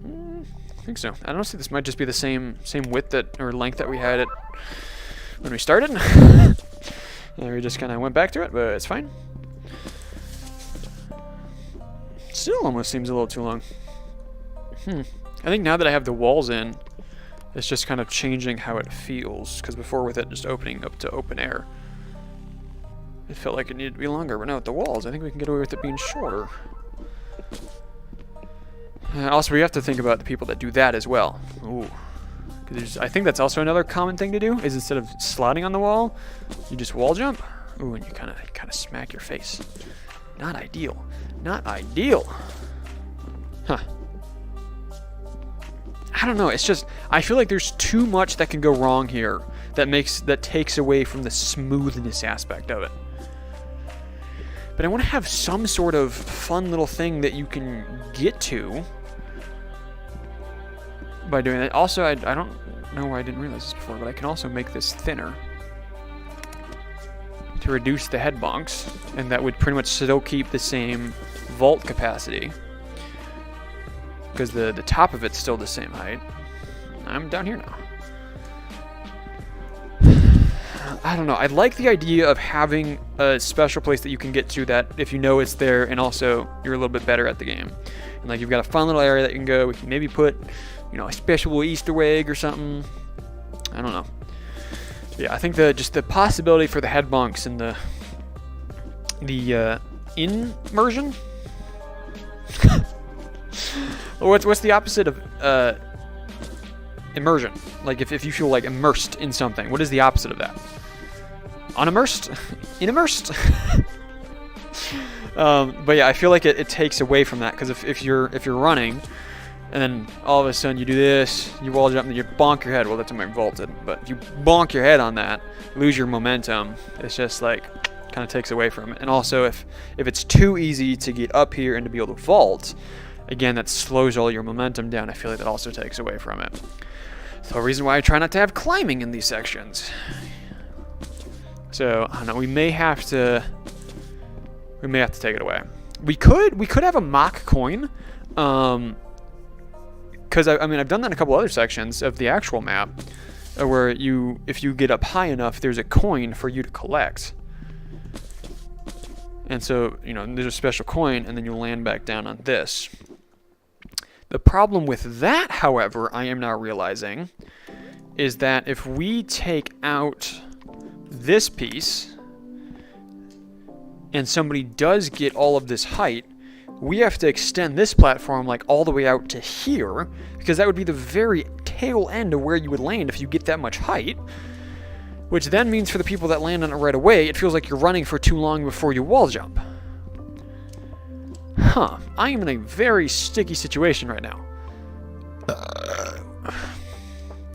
[SPEAKER 1] I think so. I don't see, this might just be the same width that, or length that we had it when we started. And we just kind of went back to it, but it's fine. Still almost seems a little too long. I think now that I have the walls in, it's just kind of changing how it feels, because before with it just opening up to open air, it felt like it needed to be longer, but now with the walls, I think we can get away with it being shorter. Also, we have to think about the people that do that as well. Ooh. I think that's also another common thing to do, is instead of sliding on the wall, you just wall jump. Ooh, and you kind of smack your face. Not ideal. Not ideal. Huh. I don't know, it's just, I feel like there's too much that can go wrong here that takes away from the smoothness aspect of it. But I want to have some sort of fun little thing that you can get to by doing that. Also, I don't know why I didn't realize this before, but I can also make this thinner to reduce the head bonks, and that would pretty much still keep the same vault capacity, because the top of it's still the same height. I'm down here now. I don't know. I like the idea of having a special place that you can get to that if you know it's there, and also you're a little bit better at the game. And like you've got a fun little area that you can go. We can maybe put, you know, a special Easter egg or something. I don't know. Yeah, I think just the possibility for the head bonks and the immersion. What's the opposite of immersion? Like if you feel like immersed in something, what is the opposite of that? Unimmersed? Inimmersed? But yeah, I feel like it takes away from that, because if you're running, and then all of a sudden you do this, you wall jump, and you bonk your head. Well, that's when I vaulted, but if you bonk your head on that, lose your momentum. It's just like kind of takes away from it. And also, if it's too easy to get up here and to be able to vault, again, that slows all your momentum down. I feel like that also takes away from it. So, a reason why I try not to have climbing in these sections. So I don't know. We may have to take it away. We could have a mock coin. Because I mean, I've done that in a couple other sections of the actual map, where if you get up high enough, there's a coin for you to collect. And so, you know, there's a special coin, and then you land back down on this. The problem with that, however, I am now realizing, is that if we take out this piece, and somebody does get all of this height, we have to extend this platform like all the way out to here, because that would be the very tail end of where you would land if you get that much height, which then means for the people that land on it right away, it feels like you're running for too long before you wall jump. Huh, I am in a very sticky situation right now.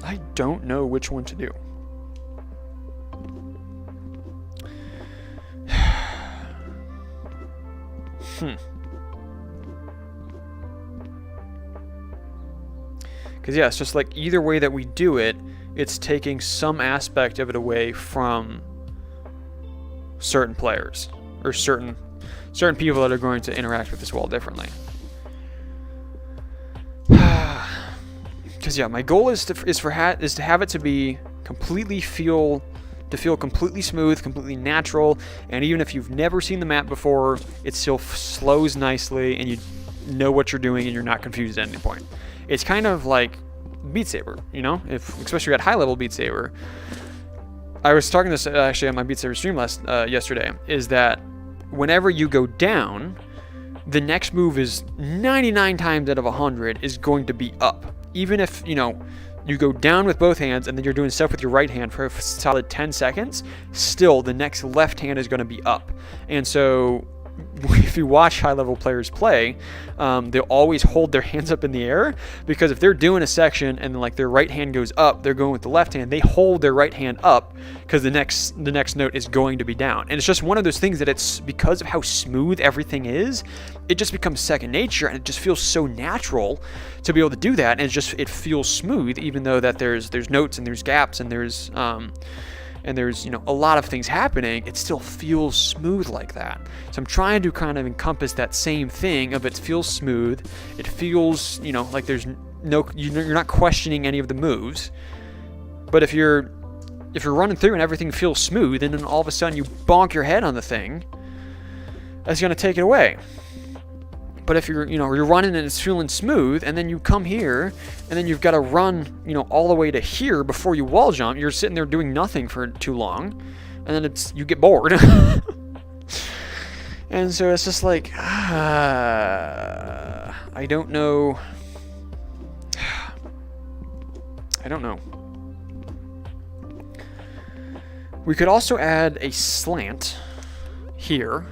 [SPEAKER 1] I don't know which one to do. Because yeah, it's just like either way that we do it, it's taking some aspect of it away from certain players, or certain people that are going to interact with this wall differently. Because yeah, my goal is to have it to be completely feel to feel completely smooth, completely natural, and even if you've never seen the map before, it still slows nicely and you know what you're doing and you're not confused at any point. It's kind of like Beat Saber, you know, especially at high level Beat Saber. I was talking this actually on my Beat Saber stream yesterday, is that whenever you go down, the next move is 99 times out of 100 is going to be up. Even if, you know, you go down with both hands and then you're doing stuff with your right hand for a solid 10 seconds, still the next left hand is going to be up. And so if you watch high-level players play, they'll always hold their hands up in the air, because if they're doing a section and like their right hand goes up, they're going with the left hand, they hold their right hand up because the next note is going to be down. And it's just one of those things that it's because of how smooth everything is, it just becomes second nature, and it just feels so natural to be able to do that. And it feels smooth, even though that there's notes and there's gaps and there's you know, a lot of things happening, it still feels smooth like that. So I'm trying to kind of encompass that same thing of it feels smooth. It feels, you know, like there's you're not questioning any of the moves. But if you're running through and everything feels smooth, and then all of a sudden you bonk your head on the thing, that's going to take it away. But if you're running and it's feeling smooth, and then you come here, and then you've got to run, you know, all the way to here before you wall jump, you're sitting there doing nothing for too long, and then you get bored. And so it's just like, I don't know. I don't know. We could also add a slant here.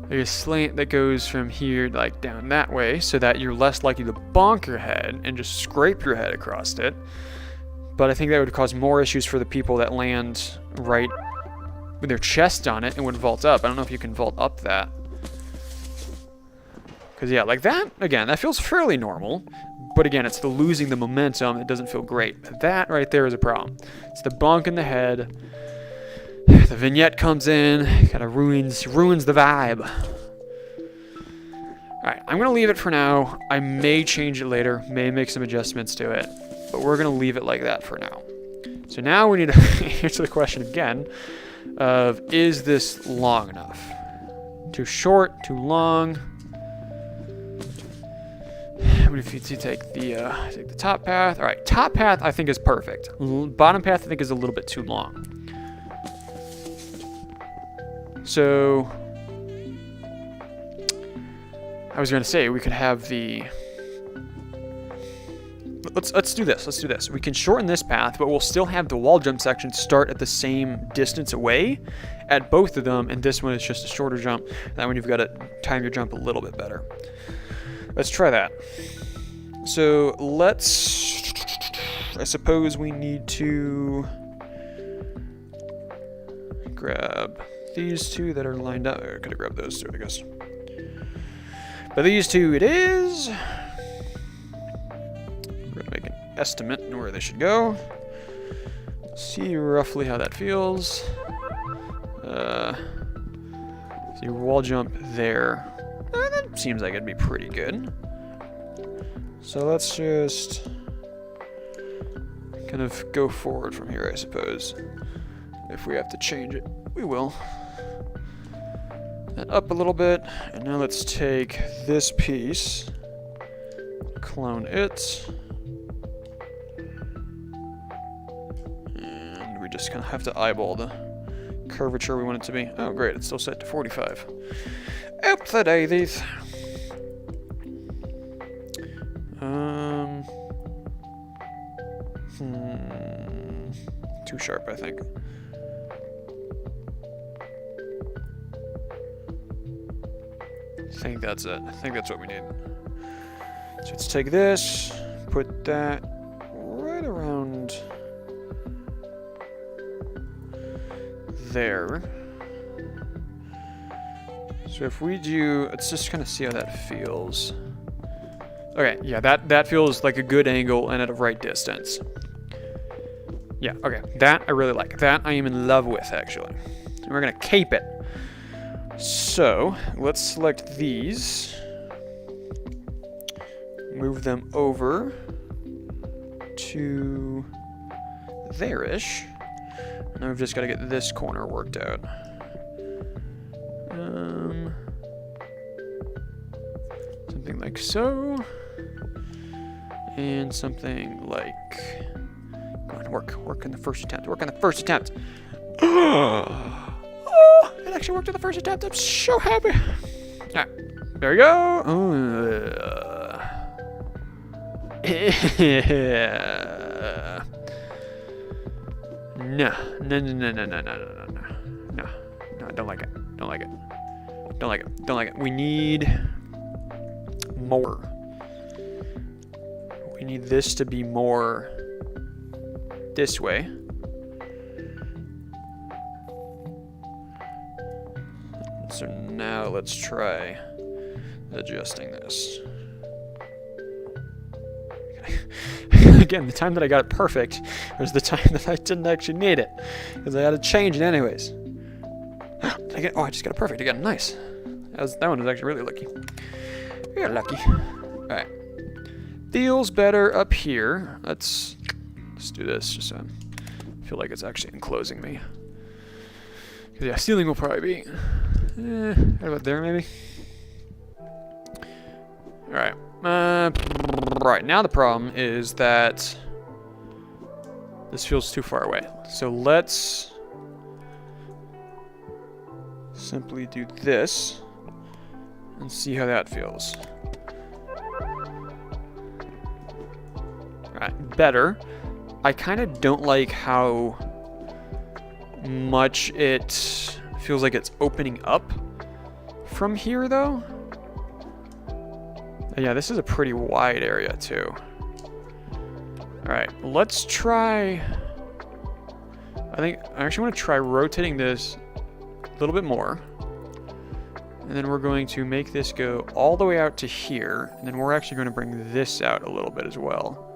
[SPEAKER 1] There's a slant that goes from here like down that way, so that you're less likely to bonk your head and just scrape your head across it. But I think that would cause more issues for the people that land right with their chest on it and would vault up. I don't know if you can vault up that. Because yeah, like that, again, that feels fairly normal. But again, it's the losing the momentum that doesn't feel great. That right there is a problem. It's the bonk in the head. The vignette comes in, kind of ruins the vibe. Alright, I'm going to leave it for now. I may change it later, may make some adjustments to it, but we're going to leave it like that for now. So now we need to answer the question again of, is this long enough? Too short, too long? What if you take the top path? Alright, top path I think is perfect. Bottom path I think is a little bit too long. So, I was going to say, we could have the... Let's do this. Let's do this. We can shorten this path, but we'll still have the wall jump section start at the same distance away at both of them, and this one is just a shorter jump. That one you've got to time your jump a little bit better. Let's try that. So, let's... I suppose we need to grab these two that are lined up. I could have grabbed those two, I guess. But these two it is. We're going to make an estimate on where they should go. See roughly how that feels. See, wall jump there. That seems like it'd be pretty good. So let's just kind of go forward from here, I suppose. If we have to change it, we will. That up a little bit, and now let's take this piece, clone it, and we just kind of have to eyeball the curvature we want it to be. Oh great, it's still set to 45. Up the daisies. Too sharp, I think. I think that's it. I think that's what we need. So let's take this, put that right around there. So if we do, let's just kind of see how that feels. Okay, yeah, that feels like a good angle and at a right distance. Yeah, okay, that I really like. That I am in love with, actually. And we're gonna cape it. So, let's select these. Move them over to there-ish. Now we've just got to get this corner worked out. Something like so. And something like... Come on, work in the first attempt. Work on the first attempt. Oh, it actually worked on the first attempt. I'm so happy. Alright, there we go. No, I don't like it. Don't like it. Don't like it. Don't like it. We need more. We need this to be more this way. So now let's try adjusting this. Again, the time that I got it perfect was the time that I didn't actually need it, because I had to change it anyways. I just got it perfect again. Nice. That one was actually really lucky. We got lucky. All right. Feels better up here. Let's do this just so I feel like it's actually enclosing me. Because yeah, ceiling will probably be right about there maybe. All right. Right, now the problem is that this feels too far away. So let's simply do this and see how that feels. Alright, better. I kind of don't like how much it feels like it's opening up from here though. Yeah, this is a pretty wide area too. Alright, let's try... I actually want to try rotating this a little bit more. And then we're going to make this go all the way out to here. And then we're actually going to bring this out a little bit as well.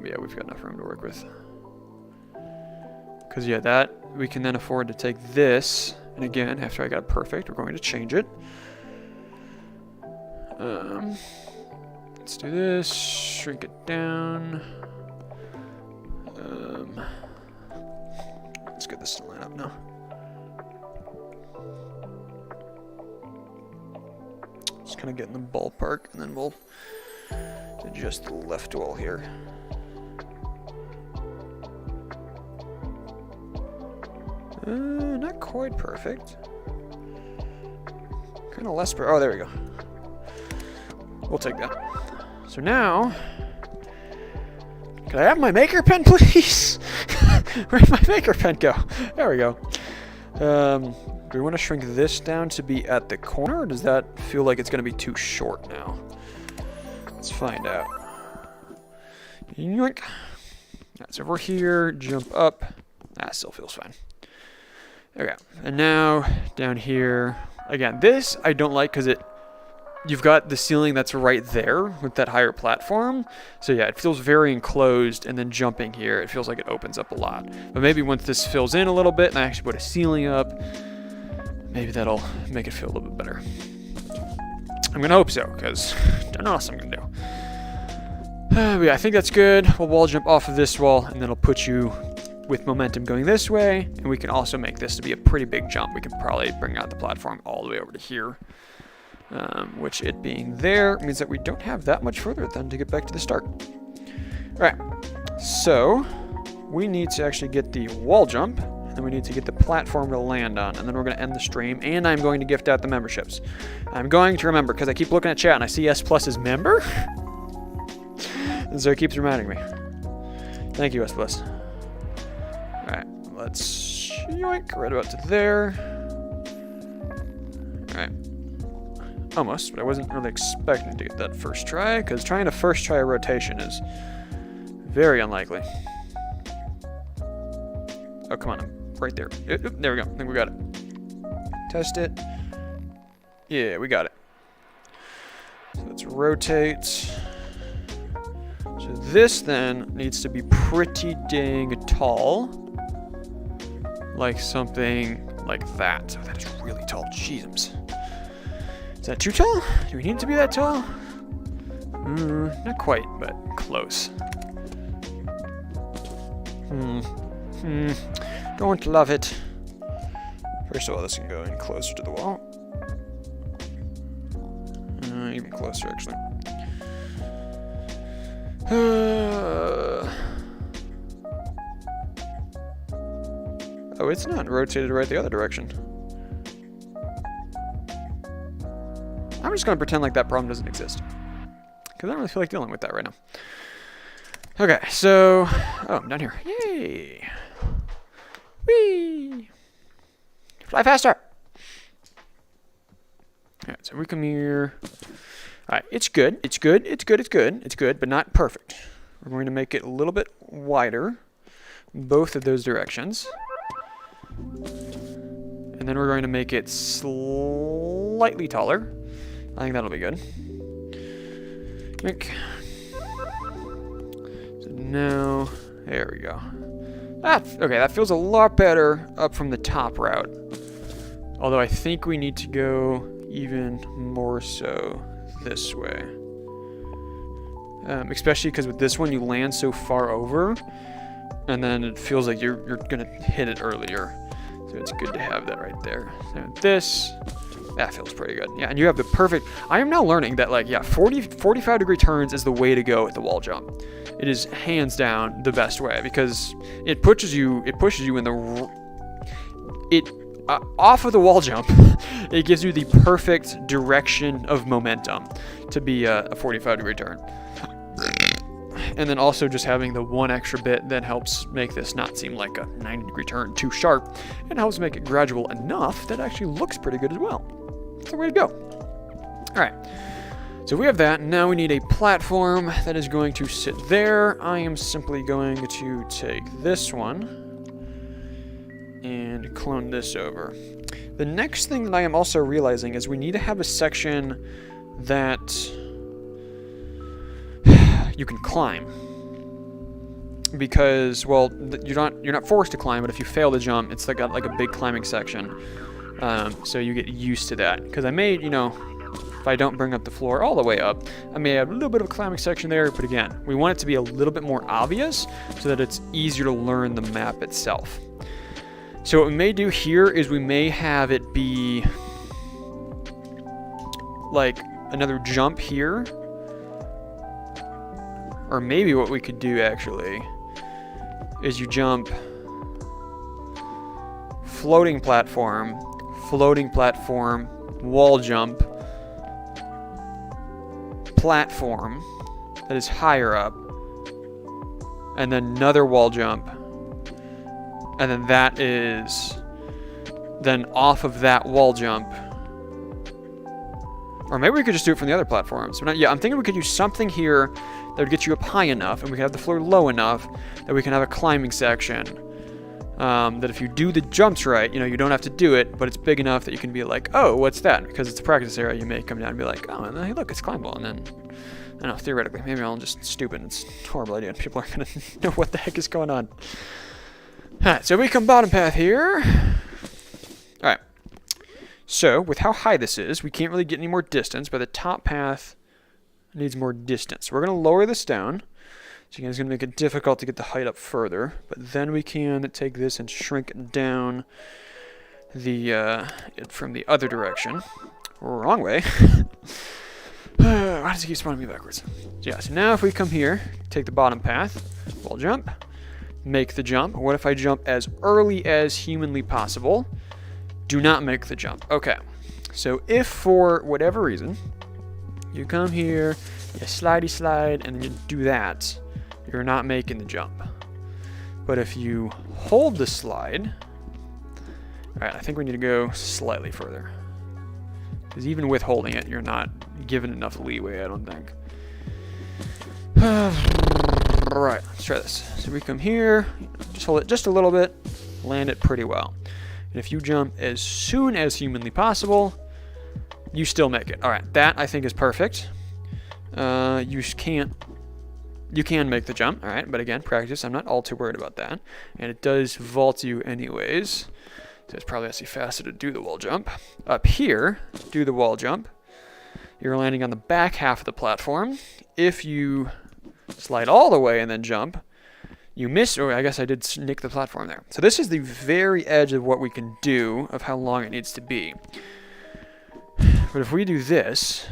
[SPEAKER 1] Yeah, we've got enough room to work with. Because yeah, that we can then afford to take this. And again, after I got it perfect, we're going to change it. Let's do this, shrink it down. Let's get this to line up now. Just kind of get in the ballpark, and then we'll adjust the left wall here. Not quite perfect. Kind of less oh, there we go. We'll take that. So now, can I have my maker pen, please? Where'd my maker pen go? There we go. Do we want to shrink this down to be at the corner, or does that feel like it's going to be too short now? Let's find out. Yoink. That's over here. Jump up. That still feels fine. Okay. And now down here. Again, this I don't like because you've got the ceiling that's right there with that higher platform. So yeah, it feels very enclosed, and then jumping here, it feels like it opens up a lot. But maybe once this fills in a little bit and I actually put a ceiling up, maybe that'll make it feel a little bit better. I'm gonna hope so, because I don't know what else I'm gonna do. But yeah, I think that's good. We'll wall jump off of this wall, and then it'll put you with momentum going this way, and we can also make this to be a pretty big jump. We can probably bring out the platform all the way over to here. Which it being there means that we don't have that much further then to get back to the start. Alright, so we need to actually get the wall jump, and then we need to get the platform to land on, and then we're going to end the stream, and I'm going to gift out the memberships. I'm going to remember, because I keep looking at chat and I see S Plus is member, and so it keeps reminding me. Thank you, S Plus. Alright, let's yoink right about to there. Alright. Almost, but I wasn't really expecting to get that first try, because trying to first try a rotation is very unlikely. Oh, come on, I'm right there. There we go, I think we got it. Test it. Yeah, we got it. So let's rotate. So this then needs to be pretty dang tall. Like something like that. Oh, that is really tall, jeez. Is that too tall? Do we need it to be that tall? Not quite, but close. Don't love it. First of all, this can go in closer to the wall. Even closer, actually. Oh, it's not rotated right the other direction. I'm just going to pretend like that problem doesn't exist. Because I don't really feel like dealing with that right now. Okay, so... Oh, I'm down here. Yay! Whee! Fly faster! Alright, so we come here. Alright, it's good. It's good. It's good. It's good. It's good, but not perfect. We're going to make it a little bit wider. Both of those directions. And then we're going to make it slightly taller. I think that'll be good. So now, there we go. Okay, that feels a lot better up from the top route. Although I think we need to go even more so this way. Especially because with this one you land so far over, and then it feels like you're gonna hit it earlier. So it's good to have that right there. So this, that feels pretty good. Yeah, and you have the perfect, I am now learning that like, yeah, 45 degree turns is the way to go with the wall jump. It is hands down the best way because it pushes you in the, off of the wall jump, it gives you the perfect direction of momentum to be a 45 degree turn. And then also just having the one extra bit then helps make this not seem like a 90 degree turn too sharp, and helps make it gradual enough that it actually looks pretty good as well. That's the way to go. All right, so we have that. Now we need a platform that is going to sit there. I am simply going to take this one and clone this over. The next thing that I am also realizing is we need to have a section that you can climb, because well, you're not forced to climb, but if you fail to jump, it's like got like a big climbing section. So you get used to that. Because I may, if I don't bring up the floor all the way up, I may have a little bit of a climbing section there. But again, we want it to be a little bit more obvious so that it's easier to learn the map itself. So what we may do here is we may have it be like another jump here. Or maybe what we could do actually is you jump floating platform, wall jump, platform that is higher up, and then another wall jump, and then that is then off of that wall jump. Or maybe we could just do it from the other platforms. I'm thinking we could use something here that would get you up high enough, and we can have the floor low enough that we can have a climbing section. That if you do the jumps right, you don't have to do it, but it's big enough that you can be like, oh, what's that? Because it's a practice area, you may come down and be like, oh, and then, hey, look, it's climbable. And then, I don't know, theoretically, maybe I'm just stupid. It's a horrible idea, and people aren't going to know what the heck is going on. Alright, so we come bottom path here. Alright. So, with how high this is, we can't really get any more distance, but the top path needs more distance. We're going to lower this down. So again, it's going to make it difficult to get the height up further, but then we can take this and shrink it down it from the other direction. Wrong way. Why does it keep spawning me backwards? So now if we come here, take the bottom path, wall jump, make the jump. What if I jump as early as humanly possible? Do not make the jump. Okay, so if for whatever reason you come here, you slidey slide, and then you do that, you're not making the jump. But if you hold the slide, alright, I think we need to go slightly further. Because even with holding it, you're not given enough leeway, I don't think. Alright, let's try this. So we come here, just hold it just a little bit, land it pretty well. And if you jump as soon as humanly possible, you still make it. Alright, that I think is perfect. You can make the jump, alright, but again, practice. I'm not all too worried about that. And it does vault you anyways. So it's probably actually faster to do the wall jump. Up here, do the wall jump. You're landing on the back half of the platform. If you slide all the way and then jump, You miss, or I guess I did nick the platform there. So this is the very edge of what we can do, of how long it needs to be. But if we do this,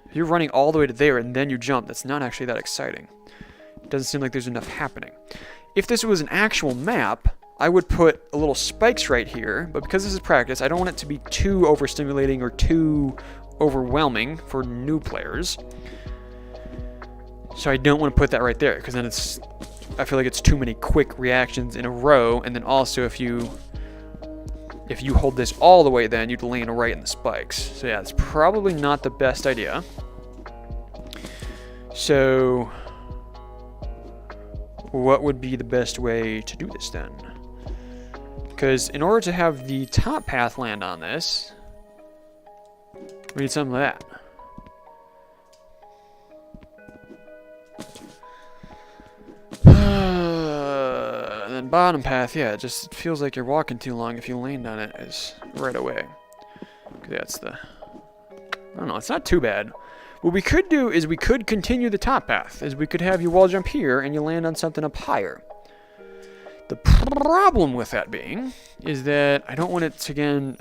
[SPEAKER 1] if you're running all the way to there and then you jump, that's not actually that exciting. It doesn't seem like there's enough happening. If this was an actual map, I would put a little spikes right here, but because this is practice, I don't want it to be too overstimulating or too overwhelming for new players. So I don't want to put that right there, because then I feel like it's too many quick reactions in a row, and then also if you hold this all the way, then you'd land right in the spikes. So yeah, it's probably not the best idea. So what would be the best way to do this then? Because in order to have the top path land on this, we need something like that. And then bottom path, yeah, it just feels like you're walking too long if you land on it right away. That's I don't know, it's not too bad. What we could do is we could continue the top path, is we could have you wall jump here and you land on something up higher. The problem with that being is that I don't want it to, again,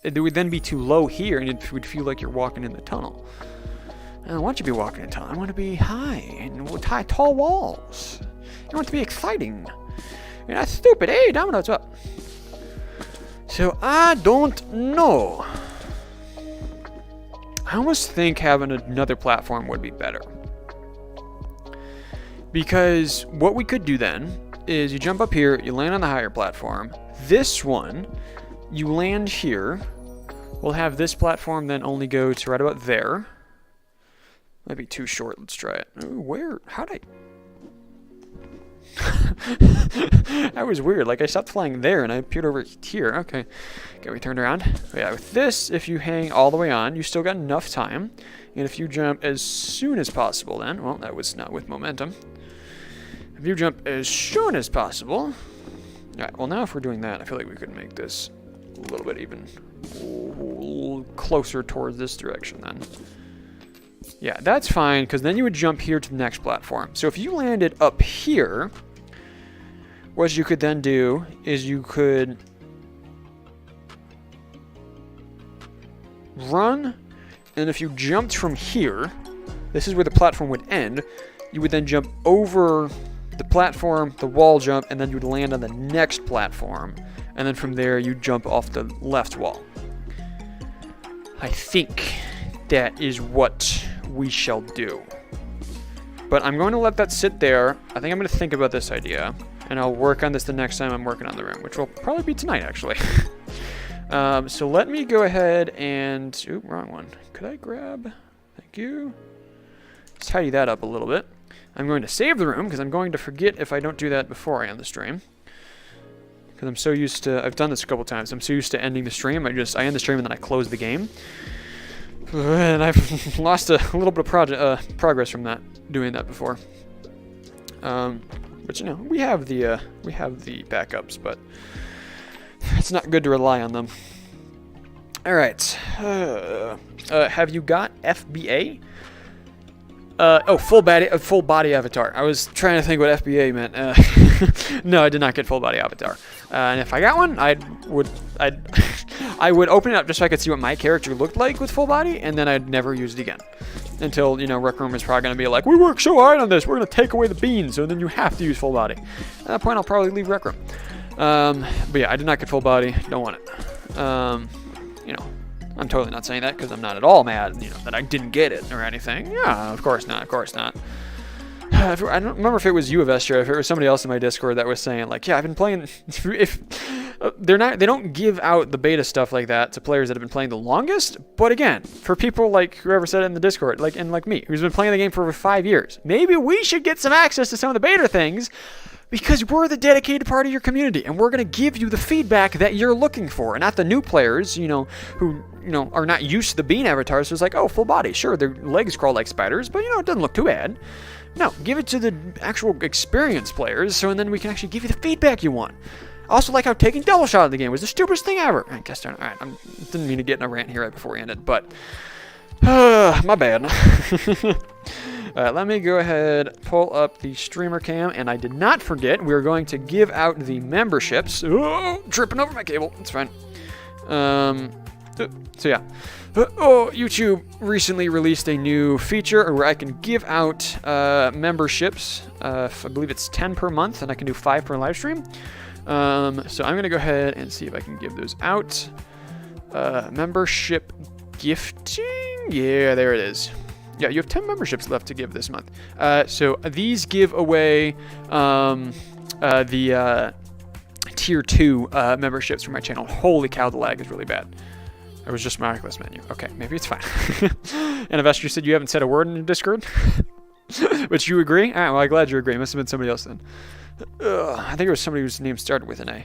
[SPEAKER 1] it would then be too low here and it would feel like you're walking in the tunnel. I don't want you to be walking in a tunnel. I want to be high and with tall walls. I want it to be exciting. You're not stupid. Hey, Domino, what's up? So I don't know. I almost think having another platform would be better. Because what we could do then is you jump up here, you land on the higher platform. This one, you land here. We'll have this platform then only go to right about there. Might be too short. Let's try it. Ooh, where? How'd I... That was weird. Like, I stopped flying there and I appeared over here. Okay. Okay, we turned around. But yeah, with this, if you hang all the way on, you still got enough time. And if you jump as soon as possible then, well, that was not with momentum. If you jump as soon as possible... Alright, well now if we're doing that, I feel like we could make this a little bit even closer towards this direction then. Yeah, that's fine, because then you would jump here to the next platform. So if you landed up here, what you could then do is you could run, and if you jumped from here, this is where the platform would end, you would then jump over the platform, the wall jump, and then you would land on the next platform. And then from there, you jump off the left wall. I think that is what we shall do. But I'm going to let that sit there. I think I'm going to think about this idea. And I'll work on this the next time I'm working on the room, which will probably be tonight, actually. So let me go ahead and... Oop, wrong one. Could I grab... Thank you. Let's tidy that up a little bit. I'm going to save the room, because I'm going to forget if I don't do that before I end the stream. Because I'm so used to... I've done this a couple times. I'm so used to ending the stream. I end the stream and then I close the game. And I've lost a little bit of progress from that, doing that before. But you know, we have the backups, but it's not good to rely on them. All right. Have you got FBA? Oh, full body avatar. I was trying to think what FBA meant. No, I did not get full body avatar. And if I got one, I would open it up just so I could see what my character looked like with full body, and then I'd never use it again. Until, you know, Rec Room is probably going to be like, we worked so hard on this, we're going to take away the beans, so then you have to use full body. At that point, I'll probably leave Rec Room. But yeah, I did not get full body. Don't want it. You know, I'm totally not saying that because I'm not at all mad, you know, that I didn't get it or anything. Yeah, of course not, of course not. I don't remember if it was you, Avestra, if it was somebody else in my Discord that was saying, like, yeah, I've been playing... If they don't give out the beta stuff like that to players that have been playing the longest, but again, for people like whoever said it in the Discord, like me, who's been playing the game for over 5 years, maybe we should get some access to some of the beta things, because we're the dedicated part of your community, and we're going to give you the feedback that you're looking for, and not the new players, you know, who, you know, are not used to the bean avatars, so it's like, oh, full body, sure, their legs crawl like spiders, but, you know, it doesn't look too bad. No, give it to the actual experienced players, so and then we can actually give you the feedback you want. I also like how taking double shot of the game was the stupidest thing ever. I guess, all right, I didn't mean to get in a rant here right before we ended, but my bad. Let me go ahead, pull up the streamer cam, and I did not forget, we're going to give out the memberships. Oh, tripping over my cable. It's fine. So yeah. YouTube recently released a new feature where I can give out memberships. I believe it's 10 per month, and I can do 5 per live stream. So I'm going to go ahead and see if I can give those out. Membership gifting? Yeah, there it is. Yeah, you have 10 memberships left to give this month. So these give away the tier 2 memberships for my channel. Holy cow, the lag is really bad. It was just my request menu. Okay, maybe it's fine. And Investor said you haven't said a word in Discord. But you agree? All right, well, I'm glad you agree. It must have been somebody else then. I think it was somebody whose name started with an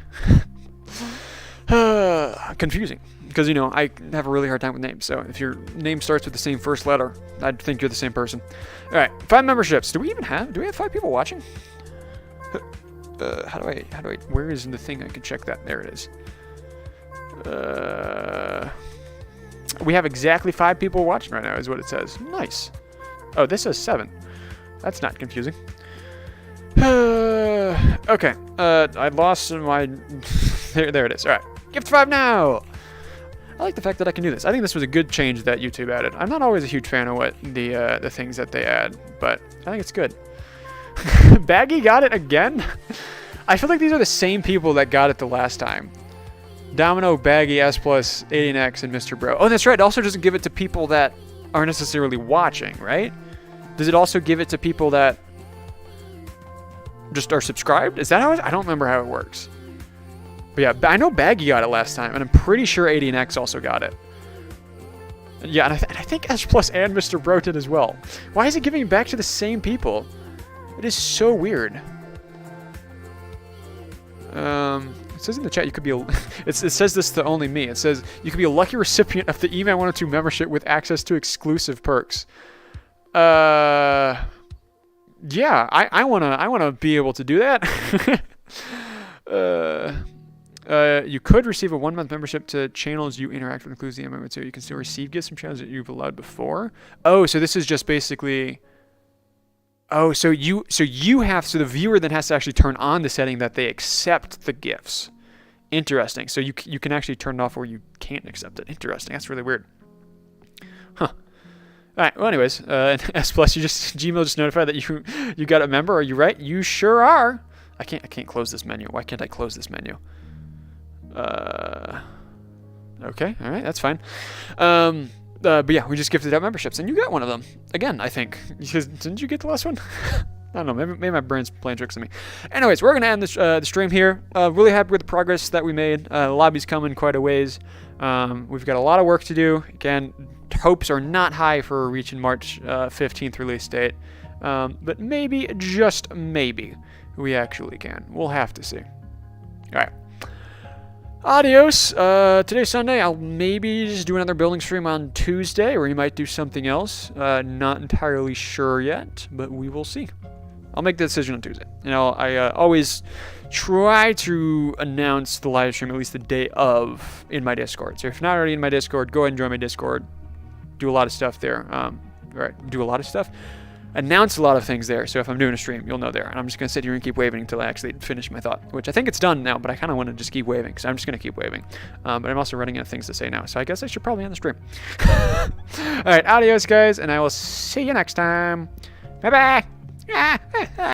[SPEAKER 1] A. Confusing. Because, you know, I have a really hard time with names. So if your name starts with the same first letter, I'd think you're the same person. All right, 5 memberships. Do we have 5 people watching? How do I, where is the thing I can check that? There it is. We have exactly 5 people watching right now, is what it says. Nice. Oh, this says 7. That's not confusing. Okay. I lost my... there it is. All right. Gift 5 now. I like the fact that I can do this. I think this was a good change that YouTube added. I'm not always a huge fan of what the things that they add, but I think it's good. Baggy got it again? I feel like these are the same people that got it the last time. Domino, Baggy, S+, 18X, and Mr. Bro. Oh, that's right. It also doesn't give it to people that aren't necessarily watching, right? Does it also give it to people that just are subscribed? Is that how I don't remember how it works. But yeah, I know Baggy got it last time, and I'm pretty sure 18X also got it. Yeah, and I think S+ and Mr. Bro did as well. Why is it giving it back to the same people? It is so weird. It says in the chat you could be it says this to only me. It says you could be a lucky recipient of the Email 102 membership with access to exclusive perks. Yeah, I wanna be able to do that. You could receive a 1-month membership to channels you interact with, includes the Email 102. You can still receive gifts from channels that you've allowed before. Oh, so this is just basically. Oh, so the viewer then has to actually turn on the setting that they accept the gifts. Interesting. So you can actually turn it off where you can't accept it. Interesting. That's really weird. Huh. All right. Well, anyways, S+, Gmail just notified that you got a member. Are you right? You sure are. I can't close this menu. Why can't I close this menu? Okay. All right. That's fine. But yeah, we just gifted out memberships, and you got one of them. Again, I think. Didn't you get the last one? I don't know. Maybe my brain's playing tricks on me. Anyways, we're going to end this, the stream here. Really happy with the progress that we made. The lobby's coming quite a ways. We've got a lot of work to do. Again, hopes are not high for reaching March 15th release date. But maybe, just maybe, we actually can. We'll have to see. All right. Adios. Today's Sunday. I'll maybe just do another building stream on Tuesday, or we might do something else. Not entirely sure yet, but we will see. I'll make the decision on Tuesday. You know, I always try to announce the live stream at least the day of in my Discord. So if you're not already in my Discord, go ahead and join my Discord. Do a lot of stuff there. Do a lot of stuff. Announce a lot of things there, so if I'm doing a stream, you'll know there. And I'm just going to sit here and keep waving until I actually finish my thought, which I think it's done now, but I kind of want to just keep waving, so I'm just going to keep waving. But I'm also running out of things to say now, so I guess I should probably end the stream. All right, adios, guys, and I will see you next time. Bye-bye.